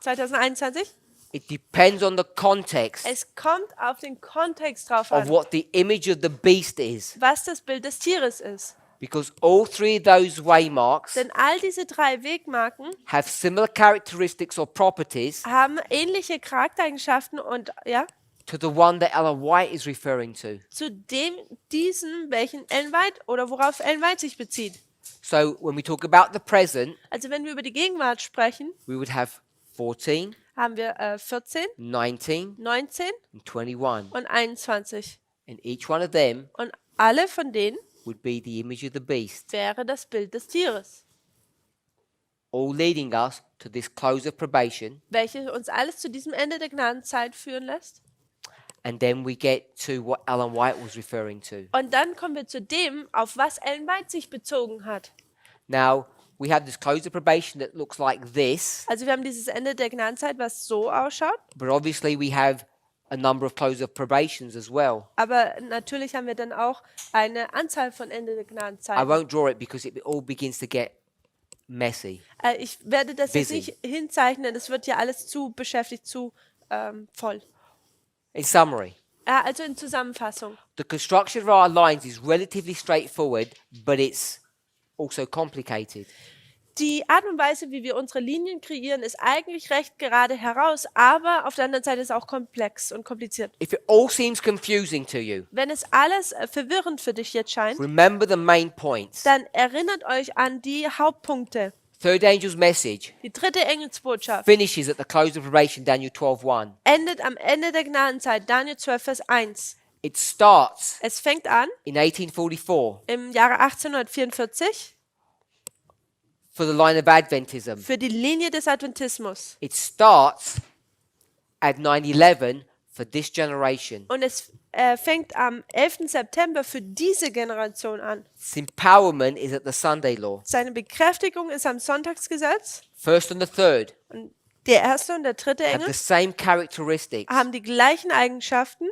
2021?
It depends on the context
Es kommt auf den Kontext drauf
of
an,
what the image of the beast is.
was das Bild des Tieres ist.
Because all three of those waymarks
Denn all diese 3 Wegmarken
have similar characteristics or properties
haben ähnliche Charaktereigenschaften und ja,
to the one that Ellen White is referring to.
zu diesen, welchen Ellen White oder worauf Ellen White sich bezieht.
So when we talk about the present,
Also wenn wir über die Gegenwart sprechen,
we would have 14,
haben wir 14,
19,
19
and 21.
und 21.
And each one of them
Und alle von denen
would be the image of the beast,
wäre das Bild des Tieres,
all leading us to this close of probation.
welches uns alles zu diesem Ende der Gnadenzeit führen lässt.
And then we get to what Ellen White was referring to.
Und dann kommen wir zu dem, auf was Ellen White sich bezogen hat.
Now, we have this close of probation that looks like this,
Also wir haben dieses Ende der Gnadenzeit, was so ausschaut.
but obviously we have a number of close of probations as well.
Aber natürlich haben wir dann auch eine Anzahl von Ende der
I
Gnadenzeit.
won't draw it because it all begins to get messy.
Ich werde das jetzt
Busy.
nicht hinzeichnen, es wird ja alles zu beschäftigt, zu voll.
In summary,
Also in Zusammenfassung.
the construction of our lines is relatively straightforward, but it's also complicated.
Die Art und Weise, wie wir unsere Linien kreieren, ist eigentlich recht gerade heraus, aber auf der anderen Seite ist es auch komplex und kompliziert.
If it all seems confusing to you,
Wenn es alles verwirrend für dich jetzt scheint,
remember the main points.
dann erinnert euch an die Hauptpunkte.
Third angel's message
Die 3. Engelsbotschaft
finishes at the close of probation, Daniel 12:1.
endet am Ende der Gnadenzeit, Daniel 12, Vers 1.
It starts
Es fängt an
in 1844
im Jahre 1844
for the line of Adventism.
für die Linie des Adventismus.
It starts at 9/11 for this generation.
Und es fängt am 11. September für diese Generation an.
Its empowerment is at the Sunday law.
Seine Bekräftigung ist am Sonntagsgesetz.
First and the third
Und der 1. und der 3.
have
Engel
the same characteristics.
haben die gleichen Eigenschaften.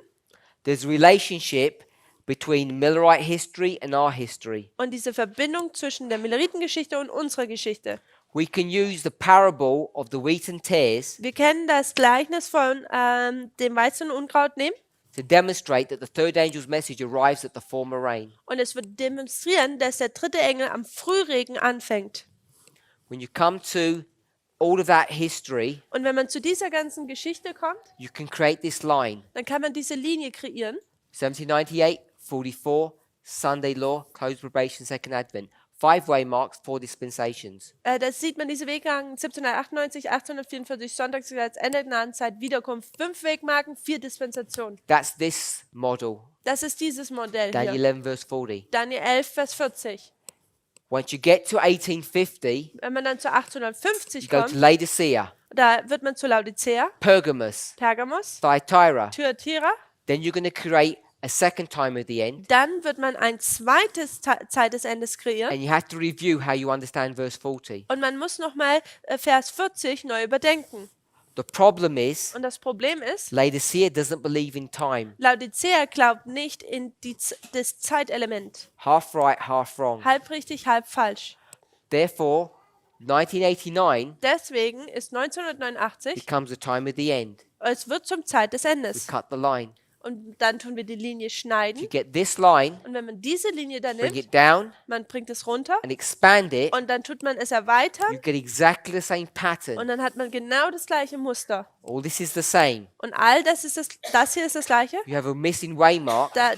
There's a relationship between Millerite history and our history.
Und diese Verbindung zwischen der Milleritengeschichte und unserer Geschichte.
We can use the parable of the wheat and tares
Wir können das Gleichnis von dem Weizen und Unkraut nehmen.
to demonstrate that the third angel's message arrives at the former rain.
Und es wird demonstrieren, dass der 3. Engel am Frühregen anfängt.
When you come to all of that history,
Und wenn man zu dieser ganzen Geschichte kommt,
you can create this line.
dann kann man diese Linie kreieren.
1798, 44, Sunday law, closed probation, second advent. 5 waymarks, 4 dispensations.
Das sieht man, diese Wegmarken 1798, 1844, Sonntagsgesetz, Ende der Gnadenzeit, Wiederkunft, 5 Wegmarken, 4 Dispensationen.
That's this model.
Das ist dieses Modell
Daniel
hier.
11 verse 40.
Daniel 11, Vers 40.
Once you get to 1850,
Wenn man dann zu
you
1850
go to
kommt,
Laodicea,
da wird man zu Laodicea,
Pergamos,
Pergamos,
Thyatira.
Thyatira.
Then you're going to create a second time of the end,
Dann wird man ein zweites Zeit des Endes kreieren.
and you have to review how you understand verse 40.
Und man muss nochmal Vers 40 neu überdenken.
The problem is,
Und das Problem ist,
Laodicea doesn't believe in time.
Laodicea glaubt nicht in das Zeitelement.
Half right, half wrong.
Halb richtig, halb falsch.
Therefore, 1989
Deswegen ist 1989,
becomes the time of the end.
es wird zum Zeit des
We
Endes.
cut the line.
Und dann tun wir die Linie
You
schneiden.
get this line,
Und wenn man diese Linie dann
bring
nimmt,
it down,
man bringt es runter
and expand it,
und dann tut man es erweitern
you get exactly the same pattern.
und dann hat man genau das gleiche Muster.
All this is the same.
Und all das ist das hier ist das gleiche.
You have a missing waymark,
Da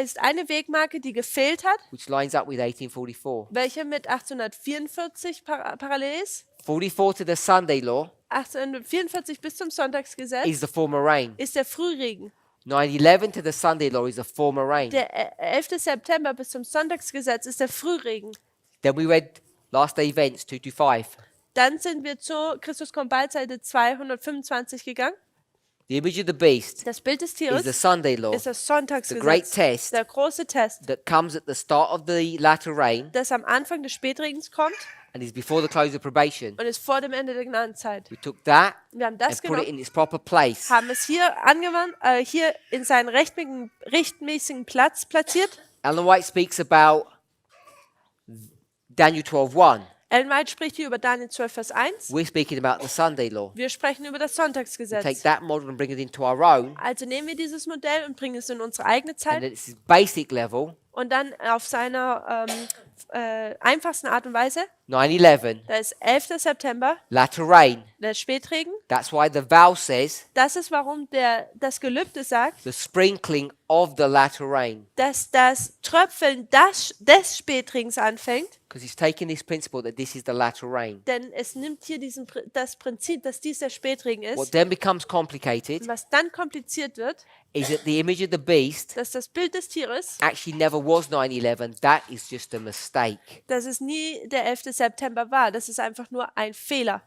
ist eine Wegmarke, die gefehlt hat,
which lines up with 1844.
welche mit 1844 parallel ist.
44 to the Sunday law
1844 bis zum Sonntagsgesetz
is the former rain.
ist der Frühregen.
9/11 to the Sunday law is the former rain.
Der 11. September bis zum Sonntagsgesetz ist der Frühregen.
Then we read last day events 2 to 5.
Dann sind wir zu Christus kommt bald, Seite 225 gegangen.
The image of the beast
Das Bild des
is the
Tieres
Sunday law
ist das
the great
Sonntagsgesetz.
test
Der große Test,
that comes at the start of the latter rain
das am Anfang des Spätregens kommt
and is before the close of probation.
und ist vor dem Ende der Gnadenzeit.
We took that
Wir haben
and
das
put it
genommen,
in its proper place.
haben es hier angewandt, hier in seinen rechtmäßigen Platz platziert.
Ellen White speaks about Daniel 12:1.
Ellen White spricht hier über Daniel 12, Vers 1.
We're speaking about the Sunday law.
Wir sprechen über das
We take
Sonntagsgesetz.
that model and bring it into our own,
Also nehmen wir dieses Modell und bringen es in unsere eigene
and
Zeit
at its basic level,
und dann auf seiner einfachsten Art und Weise.
9/11,
Da ist 11. September,
latter rain.
der Spätregen.
That's why the vow says
Das ist, warum das Gelübde sagt,
the sprinkling of the latter rain.
dass das Tröpfeln des Spätregens anfängt.
Because he's taking this principle that this is the latter rain.
Denn es nimmt hier das Prinzip, dass dies der Spätregen
What
ist.
then becomes complicated
Und was dann kompliziert wird,
is that the image of the beast
dass das Bild des Tieres,
actually never was 9/11. That is just a mistake.
dass es nie der 11. September war. Das ist einfach nur ein Fehler.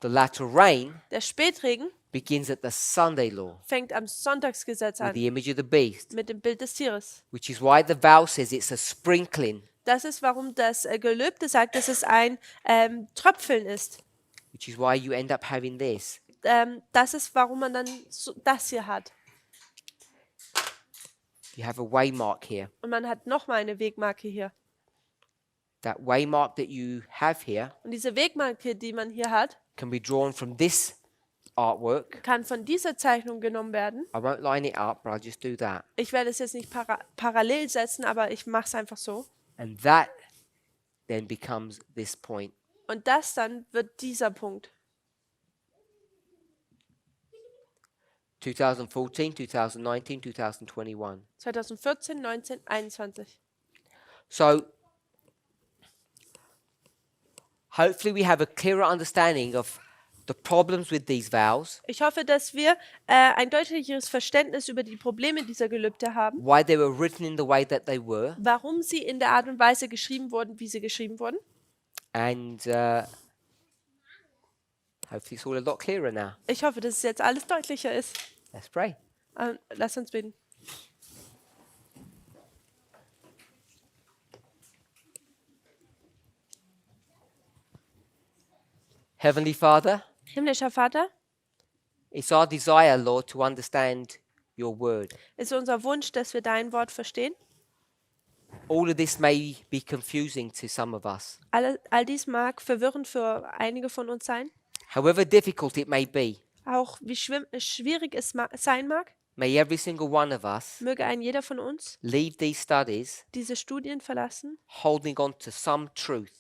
The latter rain
Der Spätregen
begins at the Sunday law
fängt am Sonntagsgesetz
with
an,
the image of the beast,
mit dem Bild des Tieres.
which is why the vow says it's a sprinkling,
Das ist, warum das Gelübde sagt, dass es ein Tröpfeln ist.
which is why you end up having this.
Das ist, warum man dann das hier hat.
You have a waymark here.
Und man hat nochmal eine Wegmarke hier.
That waymark that you have here
Und diese Wegmarke, die man hier hat,
can be drawn from this artwork.
kann von dieser Zeichnung genommen werden.
I won't line it up, but I'll just do that.
Ich werde es jetzt nicht parallel setzen, aber ich mache es einfach so.
And that then becomes this point.
Und das dann wird dieser Punkt.
2014, 2019, 2021.
2014, 19, 21.
So, hopefully we have a clearer understanding of the problems with these vows,
Ich hoffe, dass wir ein deutlicheres Verständnis über die Probleme dieser Gelübde haben,
why they were written in the way that they were,
warum sie in der Art und Weise geschrieben wurden, wie sie geschrieben wurden.
and hopefully it's all a lot clearer now.
Ich hoffe, dass es jetzt alles deutlicher ist.
Let's pray.
Lass uns beten.
Heavenly Father,
Himmlischer Vater,
it's our desire, Lord, to understand your word.
ist unser Wunsch, dass wir dein Wort verstehen.
All of this may be confusing to some of us.
All dies mag verwirrend für einige von uns sein.
However difficult it may be,
Auch wie schwierig es sein mag,
may every single one of us
möge ein jeder von uns
leave these studies
diese Studien verlassen,
holding on to some truth.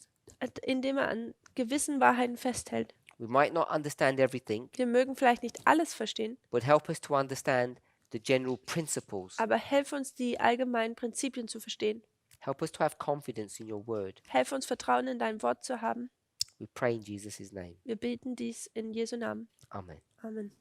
indem er an gewissen Wahrheiten festhält.
We might not understand everything,
Wir mögen vielleicht nicht alles verstehen,
but help us to understand the general principles.
aber helf uns, die allgemeinen Prinzipien zu verstehen.
Help us to have confidence in your word.
Helf uns, Vertrauen in dein Wort zu haben.
We pray in Jesus' name.
Wir beten dies in Jesu Namen.
Amen.
Amen.